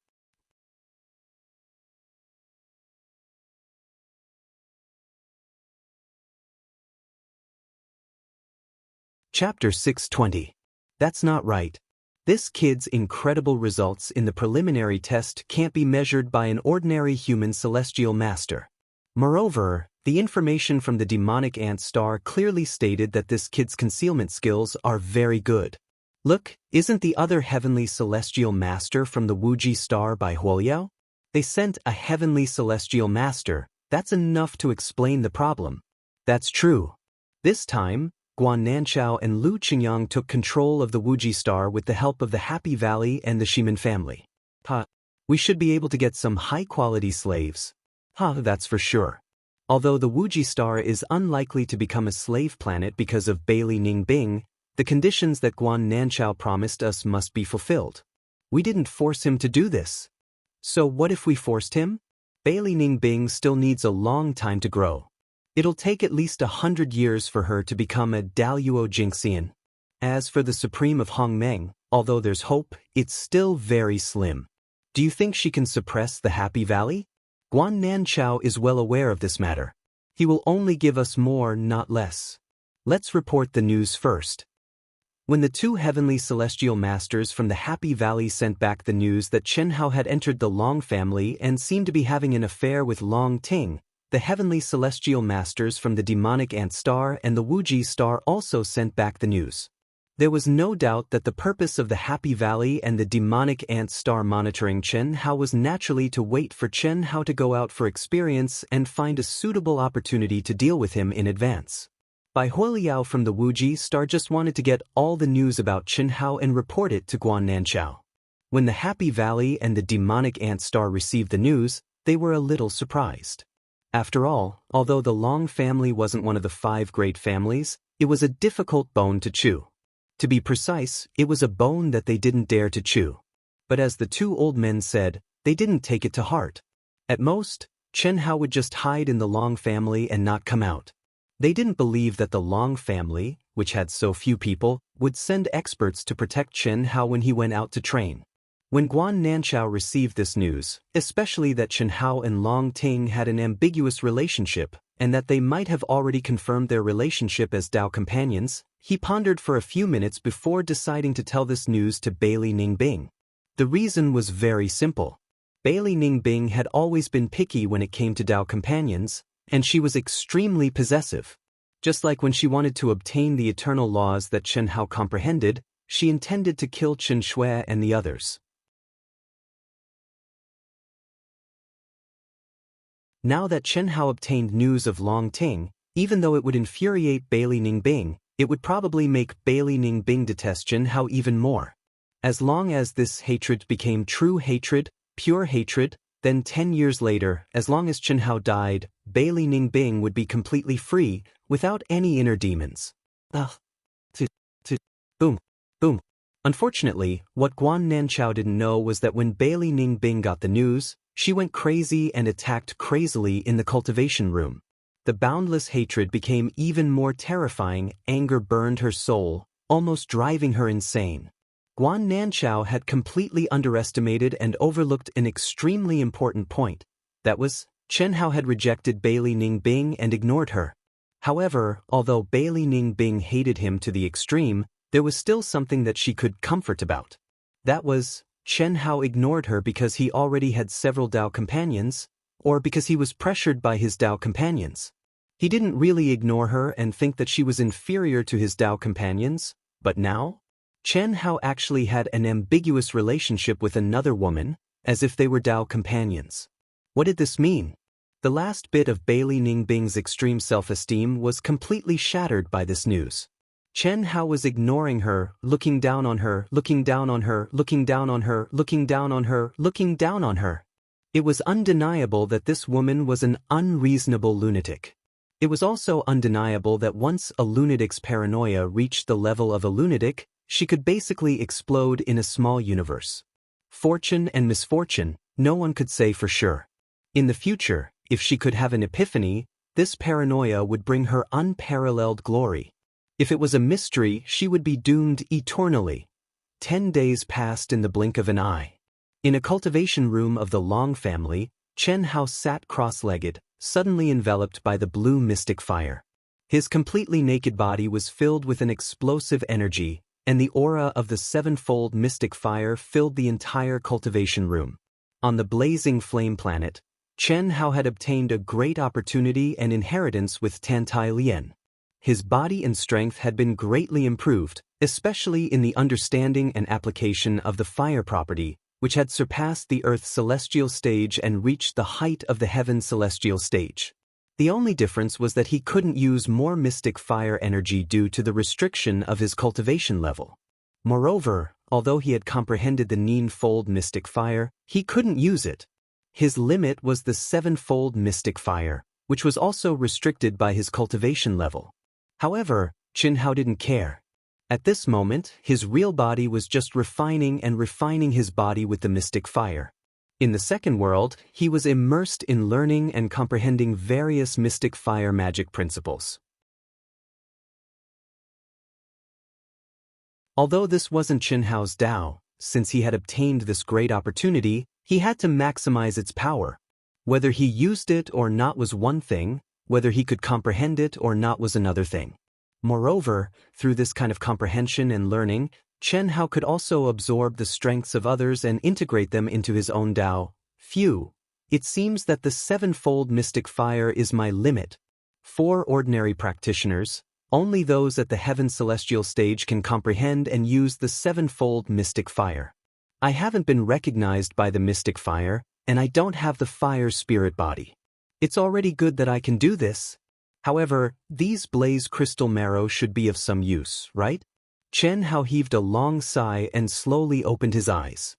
Chapter 620. That's not right. This kid's incredible results in the preliminary test can't be measured by an ordinary human celestial master. Moreover, the information from the demonic ant star clearly stated that this kid's concealment skills are very good. Look, isn't the other heavenly celestial master from the Wuji star by Huoliao? They sent a heavenly celestial master. That's enough to explain the problem. That's true. This time, Guan Nanchao and Lu Qingyang took control of the Wuji star with the help of the Happy Valley and the Shimin family. We should be able to get some high-quality slaves. That's for sure. Although the Wuji star is unlikely to become a slave planet because of Bailey Ningbing, the conditions that Guan Nanchao promised us must be fulfilled. We didn't force him to do this. So what if we forced him? Bailey Ningbing still needs a long time to grow. It'll take at least 100 years for her to become a Daluo Jingxian. As for the Supreme of Hongmeng, although there's hope, it's still very slim. Do you think she can suppress the Happy Valley? Guan Nanchao is well aware of this matter. He will only give us more, not less. Let's report the news first. When the two heavenly celestial masters from the Happy Valley sent back the news that Chen Hao had entered the Long family and seemed to be having an affair with Long Ting, the heavenly celestial masters from the demonic ant star and the Wuji star also sent back the news. There was no doubt that the purpose of the Happy Valley and the demonic ant star monitoring Chen Hao was naturally to wait for Chen Hao to go out for experience and find a suitable opportunity to deal with him in advance. Bai Huoliao from the Wuji star just wanted to get all the news about Chen Hao and report it to Guan Nanchao. When the Happy Valley and the demonic ant star received the news, they were a little surprised. After all, although the Long family wasn't one of the 5 great families, it was a difficult bone to chew. To be precise, it was a bone that they didn't dare to chew. But as the 2 old men said, they didn't take it to heart. At most, Chen Hao would just hide in the Long family and not come out. They didn't believe that the Long family, which had so few people, would send experts to protect Chen Hao when he went out to train. When Guan Nanchao received this news, especially that Chen Hao and Long Ting had an ambiguous relationship, and that they might have already confirmed their relationship as Dao companions, he pondered for a few minutes before deciding to tell this news to Bailey Ningbing. The reason was very simple. Bailey Ningbing had always been picky when it came to Dao companions, and she was extremely possessive. Just like when she wanted to obtain the eternal laws that Chen Hao comprehended, she intended to kill Chen Shui and the others. Now that Chen Hao obtained news of Long Ting, even though it would infuriate Bailey Ningbing, it would probably make Bailey Ningbing detest Chen Hao even more. As long as this hatred became true hatred, pure hatred, then 10 years later, as long as Chen Hao died, Bailey Ningbing would be completely free, without any inner demons. Boom. Boom. Unfortunately, what Guan Nanchao didn't know was that when Bailey Ningbing got the news, she went crazy and attacked crazily in the cultivation room. The boundless hatred became even more terrifying, anger burned her soul, almost driving her insane. Guan Nanchao had completely underestimated and overlooked an extremely important point. That was, Chen Hao had rejected Bailey Ningbing and ignored her. However, although Bailey Ningbing hated him to the extreme, there was still something that she could comfort about. That was, Chen Hao ignored her because he already had several Dao companions, or because he was pressured by his Dao companions. He didn't really ignore her and think that she was inferior to his Dao companions, but now? Chen Hao actually had an ambiguous relationship with another woman, as if they were Dao companions. What did this mean? The last bit of Bailey Ningbing's extreme self-esteem was completely shattered by this news. Chen Hao was ignoring her, looking down on her, looking down on her, looking down on her, looking down on her, looking down on her. It was undeniable that this woman was an unreasonable lunatic. It was also undeniable that once a lunatic's paranoia reached the level of a lunatic, she could basically explode in a small universe. Fortune and misfortune, no one could say for sure. In the future, if she could have an epiphany, this paranoia would bring her unparalleled glory. If it was a mystery, she would be doomed eternally. 10 days passed in the blink of an eye. In a cultivation room of the Long family, Chen Hao sat cross-legged, suddenly enveloped by the blue mystic fire. His completely naked body was filled with an explosive energy, and the aura of the sevenfold mystic fire filled the entire cultivation room. On the blazing flame planet, Chen Hao had obtained a great opportunity and inheritance with Tantai Lian. His body and strength had been greatly improved, especially in the understanding and application of the fire property, which had surpassed the Earth's celestial stage and reached the height of the heaven's celestial stage. The only difference was that he couldn't use more mystic fire energy due to the restriction of his cultivation level. Moreover, although he had comprehended the ninefold mystic fire, he couldn't use it. His limit was the sevenfold mystic fire, which was also restricted by his cultivation level. However, Chen Hao didn't care. At this moment, his real body was just refining and refining his body with the mystic fire. In the second world, he was immersed in learning and comprehending various mystic fire magic principles. Although this wasn't Chen Hao's Dao, since he had obtained this great opportunity, he had to maximize its power. Whether he used it or not was one thing, whether he could comprehend it or not was another thing. Moreover, through this kind of comprehension and learning, Chen Hao could also absorb the strengths of others and integrate them into his own Dao. Phew! It seems that the sevenfold mystic fire is my limit. For ordinary practitioners, only those at the heaven celestial stage can comprehend and use the sevenfold mystic fire. I haven't been recognized by the mystic fire, and I don't have the fire spirit body. It's already good that I can do this. However, these blaze crystal marrow should be of some use, right? Chen Hao heaved a long sigh and slowly opened his eyes.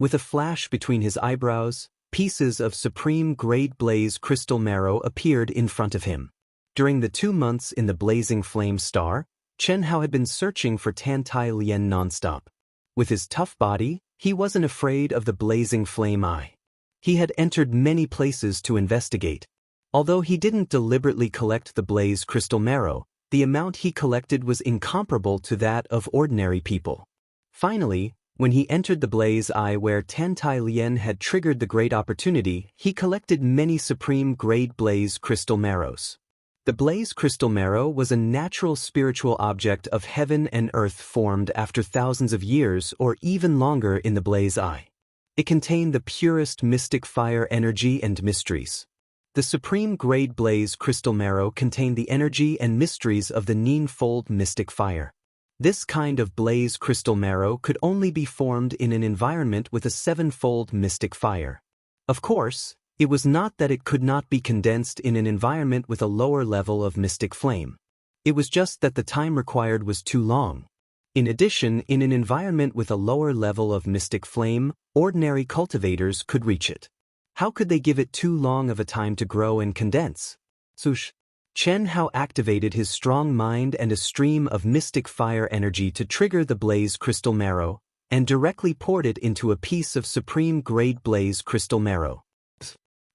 With a flash between his eyebrows, pieces of supreme-grade blaze crystal marrow appeared in front of him. During the 2 months in the blazing flame star, Chen Hao had been searching for Tantai Lien nonstop. With his tough body, he wasn't afraid of the blazing flame eye. He had entered many places to investigate. Although he didn't deliberately collect the blaze crystal marrow, the amount he collected was incomparable to that of ordinary people. Finally, when he entered the blaze eye where Tantai Lien had triggered the great opportunity, he collected many supreme-grade blaze crystal marrows. The blaze crystal marrow was a natural spiritual object of heaven and earth formed after thousands of years or even longer in the blaze eye. It contained the purest mystic fire energy and mysteries. The supreme-grade blaze crystal marrow contained the energy and mysteries of the ninefold mystic fire. This kind of blaze crystal marrow could only be formed in an environment with a sevenfold mystic fire. Of course, it was not that it could not be condensed in an environment with a lower level of mystic flame. It was just that the time required was too long. In addition, in an environment with a lower level of mystic flame, ordinary cultivators could reach it. How could they give it too long of a time to grow and condense? Sush. Chen Hao activated his strong mind and a stream of mystic fire energy to trigger the blaze crystal marrow, and directly poured it into a piece of supreme-grade blaze crystal marrow.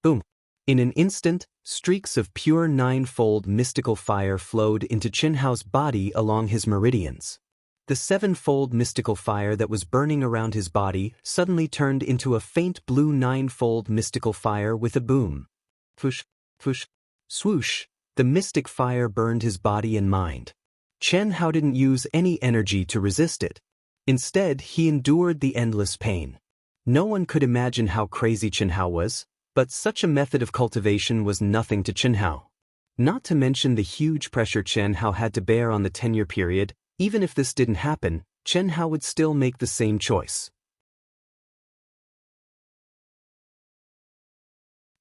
Boom. In an instant, streaks of pure ninefold mystical fire flowed into Chen Hao's body along his meridians. The sevenfold mystical fire that was burning around his body suddenly turned into a faint blue ninefold mystical fire with a boom. Fush, fush, swoosh, the mystic fire burned his body and mind. Chen Hao didn't use any energy to resist it. Instead, he endured the endless pain. No one could imagine how crazy Chen Hao was, but such a method of cultivation was nothing to Chen Hao. Not to mention the huge pressure Chen Hao had to bear on the 10-year period. Even if this didn't happen, Chen Hao would still make the same choice.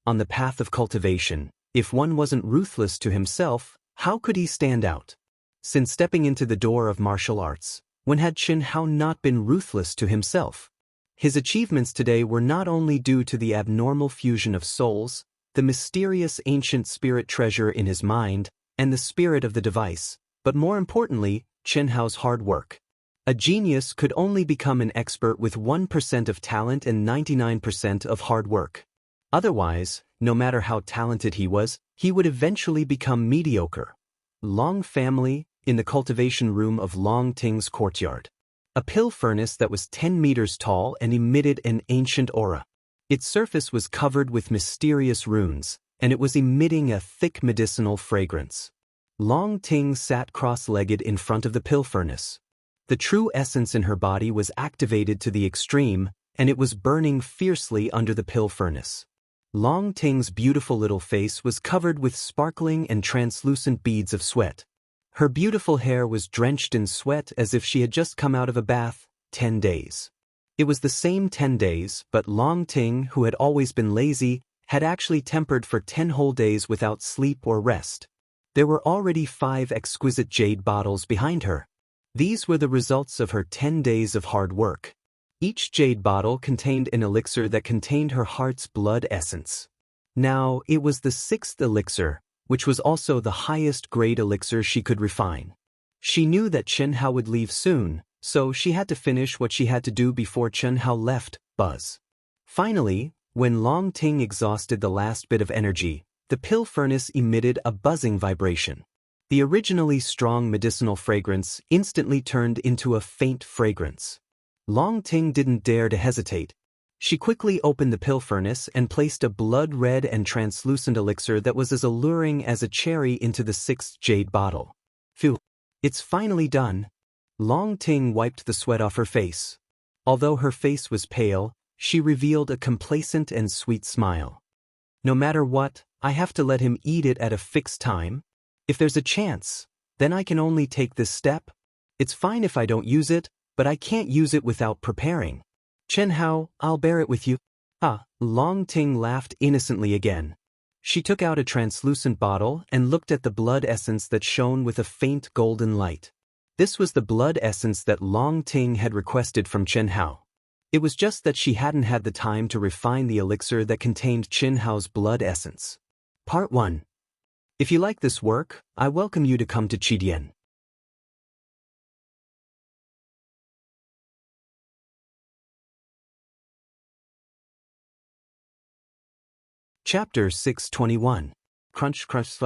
On the path of cultivation, if one wasn't ruthless to himself, how could he stand out? Since stepping into the door of martial arts, when had Chen Hao not been ruthless to himself? His achievements today were not only due to the abnormal fusion of souls, the mysterious ancient spirit treasure in his mind, and the spirit of the device, but more importantly, Chen Hao's hard work. A genius could only become an expert with 1% of talent and 99% of hard work. Otherwise, no matter how talented he was, he would eventually become mediocre. Long family, in the cultivation room of Long Ting's courtyard. A pill furnace that was 10 meters tall and emitted an ancient aura. Its surface was covered with mysterious runes, and it was emitting a thick medicinal fragrance. Long Ting sat cross-legged in front of the pill furnace. The true essence in her body was activated to the extreme, and it was burning fiercely under the pill furnace. Long Ting's beautiful little face was covered with sparkling and translucent beads of sweat. Her beautiful hair was drenched in sweat as if she had just come out of a bath. 10 days. It was the same 10 days, but Long Ting, who had always been lazy, had actually tempered for 10 whole days without sleep or rest. There were already 5 exquisite jade bottles behind her. These were the results of her 10 days of hard work. Each jade bottle contained an elixir that contained her heart's blood essence. Now, it was the 6th elixir, which was also the highest grade elixir she could refine. She knew that Chen Hao would leave soon, so she had to finish what she had to do before Chen Hao left. Buzz. Finally, when Long Ting exhausted the last bit of energy, the pill furnace emitted a buzzing vibration. The originally strong medicinal fragrance instantly turned into a faint fragrance. Long Ting didn't dare to hesitate. She quickly opened the pill furnace and placed a blood-red and translucent elixir that was as alluring as a cherry into the 6th jade bottle. Phew. It's finally done. Long Ting wiped the sweat off her face. Although her face was pale, she revealed a complacent and sweet smile. No matter what, I have to let him eat it at a fixed time. If there's a chance, then I can only take this step. It's fine if I don't use it, but I can't use it without preparing. Chen Hao, I'll bear it with you. Long Ting laughed innocently again. She took out a translucent bottle and looked at the blood essence that shone with a faint golden light. This was the blood essence that Long Ting had requested from Chen Hao. It was just that she hadn't had the time to refine the elixir that contained Qin Hao's blood essence. Part 1. If you like this work, I welcome you to come to Qidian. Chapter 621. Crunch crunch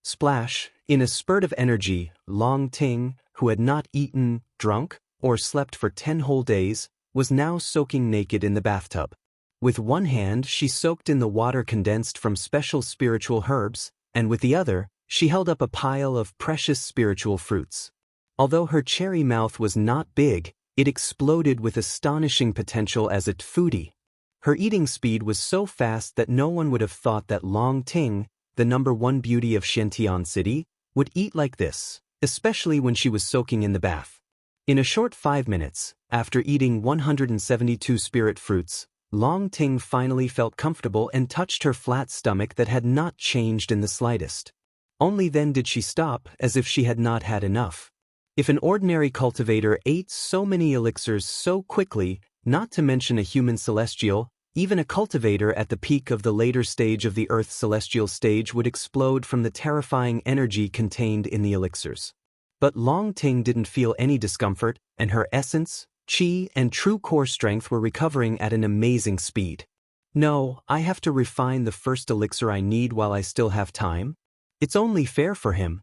splash. In a spurt of energy, Long Ting, who had not eaten, drunk, or slept for 10 whole days, was now soaking naked in the bathtub. With one hand she soaked in the water condensed from special spiritual herbs, and with the other, she held up a pile of precious spiritual fruits. Although her cherry mouth was not big, it exploded with astonishing potential as a foodie. Her eating speed was so fast that no one would have thought that Long Ting, the #1 beauty of Xiantian City, would eat like this, especially when she was soaking in the bath. In a short 5 minutes, after eating 172 spirit fruits, Long Ting finally felt comfortable and touched her flat stomach that had not changed in the slightest. Only then did she stop, as if she had not had enough. If an ordinary cultivator ate so many elixirs so quickly, not to mention a human celestial, even a cultivator at the peak of the later stage of the Earth's celestial stage would explode from the terrifying energy contained in the elixirs. But Long Ting didn't feel any discomfort, and her essence, qi, and true core strength were recovering at an amazing speed. No, I have to refine the first elixir I need while I still have time. It's only fair for him.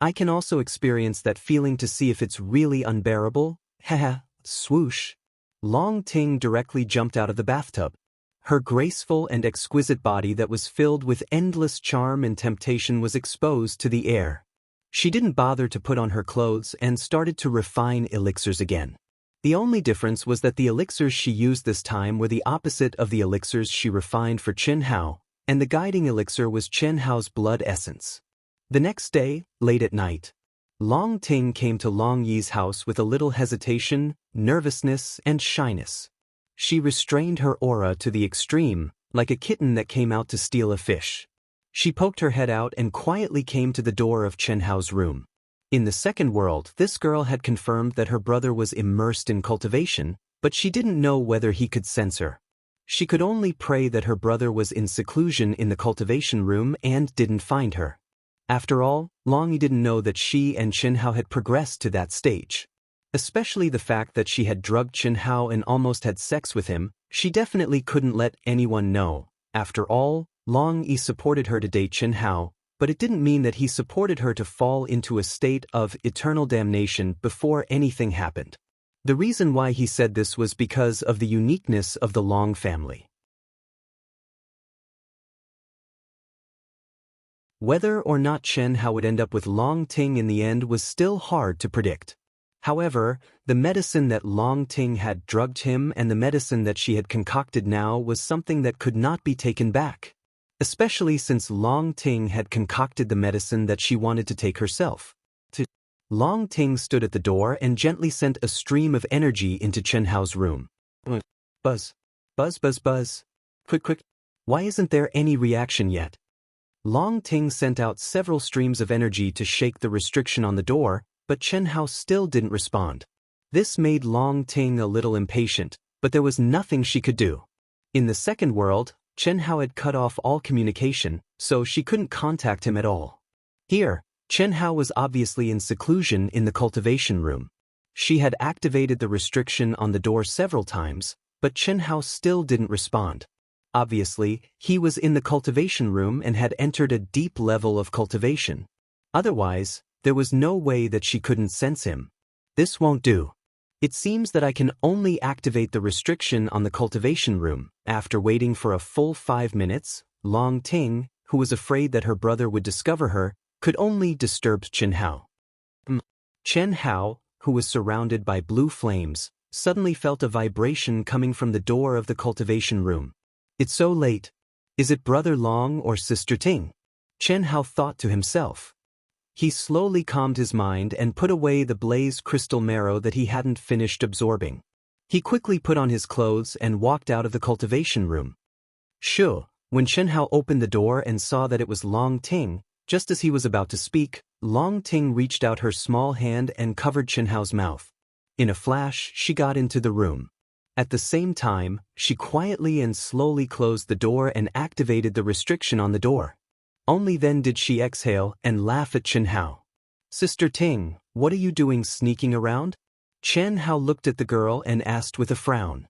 I can also experience that feeling to see if it's really unbearable. Haha, swoosh. Long Ting directly jumped out of the bathtub. Her graceful and exquisite body that was filled with endless charm and temptation was exposed to the air. She didn't bother to put on her clothes and started to refine elixirs again. The only difference was that the elixirs she used this time were the opposite of the elixirs she refined for Qin Hao, and the guiding elixir was Qin Hao's blood essence. The next day, late at night, Long Ting came to Long Yi's house with a little hesitation, nervousness, and shyness. She restrained her aura to the extreme, like a kitten that came out to steal a fish. She poked her head out and quietly came to the door of Chen Hao's room. In the second world, this girl had confirmed that her brother was immersed in cultivation, but she didn't know whether he could sense her. She could only pray that her brother was in seclusion in the cultivation room and didn't find her. After all, Long Yi didn't know that she and Qin Hao had progressed to that stage. Especially the fact that she had drugged Qin Hao and almost had sex with him, she definitely couldn't let anyone know. After all, Long Yi supported her to date Qin Hao, but it didn't mean that he supported her to fall into a state of eternal damnation before anything happened. The reason why he said this was because of the uniqueness of the Long family. Whether or not Chen Hao would end up with Long Ting in the end was still hard to predict. However, the medicine that Long Ting had drugged him and the medicine that she had concocted now was something that could not be taken back. Especially since Long Ting had concocted the medicine that she wanted to take herself. Long Ting stood at the door and gently sent a stream of energy into Chen Hao's room. Buzz. Buzz buzz buzz. Quick quick. Why isn't there any reaction yet? Long Ting sent out several streams of energy to shake the restriction on the door, but Chen Hao still didn't respond. This made Long Ting a little impatient, but there was nothing she could do. In the second world, Chen Hao had cut off all communication, so she couldn't contact him at all. Here, Chen Hao was obviously in seclusion in the cultivation room. She had activated the restriction on the door several times, but Chen Hao still didn't respond. Obviously, he was in the cultivation room and had entered a deep level of cultivation. Otherwise, there was no way that she couldn't sense him. This won't do. It seems that I can only activate the restriction on the cultivation room. After waiting for a full 5 minutes, Long Ting, who was afraid that her brother would discover her, could only disturb Chen Hao. Chen Hao, who was surrounded by blue flames, suddenly felt a vibration coming from the door of the cultivation room. It's so late. Is it Brother Long or Sister Ting? Chen Hao thought to himself. He slowly calmed his mind and put away the blaze crystal marrow that he hadn't finished absorbing. He quickly put on his clothes and walked out of the cultivation room. When Chen Hao opened the door and saw that it was Long Ting, just as he was about to speak, Long Ting reached out her small hand and covered Chen Hao's mouth. In a flash, she got into the room. At the same time, she quietly and slowly closed the door and activated the restriction on the door. Only then did she exhale and laugh at Chen Hao. "Sister Ting, what are you doing sneaking around?" Chen Hao looked at the girl and asked with a frown.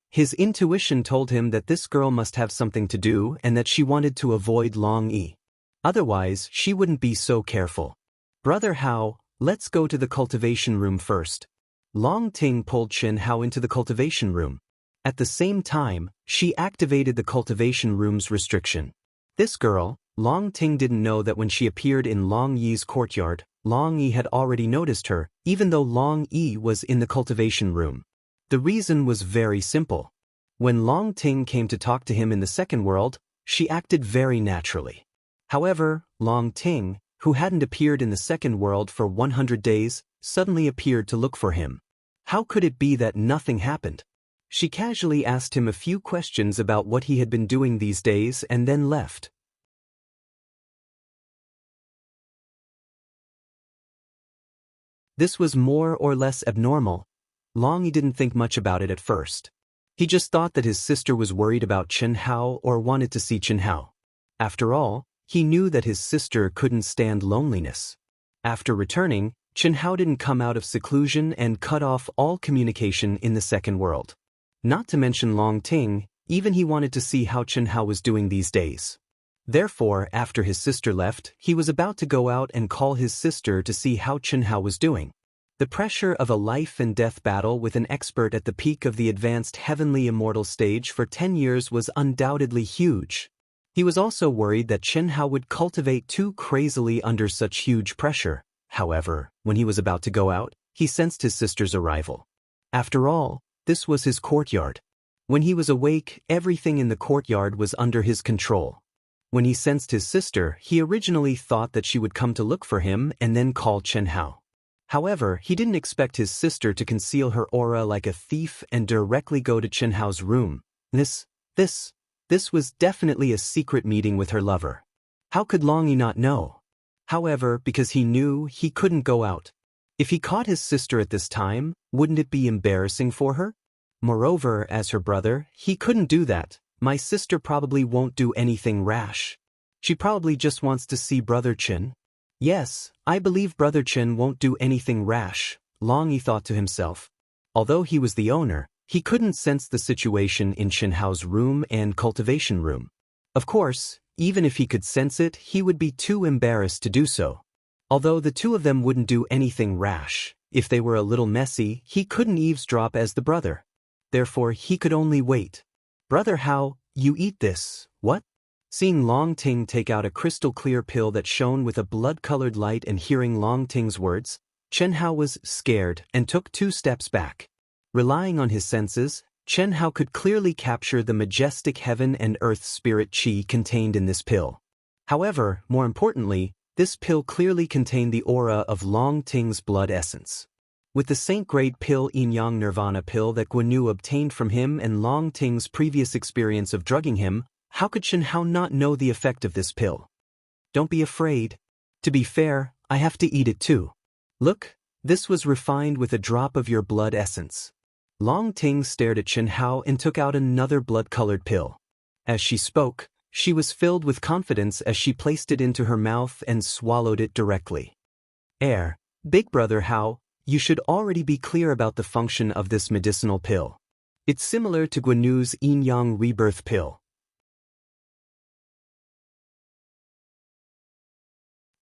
His intuition told him that this girl must have something to do and that she wanted to avoid Long Yi. Otherwise, she wouldn't be so careful. "Brother Hao, let's go to the cultivation room first." Long Ting pulled Chen Hao into the cultivation room. At the same time, she activated the cultivation room's restriction. This girl, Long Ting, didn't know that when she appeared in Long Yi's courtyard, Long Yi had already noticed her, even though Long Yi was in the cultivation room. The reason was very simple. When Long Ting came to talk to him in the second world, she acted very naturally. However, Long Ting, who hadn't appeared in the second world for 100 days, suddenly appeared to look for him. How could it be that nothing happened? She casually asked him a few questions about what he had been doing these days and then left. This was more or less abnormal. Long Yi didn't think much about it at first. He just thought that his sister was worried about Chen Hao or wanted to see Chen Hao. After all, he knew that his sister couldn't stand loneliness. After returning, Chen Hao didn't come out of seclusion and cut off all communication in the second world. Not to mention Long Ting, even he wanted to see how Chen Hao was doing these days. Therefore, after his sister left, he was about to go out and call his sister to see how Chen Hao was doing. The pressure of a life and death battle with an expert at the peak of the advanced heavenly immortal stage for 10 years was undoubtedly huge. He was also worried that Chen Hao would cultivate too crazily under such huge pressure. However, when he was about to go out, he sensed his sister's arrival. After all, this was his courtyard. When he was awake, everything in the courtyard was under his control. When he sensed his sister, he originally thought that she would come to look for him and then call Chen Hao. However, he didn't expect his sister to conceal her aura like a thief and directly go to Chen Hao's room. This was definitely a secret meeting with her lover. How could Long Yi not know? However, because he knew, he couldn't go out. If he caught his sister at this time, wouldn't it be embarrassing for her? Moreover, as her brother, he couldn't do that. My sister probably won't do anything rash. She probably just wants to see Brother Chen. Yes, I believe Brother Chen won't do anything rash, Long Yi thought to himself. Although he was the owner, he couldn't sense the situation in Chen Hao's room and cultivation room. Of course, even if he could sense it, he would be too embarrassed to do so. Although the two of them wouldn't do anything rash, if they were a little messy, he couldn't eavesdrop as the brother. Therefore, he could only wait. "Brother Hao, you eat this, what?" Seeing Long Ting take out a crystal-clear pill that shone with a blood-colored light and hearing Long Ting's words, Chen Hao was scared and took 2 steps back. Relying on his senses, Chen Hao could clearly capture the majestic heaven and earth spirit qi contained in this pill. However, more importantly, this pill clearly contained the aura of Long Ting's blood essence. With the Saint-grade pill Yin-Yang Nirvana pill that Guan Yu obtained from him and Long Ting's previous experience of drugging him, how could Chen Hao not know the effect of this pill? "Don't be afraid. To be fair, I have to eat it too. Look, this was refined with a drop of your blood essence." Long Ting stared at Chen Hao and took out another blood-colored pill. As she spoke, she was filled with confidence as she placed it into her mouth and swallowed it directly. Big Brother Hao, you should already be clear about the function of this medicinal pill. It's similar to Guan Yu's Yin-Yang rebirth pill.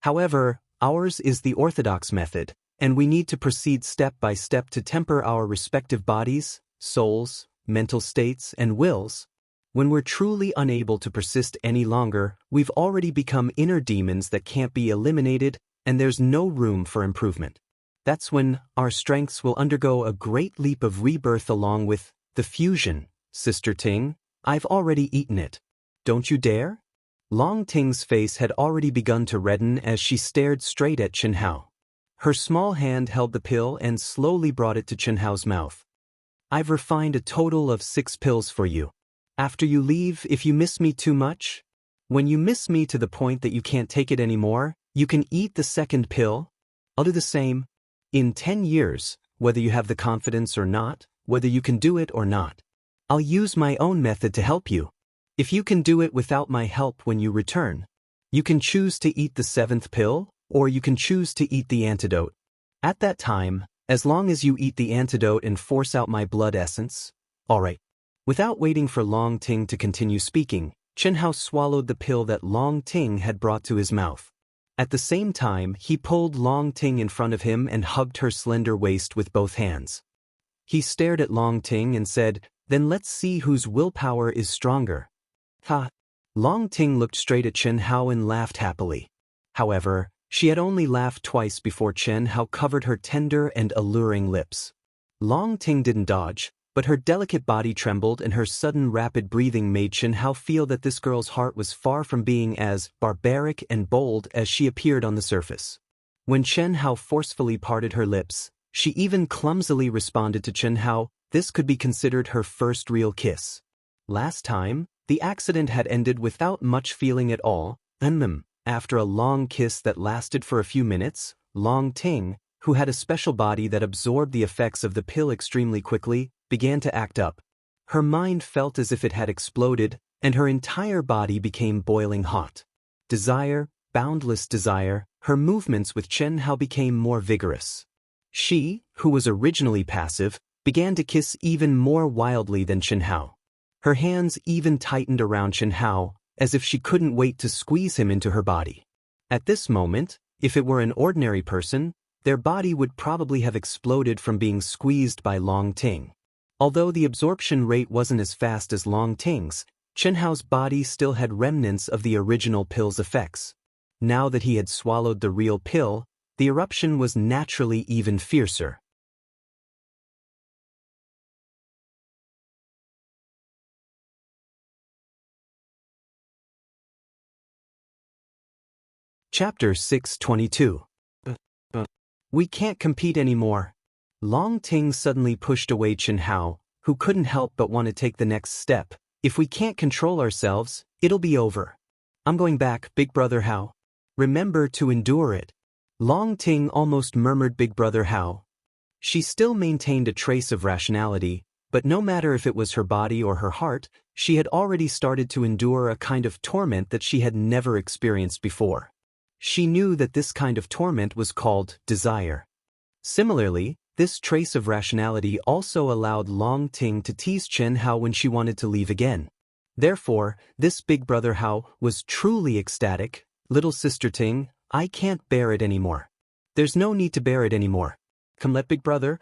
However, ours is the orthodox method, and we need to proceed step by step to temper our respective bodies, souls, mental states, and wills. When we're truly unable to persist any longer, we've already become inner demons that can't be eliminated, and there's no room for improvement. That's when our strengths will undergo a great leap of rebirth along with the fusion. Sister Ting, I've already eaten it. Don't you dare? Long Ting's face had already begun to redden as she stared straight at Chen Hao. Her small hand held the pill and slowly brought it to Chen Hao's mouth. "I've refined a total of 6 pills for you. After you leave, if you miss me too much, when you miss me to the point that you can't take it anymore, you can eat the second pill. I'll do the same. In 10 years, whether you have the confidence or not, whether you can do it or not. I'll use my own method to help you. If you can do it without my help when you return, you can choose to eat the 7th pill, or you can choose to eat the antidote. At that time, as long as you eat the antidote and force out my blood essence, all right. Without waiting for Long Ting to continue speaking, Chen Hao swallowed the pill that Long Ting had brought to his mouth. At the same time, he pulled Long Ting in front of him and hugged her slender waist with both hands. He stared at Long Ting and said, "Then let's see whose willpower is stronger." Ha! Long Ting looked straight at Chen Hao and laughed happily. However, she had only laughed twice before Chen Hao covered her tender and alluring lips. Long Ting didn't dodge, but her delicate body trembled and her sudden rapid breathing made Chen Hao feel that this girl's heart was far from being as barbaric and bold as she appeared on the surface. When Chen Hao forcefully parted her lips, she even clumsily responded to Chen Hao. This could be considered her first real kiss. Last time, the accident had ended without much feeling at all, and after a long kiss that lasted for a few minutes, Long Ting, who had a special body that absorbed the effects of the pill extremely quickly, began to act up. Her mind felt as if it had exploded, and her entire body became boiling hot. Desire, boundless desire, her movements with Chen Hao became more vigorous. She, who was originally passive, began to kiss even more wildly than Chen Hao. Her hands even tightened around Chen Hao, as if she couldn't wait to squeeze him into her body. At this moment, if it were an ordinary person, their body would probably have exploded from being squeezed by Long Ting. Although the absorption rate wasn't as fast as Long Ting's, Chen Hao's body still had remnants of the original pill's effects. Now that he had swallowed the real pill, the eruption was naturally even fiercer. Chapter 622. We can't compete anymore. Long Ting suddenly pushed away Chen Hao, who couldn't help but want to take the next step. If we can't control ourselves, it'll be over. I'm going back, Big Brother Hao. Remember to endure it. Long Ting almost murmured Big Brother Hao. She still maintained a trace of rationality, but no matter if it was her body or her heart, she had already started to endure a kind of torment that she had never experienced before. She knew that this kind of torment was called desire. Similarly, this trace of rationality also allowed Long Ting to tease Chen Hao when she wanted to leave again. Therefore, this Big Brother Hao was truly ecstatic. Little Sister Ting, I can't bear it anymore. There's no need to bear it anymore. Come let Big Brother.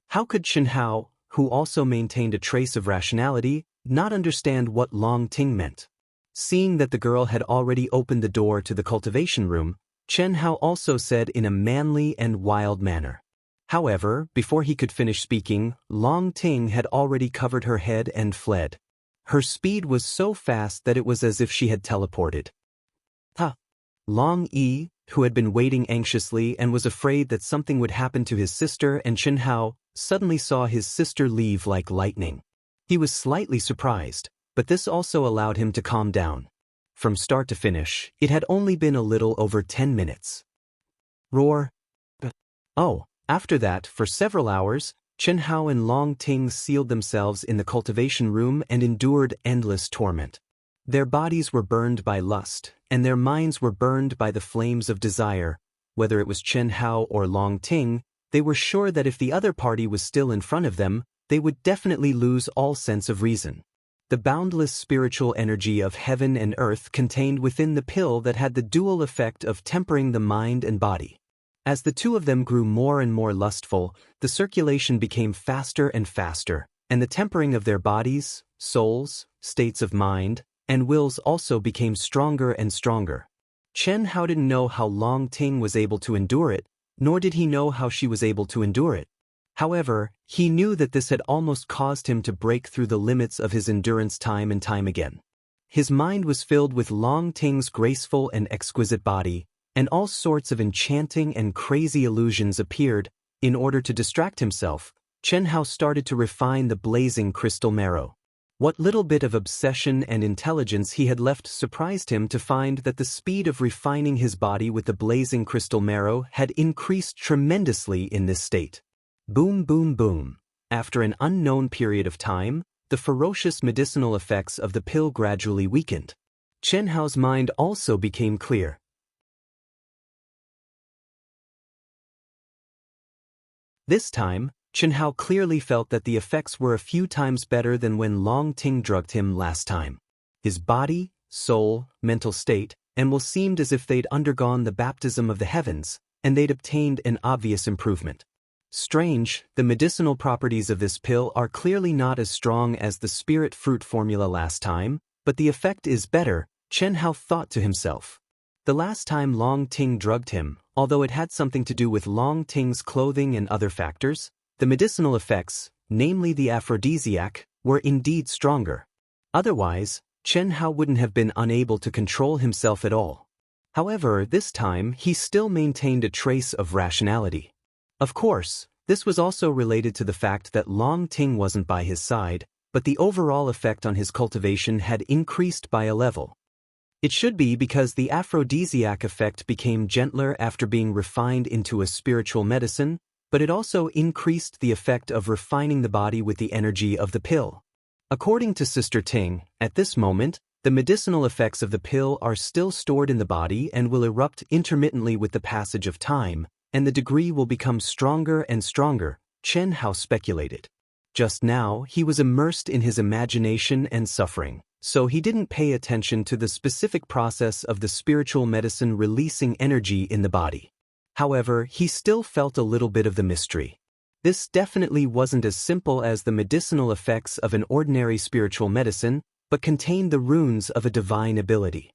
How could Chen Hao, who also maintained a trace of rationality, not understand what Long Ting meant? Seeing that the girl had already opened the door to the cultivation room, Chen Hao also said in a manly and wild manner. However, before he could finish speaking, Long Ting had already covered her head and fled. Her speed was so fast that it was as if she had teleported. Long Yi, who had been waiting anxiously and was afraid that something would happen to his sister and Chen Hao, suddenly saw his sister leave like lightning. He was slightly surprised, but this also allowed him to calm down. From start to finish, it had only been a little over 10 minutes. Roar. Oh, after that, for several hours, Chen Hao and Long Ting sealed themselves in the cultivation room and endured endless torment. Their bodies were burned by lust, and their minds were burned by the flames of desire. Whether it was Chen Hao or Long Ting, they were sure that if the other party was still in front of them, they would definitely lose all sense of reason. The boundless spiritual energy of heaven and earth contained within the pill that had the dual effect of tempering the mind and body. As the two of them grew more and more lustful, the circulation became faster and faster, and the tempering of their bodies, souls, states of mind, and wills also became stronger and stronger. Chen Hao didn't know how Long Ting was able to endure it, nor did he know how she was able to endure it. However, he knew that this had almost caused him to break through the limits of his endurance time and time again. His mind was filled with Long Ting's graceful and exquisite body, and all sorts of enchanting and crazy illusions appeared. In order to distract himself, Chen Hao started to refine the blazing crystal marrow. What little bit of obsession and intelligence he had left surprised him to find that the speed of refining his body with the blazing crystal marrow had increased tremendously in this state. Boom, boom, boom. After an unknown period of time, the ferocious medicinal effects of the pill gradually weakened. Chen Hao's mind also became clear. This time, Chen Hao clearly felt that the effects were a few times better than when Long Ting drugged him last time. His body, soul, mental state, and will seemed as if they'd undergone the baptism of the heavens, and they'd obtained an obvious improvement. Strange, the medicinal properties of this pill are clearly not as strong as the spirit fruit formula last time, but the effect is better, Chen Hao thought to himself. The last time Long Ting drugged him, although it had something to do with Long Ting's clothing and other factors, the medicinal effects, namely the aphrodisiac, were indeed stronger. Otherwise, Chen Hao wouldn't have been unable to control himself at all. However, this time he still maintained a trace of rationality. Of course, this was also related to the fact that Long Ting wasn't by his side, but the overall effect on his cultivation had increased by a level. It should be because the aphrodisiac effect became gentler after being refined into a spiritual medicine, but it also increased the effect of refining the body with the energy of the pill. According to Sister Ting, at this moment, the medicinal effects of the pill are still stored in the body and will erupt intermittently with the passage of time, and the degree will become stronger and stronger, Chen Hao speculated. Just now, he was immersed in his imagination and suffering, so he didn't pay attention to the specific process of the spiritual medicine releasing energy in the body. However, he still felt a little bit of the mystery. This definitely wasn't as simple as the medicinal effects of an ordinary spiritual medicine, but contained the runes of a divine ability.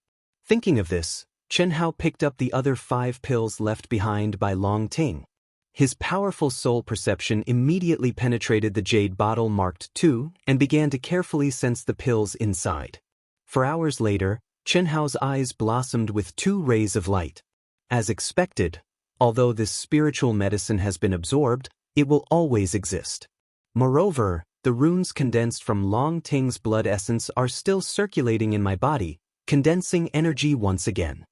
Thinking of this, Chen Hao picked up the other 5 pills left behind by Long Ting. His powerful soul perception immediately penetrated the jade bottle marked 2 and began to carefully sense the pills inside. For hours later, Chen Hao's eyes blossomed with 2 rays of light. As expected, although this spiritual medicine has been absorbed, it will always exist. Moreover, the runes condensed from Long Ting's blood essence are still circulating in my body, condensing energy once again.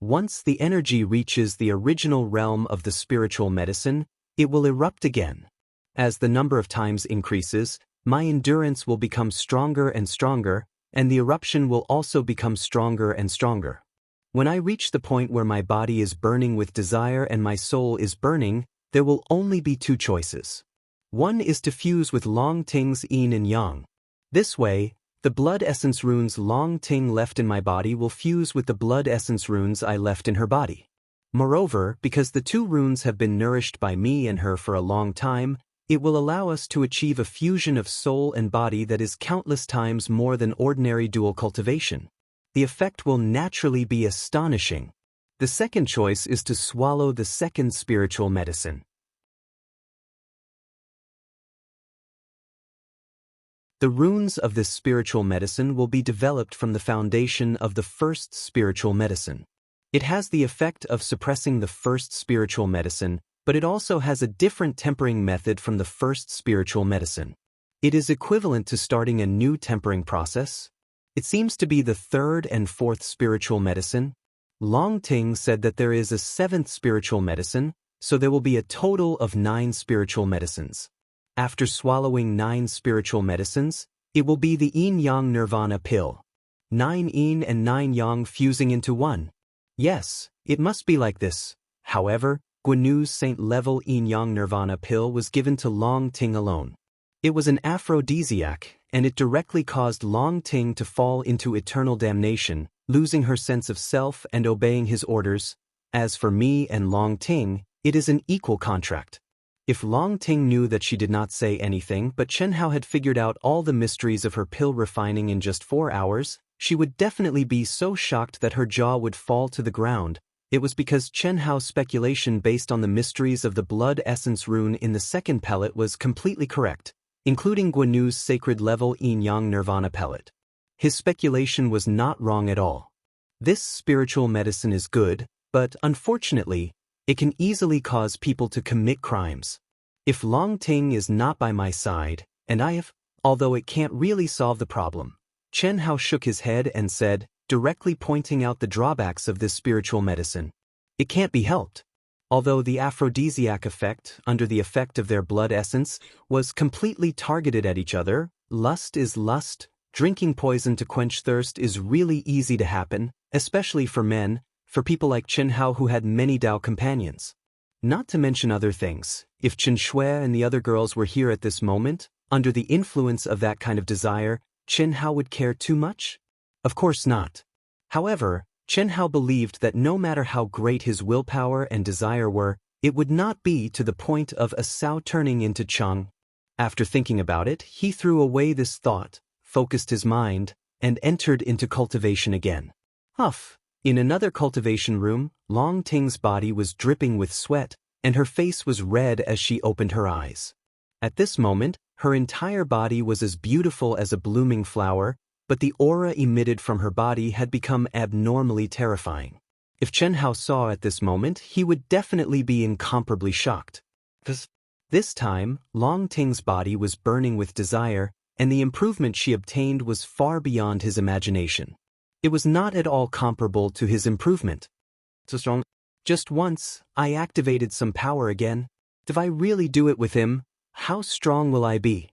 Once the energy reaches the original realm of the spiritual medicine, it will erupt again. As the number of times increases, my endurance will become stronger and stronger, and the eruption will also become stronger and stronger. When I reach the point where my body is burning with desire and my soul is burning, there will only be 2 choices. One is to fuse with Long Ting's yin and yang. This way, the blood essence runes Long Ting left in my body will fuse with the blood essence runes I left in her body. Moreover, because the 2 runes have been nourished by me and her for a long time, it will allow us to achieve a fusion of soul and body that is countless times more than ordinary dual cultivation. The effect will naturally be astonishing. The second choice is to swallow the second spiritual medicine. The runes of this spiritual medicine will be developed from the foundation of the first spiritual medicine. It has the effect of suppressing the first spiritual medicine, but it also has a different tempering method from the first spiritual medicine. It is equivalent to starting a new tempering process. It seems to be the 3rd and 4th spiritual medicine. Long Ting said that there is a 7th spiritual medicine, so there will be a total of 9 spiritual medicines. After swallowing 9 spiritual medicines, it will be the yin-yang nirvana pill. 9 yin and 9 yang fusing into one. Yes, it must be like this. However, Guanu's saint-level yin-yang nirvana pill was given to Long Ting alone. It was an aphrodisiac, and it directly caused Long Ting to fall into eternal damnation, losing her sense of self and obeying his orders. As for me and Long Ting, it is an equal contract. If Long Ting knew that she did not say anything but Chen Hao had figured out all the mysteries of her pill refining in just 4 hours, she would definitely be so shocked that her jaw would fall to the ground. It was because Chen Hao's speculation based on the mysteries of the blood essence rune in the second pellet was completely correct, including Guanu's sacred level yin-yang nirvana pellet. His speculation was not wrong at all. This spiritual medicine is good, but unfortunately, it can easily cause people to commit crimes. If Long Ting is not by my side, and I have, although it can't really solve the problem. Chen Hao shook his head and said, directly pointing out the drawbacks of this spiritual medicine. It can't be helped. Although the aphrodisiac effect, under the effect of their blood essence, was completely targeted at each other, lust is lust, drinking poison to quench thirst is really easy to happen, especially for men, for people like Chen Hao who had many Dao companions. Not to mention other things, if Chen Shui and the other girls were here at this moment, under the influence of that kind of desire, Chen Hao would care too much? Of course not. However, Chen Hao believed that no matter how great his willpower and desire were, it would not be to the point of a sow turning into Cheng. After thinking about it, he threw away this thought, focused his mind, and entered into cultivation again. Huff! In another cultivation room, Long Ting's body was dripping with sweat, and her face was red as she opened her eyes. At this moment, her entire body was as beautiful as a blooming flower, but the aura emitted from her body had become abnormally terrifying. If Chen Hao saw at this moment, he would definitely be incomparably shocked. This time, Long Ting's body was burning with desire, and the improvement she obtained was far beyond his imagination. It was not at all comparable to his improvement. So strong. Just once, I activated some power again. If I really do it with him, how strong will I be?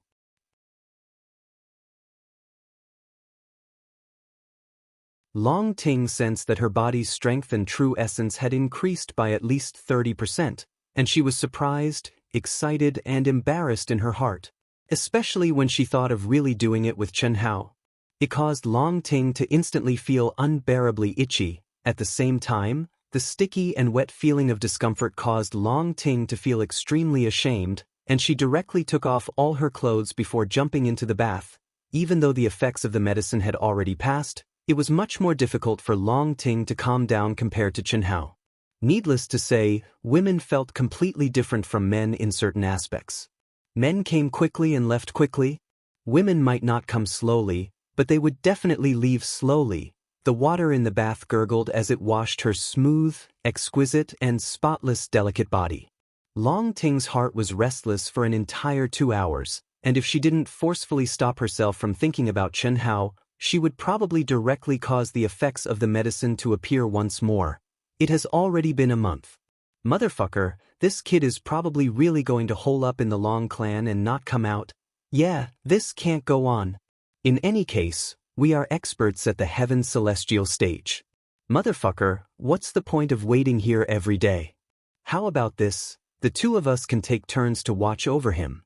Long Ting sensed that her body's strength and true essence had increased by at least 30%, and she was surprised, excited, and embarrassed in her heart, especially when she thought of really doing it with Chen Hao. It caused Long Ting to instantly feel unbearably itchy. At the same time, the sticky and wet feeling of discomfort caused Long Ting to feel extremely ashamed, and she directly took off all her clothes before jumping into the bath. Even though the effects of the medicine had already passed, it was much more difficult for Long Ting to calm down compared to Chen Hao. Needless to say, women felt completely different from men in certain aspects. Men came quickly and left quickly. Women might not come slowly, but they would definitely leave slowly. The water in the bath gurgled as it washed her smooth, exquisite, and spotless delicate body. Long Ting's heart was restless for an entire 2 hours, and if she didn't forcefully stop herself from thinking about Chen Hao, she would probably directly cause the effects of the medicine to appear once more. It has already been a month. Motherfucker, this kid is probably really going to hole up in the Long clan and not come out. Yeah, this can't go on. In any case, we are experts at the heaven celestial stage. Motherfucker, what's the point of waiting here every day? How about this? The two of us can take turns to watch over him.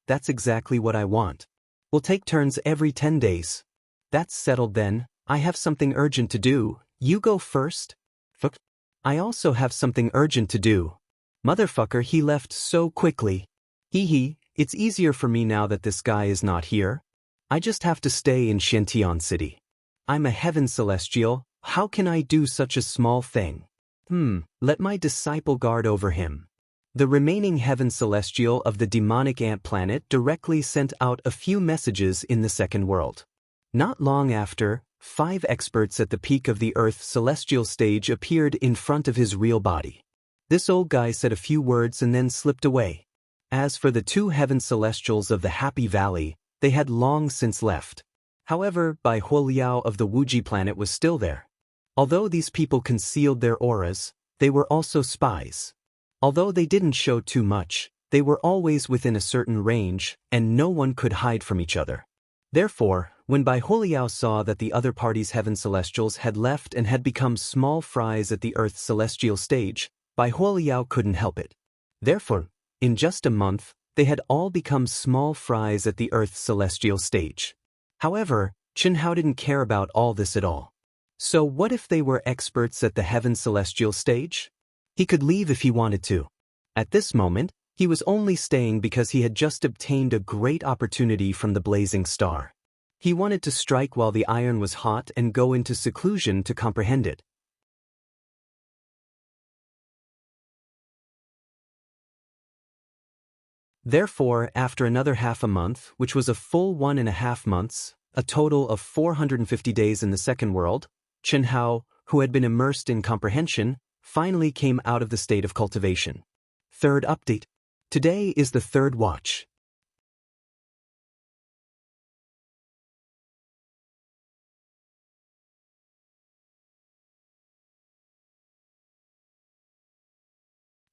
That's exactly what I want. We'll take turns every 10 days. That's settled then. I have something urgent to do. You go first. Fuck. I also have something urgent to do. Motherfucker, he left so quickly. Hee, it's easier for me now that this guy is not here. I just have to stay in Xiantian City. I'm a heaven celestial. How can I do such a small thing? Let my disciple guard over him. The remaining heaven celestial of the demonic ant planet directly sent out a few messages in the second world. Not long after, 5 experts at the peak of the Earth celestial stage appeared in front of his real body. This old guy said a few words and then slipped away. As for the 2 heaven celestials of the Happy Valley, they had long since left. However, Bai Huoliao of the Wuji planet was still there. Although these people concealed their auras, they were also spies. Although they didn't show too much, they were always within a certain range, and no one could hide from each other. Therefore, when Bai Huoliao saw that the other party's heaven celestials had left and had become small fries at the Earth's celestial stage, Bai Huoliao couldn't help it. Therefore, in just a month, they had all become small fries at the Earth's celestial stage. However, Chen Hao didn't care about all this at all. So what if they were experts at the heaven celestial stage? He could leave if he wanted to. At this moment, he was only staying because he had just obtained a great opportunity from the blazing star. He wanted to strike while the iron was hot and go into seclusion to comprehend it. Therefore, after another half a month, which was a full 1.5 months, a total of 450 days in the second world, Chen Hao, who had been immersed in comprehension, finally came out of the state of cultivation. Third update. Today is the third watch.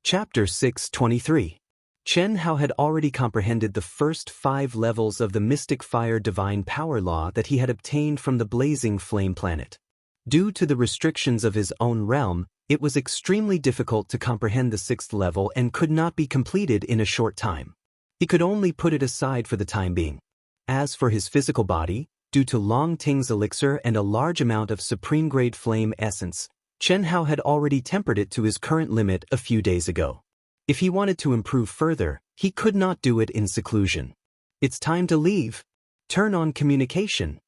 Chapter 623. Chen Hao had already comprehended the first 5 levels of the mystic fire divine power law that he had obtained from the blazing flame planet. Due to the restrictions of his own realm, it was extremely difficult to comprehend the 6th level and could not be completed in a short time. He could only put it aside for the time being. As for his physical body, due to Longting's elixir and a large amount of supreme-grade flame essence, Chen Hao had already tempered it to his current limit a few days ago. If he wanted to improve further, he could not do it in seclusion. It's time to leave. Turn on communication.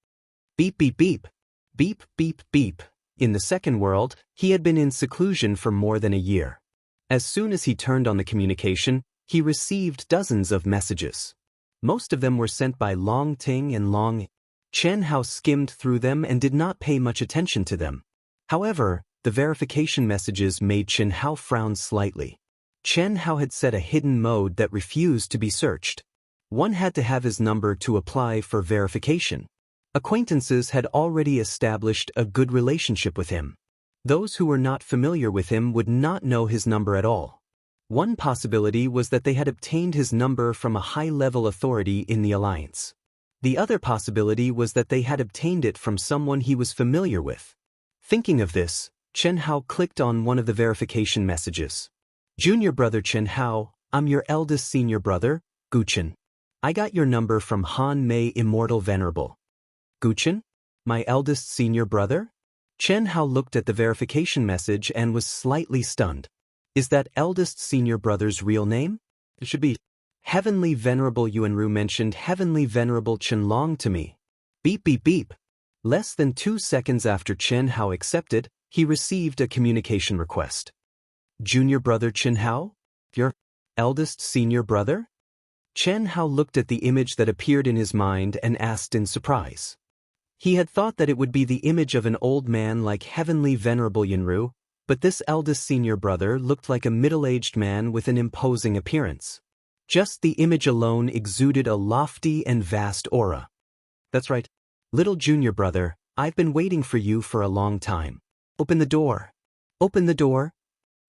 Beep beep beep. Beep beep beep. In the second world, he had been in seclusion for more than a year. As soon as he turned on the communication, he received dozens of messages. Most of them were sent by Longting and Long. Chen Hao skimmed through them and did not pay much attention to them. However, the verification messages made Chen Hao frown slightly. Chen Hao had set a hidden mode that refused to be searched. One had to have his number to apply for verification. Acquaintances had already established a good relationship with him. Those who were not familiar with him would not know his number at all. One possibility was that they had obtained his number from a high-level authority in the alliance. The other possibility was that they had obtained it from someone he was familiar with. Thinking of this, Chen Hao clicked on one of the verification messages. Junior brother Chen Hao, I'm your eldest senior brother, Guchen. I got your number from Han Mei Immortal Venerable. Guchen? My eldest senior brother? Chen Hao looked at the verification message and was slightly stunned. Is that eldest senior brother's real name? It should be. Heavenly Venerable Yuanru mentioned Heavenly Venerable Qianlong to me. Beep beep beep. Less than 2 seconds after Chen Hao accepted, he received a communication request. Junior brother Chen Hao? Your eldest senior brother? Chen Hao looked at the image that appeared in his mind and asked in surprise. He had thought that it would be the image of an old man like Heavenly Venerable Yuanru, but this eldest senior brother looked like a middle-aged man with an imposing appearance. Just the image alone exuded a lofty and vast aura. That's right. Little junior brother, I've been waiting for you for a long time. Open the door. Open the door.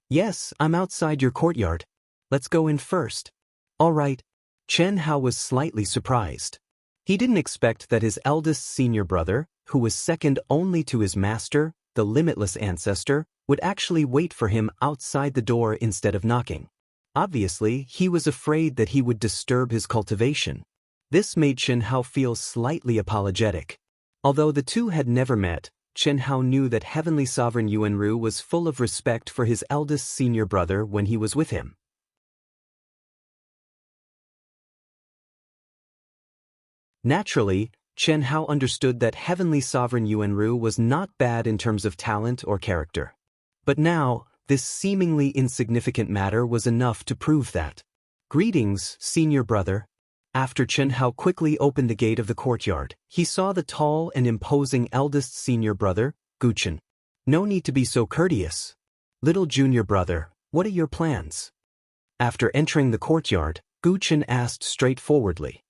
Yes, I'm outside your courtyard. Let's go in first. All right. Chen Hao was slightly surprised. He didn't expect that his eldest senior brother, who was second only to his master, the limitless ancestor, would actually wait for him outside the door instead of knocking. Obviously, he was afraid that he would disturb his cultivation. This made Chen Hao feel slightly apologetic. Although the two had never met, Chen Hao knew that Heavenly Sovereign Yuanru was full of respect for his eldest senior brother when he was with him. Naturally, Chen Hao understood that Heavenly Sovereign Yuanru was not bad in terms of talent or character. But now, this seemingly insignificant matter was enough to prove that. Greetings, senior brother. After Chen Hao quickly opened the gate of the courtyard, he saw the tall and imposing eldest senior brother, Guchen. No need to be so courteous. Little junior brother, what are your plans? After entering the courtyard, Guchen asked straightforwardly.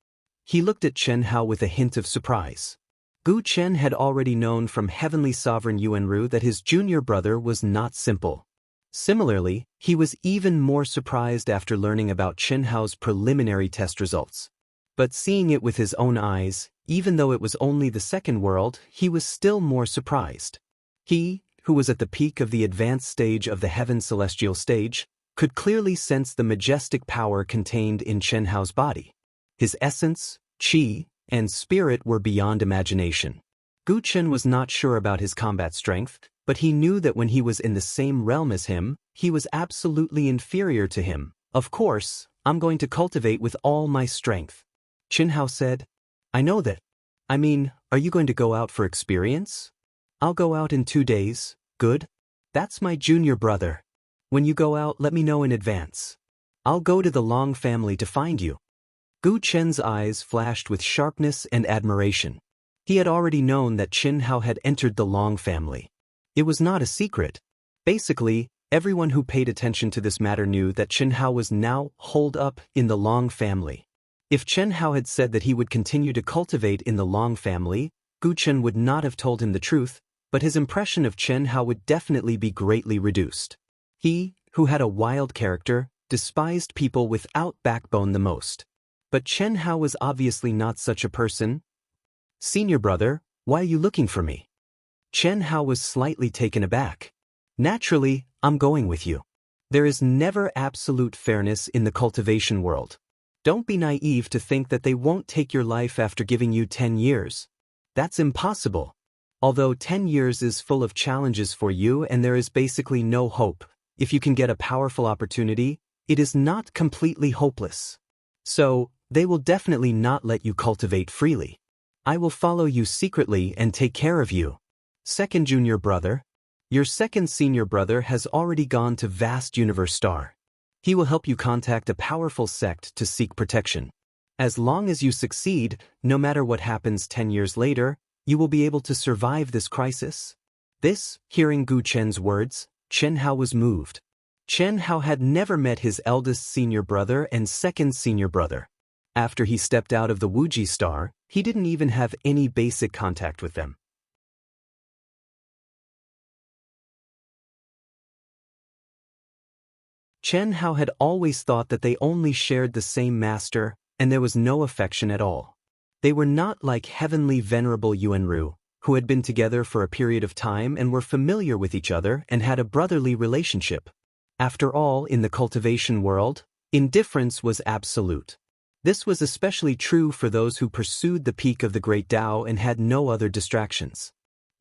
He looked at Chen Hao with a hint of surprise. Gu Chen had already known from Heavenly Sovereign Yuanru that his junior brother was not simple. Similarly, he was even more surprised after learning about Chen Hao's preliminary test results. But seeing it with his own eyes, even though it was only the second world, he was still more surprised. He, who was at the peak of the advanced stage of the Heaven Celestial stage, could clearly sense the majestic power contained in Chen Hao's body. His essence, qi, and spirit were beyond imagination. Gu Chen was not sure about his combat strength, but he knew that when he was in the same realm as him, he was absolutely inferior to him. Of course, I'm going to cultivate with all my strength. Chen Hao said, I know that. I mean, are you going to go out for experience? I'll go out in 2 days. Good. That's my junior brother. When you go out, let me know in advance. I'll go to the Long family to find you. Gu Chen's eyes flashed with sharpness and admiration. He had already known that Chen Hao had entered the Long family. It was not a secret. Basically, everyone who paid attention to this matter knew that Chen Hao was now holed up in the Long family. If Chen Hao had said that he would continue to cultivate in the Long family, Gu Chen would not have told him the truth, but his impression of Chen Hao would definitely be greatly reduced. He, who had a wild character, despised people without backbone the most. But Chen Hao was obviously not such a person. "Senior brother, why are you looking for me?" Chen Hao was slightly taken aback. "Naturally, I'm going with you. There is never absolute fairness in the cultivation world. Don't be naive to think that they won't take your life after giving you 10 years. That's impossible. Although 10 years is full of challenges for you and there is basically no hope, if you can get a powerful opportunity, it is not completely hopeless. So, they will definitely not let you cultivate freely. I will follow you secretly and take care of you. Second junior brother. Your second senior brother has already gone to Vast Universe Star. He will help you contact a powerful sect to seek protection. As long as you succeed, no matter what happens 10 years later, you will be able to survive this crisis." Hearing Gu Chen's words, Chen Hao was moved. Chen Hao had never met his eldest senior brother and second senior brother. After he stepped out of the Wuji Star, he didn't even have any basic contact with them. Chen Hao had always thought that they only shared the same master, and there was no affection at all. They were not like heavenly venerable Yuanru, who had been together for a period of time and were familiar with each other and had a brotherly relationship. After all, in the cultivation world, indifference was absolute. This was especially true for those who pursued the peak of the Great Tao and had no other distractions.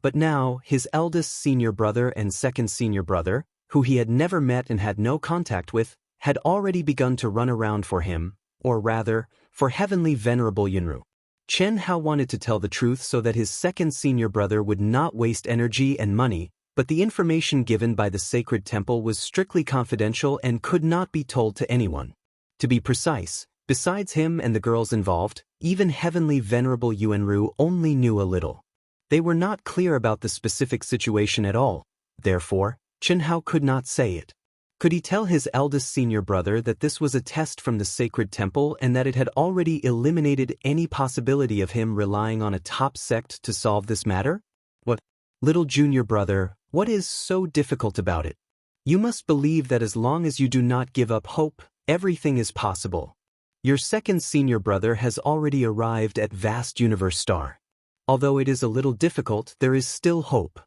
But now, his eldest senior brother and second senior brother, who he had never met and had no contact with, had already begun to run around for him, or rather, for heavenly venerable Yunru. Chen Hao wanted to tell the truth so that his second senior brother would not waste energy and money, but the information given by the sacred temple was strictly confidential and could not be told to anyone. To be precise, besides him and the girls involved, even heavenly venerable Yuanru only knew a little. They were not clear about the specific situation at all, therefore, Chen Hao could not say it. Could he tell his eldest senior brother that this was a test from the sacred temple and that it had already eliminated any possibility of him relying on a top sect to solve this matter? What? Little junior brother, what is so difficult about it? You must believe that as long as you do not give up hope, everything is possible. Your second senior brother has already arrived at Vast Universe Star. Although it is a little difficult, there is still hope.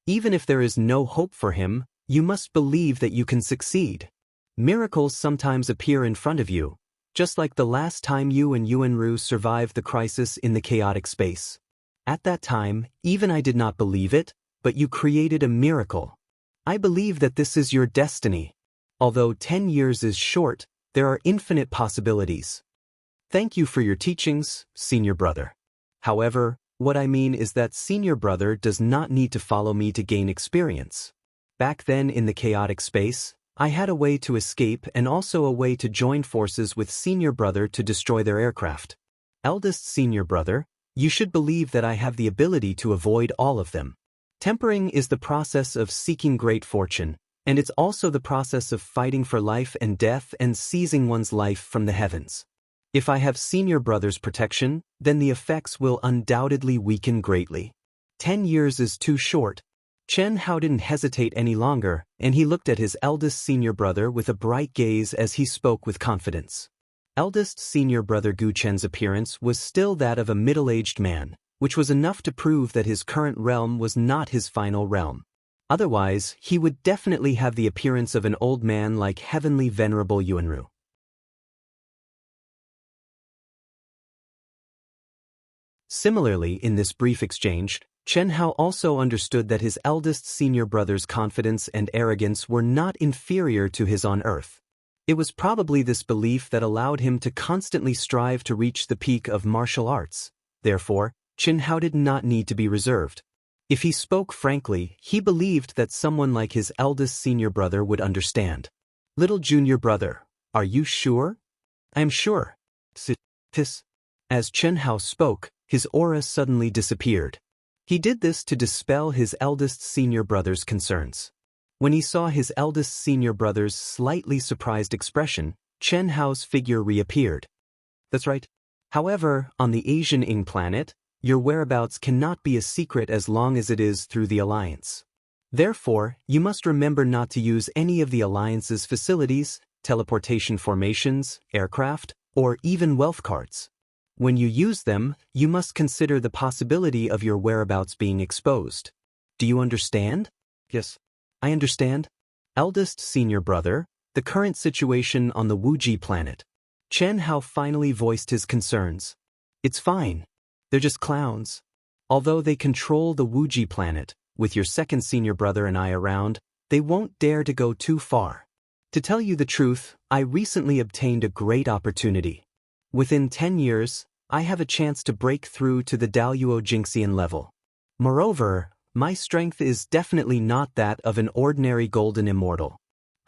Even if there is no hope for him, you must believe that you can succeed. Miracles sometimes appear in front of you, just like the last time you and Yuanru survived the crisis in the chaotic space. At that time, even I did not believe it, but you created a miracle. I believe that this is your destiny. Although 10 years is short, there are infinite possibilities. Thank you for your teachings, senior brother. However, what I mean is that senior brother does not need to follow me to gain experience. Back then in the chaotic space, I had a way to escape and also a way to join forces with senior brother to destroy their aircraft. Eldest senior brother, you should believe that I have the ability to avoid all of them. Tempering is the process of seeking great fortune, and it's also the process of fighting for life and death and seizing one's life from the heavens. If I have senior brother's protection, then the effects will undoubtedly weaken greatly. 10 years is too short. Chen Hao didn't hesitate any longer, and he looked at his eldest senior brother with a bright gaze as he spoke with confidence. Eldest senior brother Gu Chen's appearance was still that of a middle-aged man, which was enough to prove that his current realm was not his final realm. Otherwise, he would definitely have the appearance of an old man like heavenly venerable Yuanru. Similarly, in this brief exchange, Chen Hao also understood that his eldest senior brother's confidence and arrogance were not inferior to his on Earth. It was probably this belief that allowed him to constantly strive to reach the peak of martial arts. Therefore, Chen Hao did not need to be reserved. If he spoke frankly, he believed that someone like his eldest senior brother would understand. Little junior brother, are you sure? I am sure. As Chen Hao spoke, his aura suddenly disappeared. He did this to dispel his eldest senior brother's concerns. When he saw his eldest senior brother's slightly surprised expression, Chen Hao's figure reappeared. That's right. However, on the Asian Ing planet, your whereabouts cannot be a secret as long as it is through the alliance. Therefore, you must remember not to use any of the Alliance's facilities, teleportation formations, aircraft, or even wealth cards. When you use them, you must consider the possibility of your whereabouts being exposed. Do you understand? Yes. I understand. Eldest senior brother, the current situation on the Wuji planet. Chen Hao finally voiced his concerns. It's fine. They're just clowns. Although they control the Wuji planet, with your second senior brother and I around, they won't dare to go too far. To tell you the truth, I recently obtained a great opportunity. Within 10 years, I have a chance to break through to the Daluo Jinxian level. Moreover, my strength is definitely not that of an ordinary golden immortal.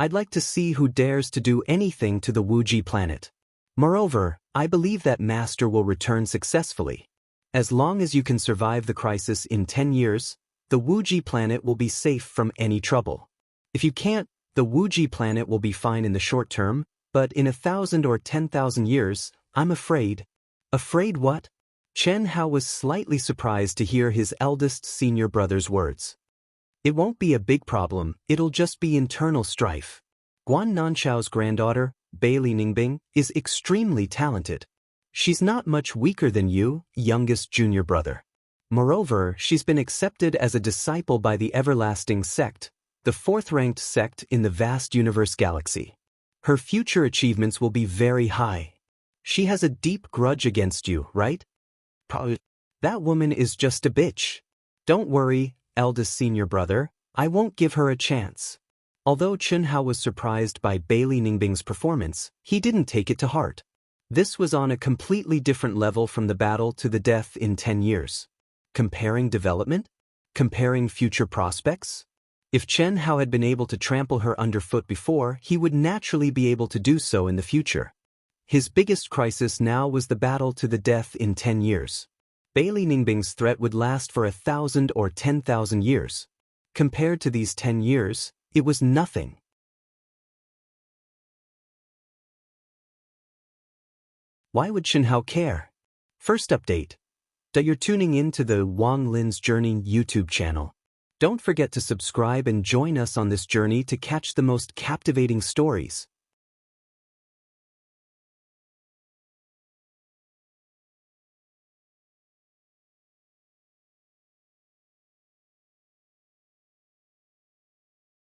I'd like to see who dares to do anything to the Wuji planet. Moreover, I believe that Master will return successfully. As long as you can survive the crisis in 10 years, the Wuji planet will be safe from any trouble. If you can't, the Wuji planet will be fine in the short term, but in 1,000 or 10,000 years, I'm afraid. Afraid what? Chen Hao was slightly surprised to hear his eldest senior brother's words. It won't be a big problem, it'll just be internal strife. Guan Nanchao's granddaughter, Bailey Ningbing, is extremely talented. She's not much weaker than you, youngest junior brother. Moreover, she's been accepted as a disciple by the Everlasting Sect, the fourth-ranked sect in the vast universe galaxy. Her future achievements will be very high. She has a deep grudge against you, right? Probably. That woman is just a bitch. Don't worry, eldest senior brother, I won't give her a chance. Although Chen Hao was surprised by Bailey Ningbing's performance, he didn't take it to heart. This was on a completely different level from the battle to the death in 10 years. Comparing development? Comparing future prospects? If Chen Hao had been able to trample her underfoot before, he would naturally be able to do so in the future. His biggest crisis now was the battle to the death in 10 years. Bailey Ningbing's threat would last for 1,000 or 10,000 years. Compared to these 10 years, it was nothing. Why would Chen Hao care? First update. You're tuning in to the Wang Lin's Journey YouTube channel. Don't forget to subscribe and join us on this journey to catch the most captivating stories.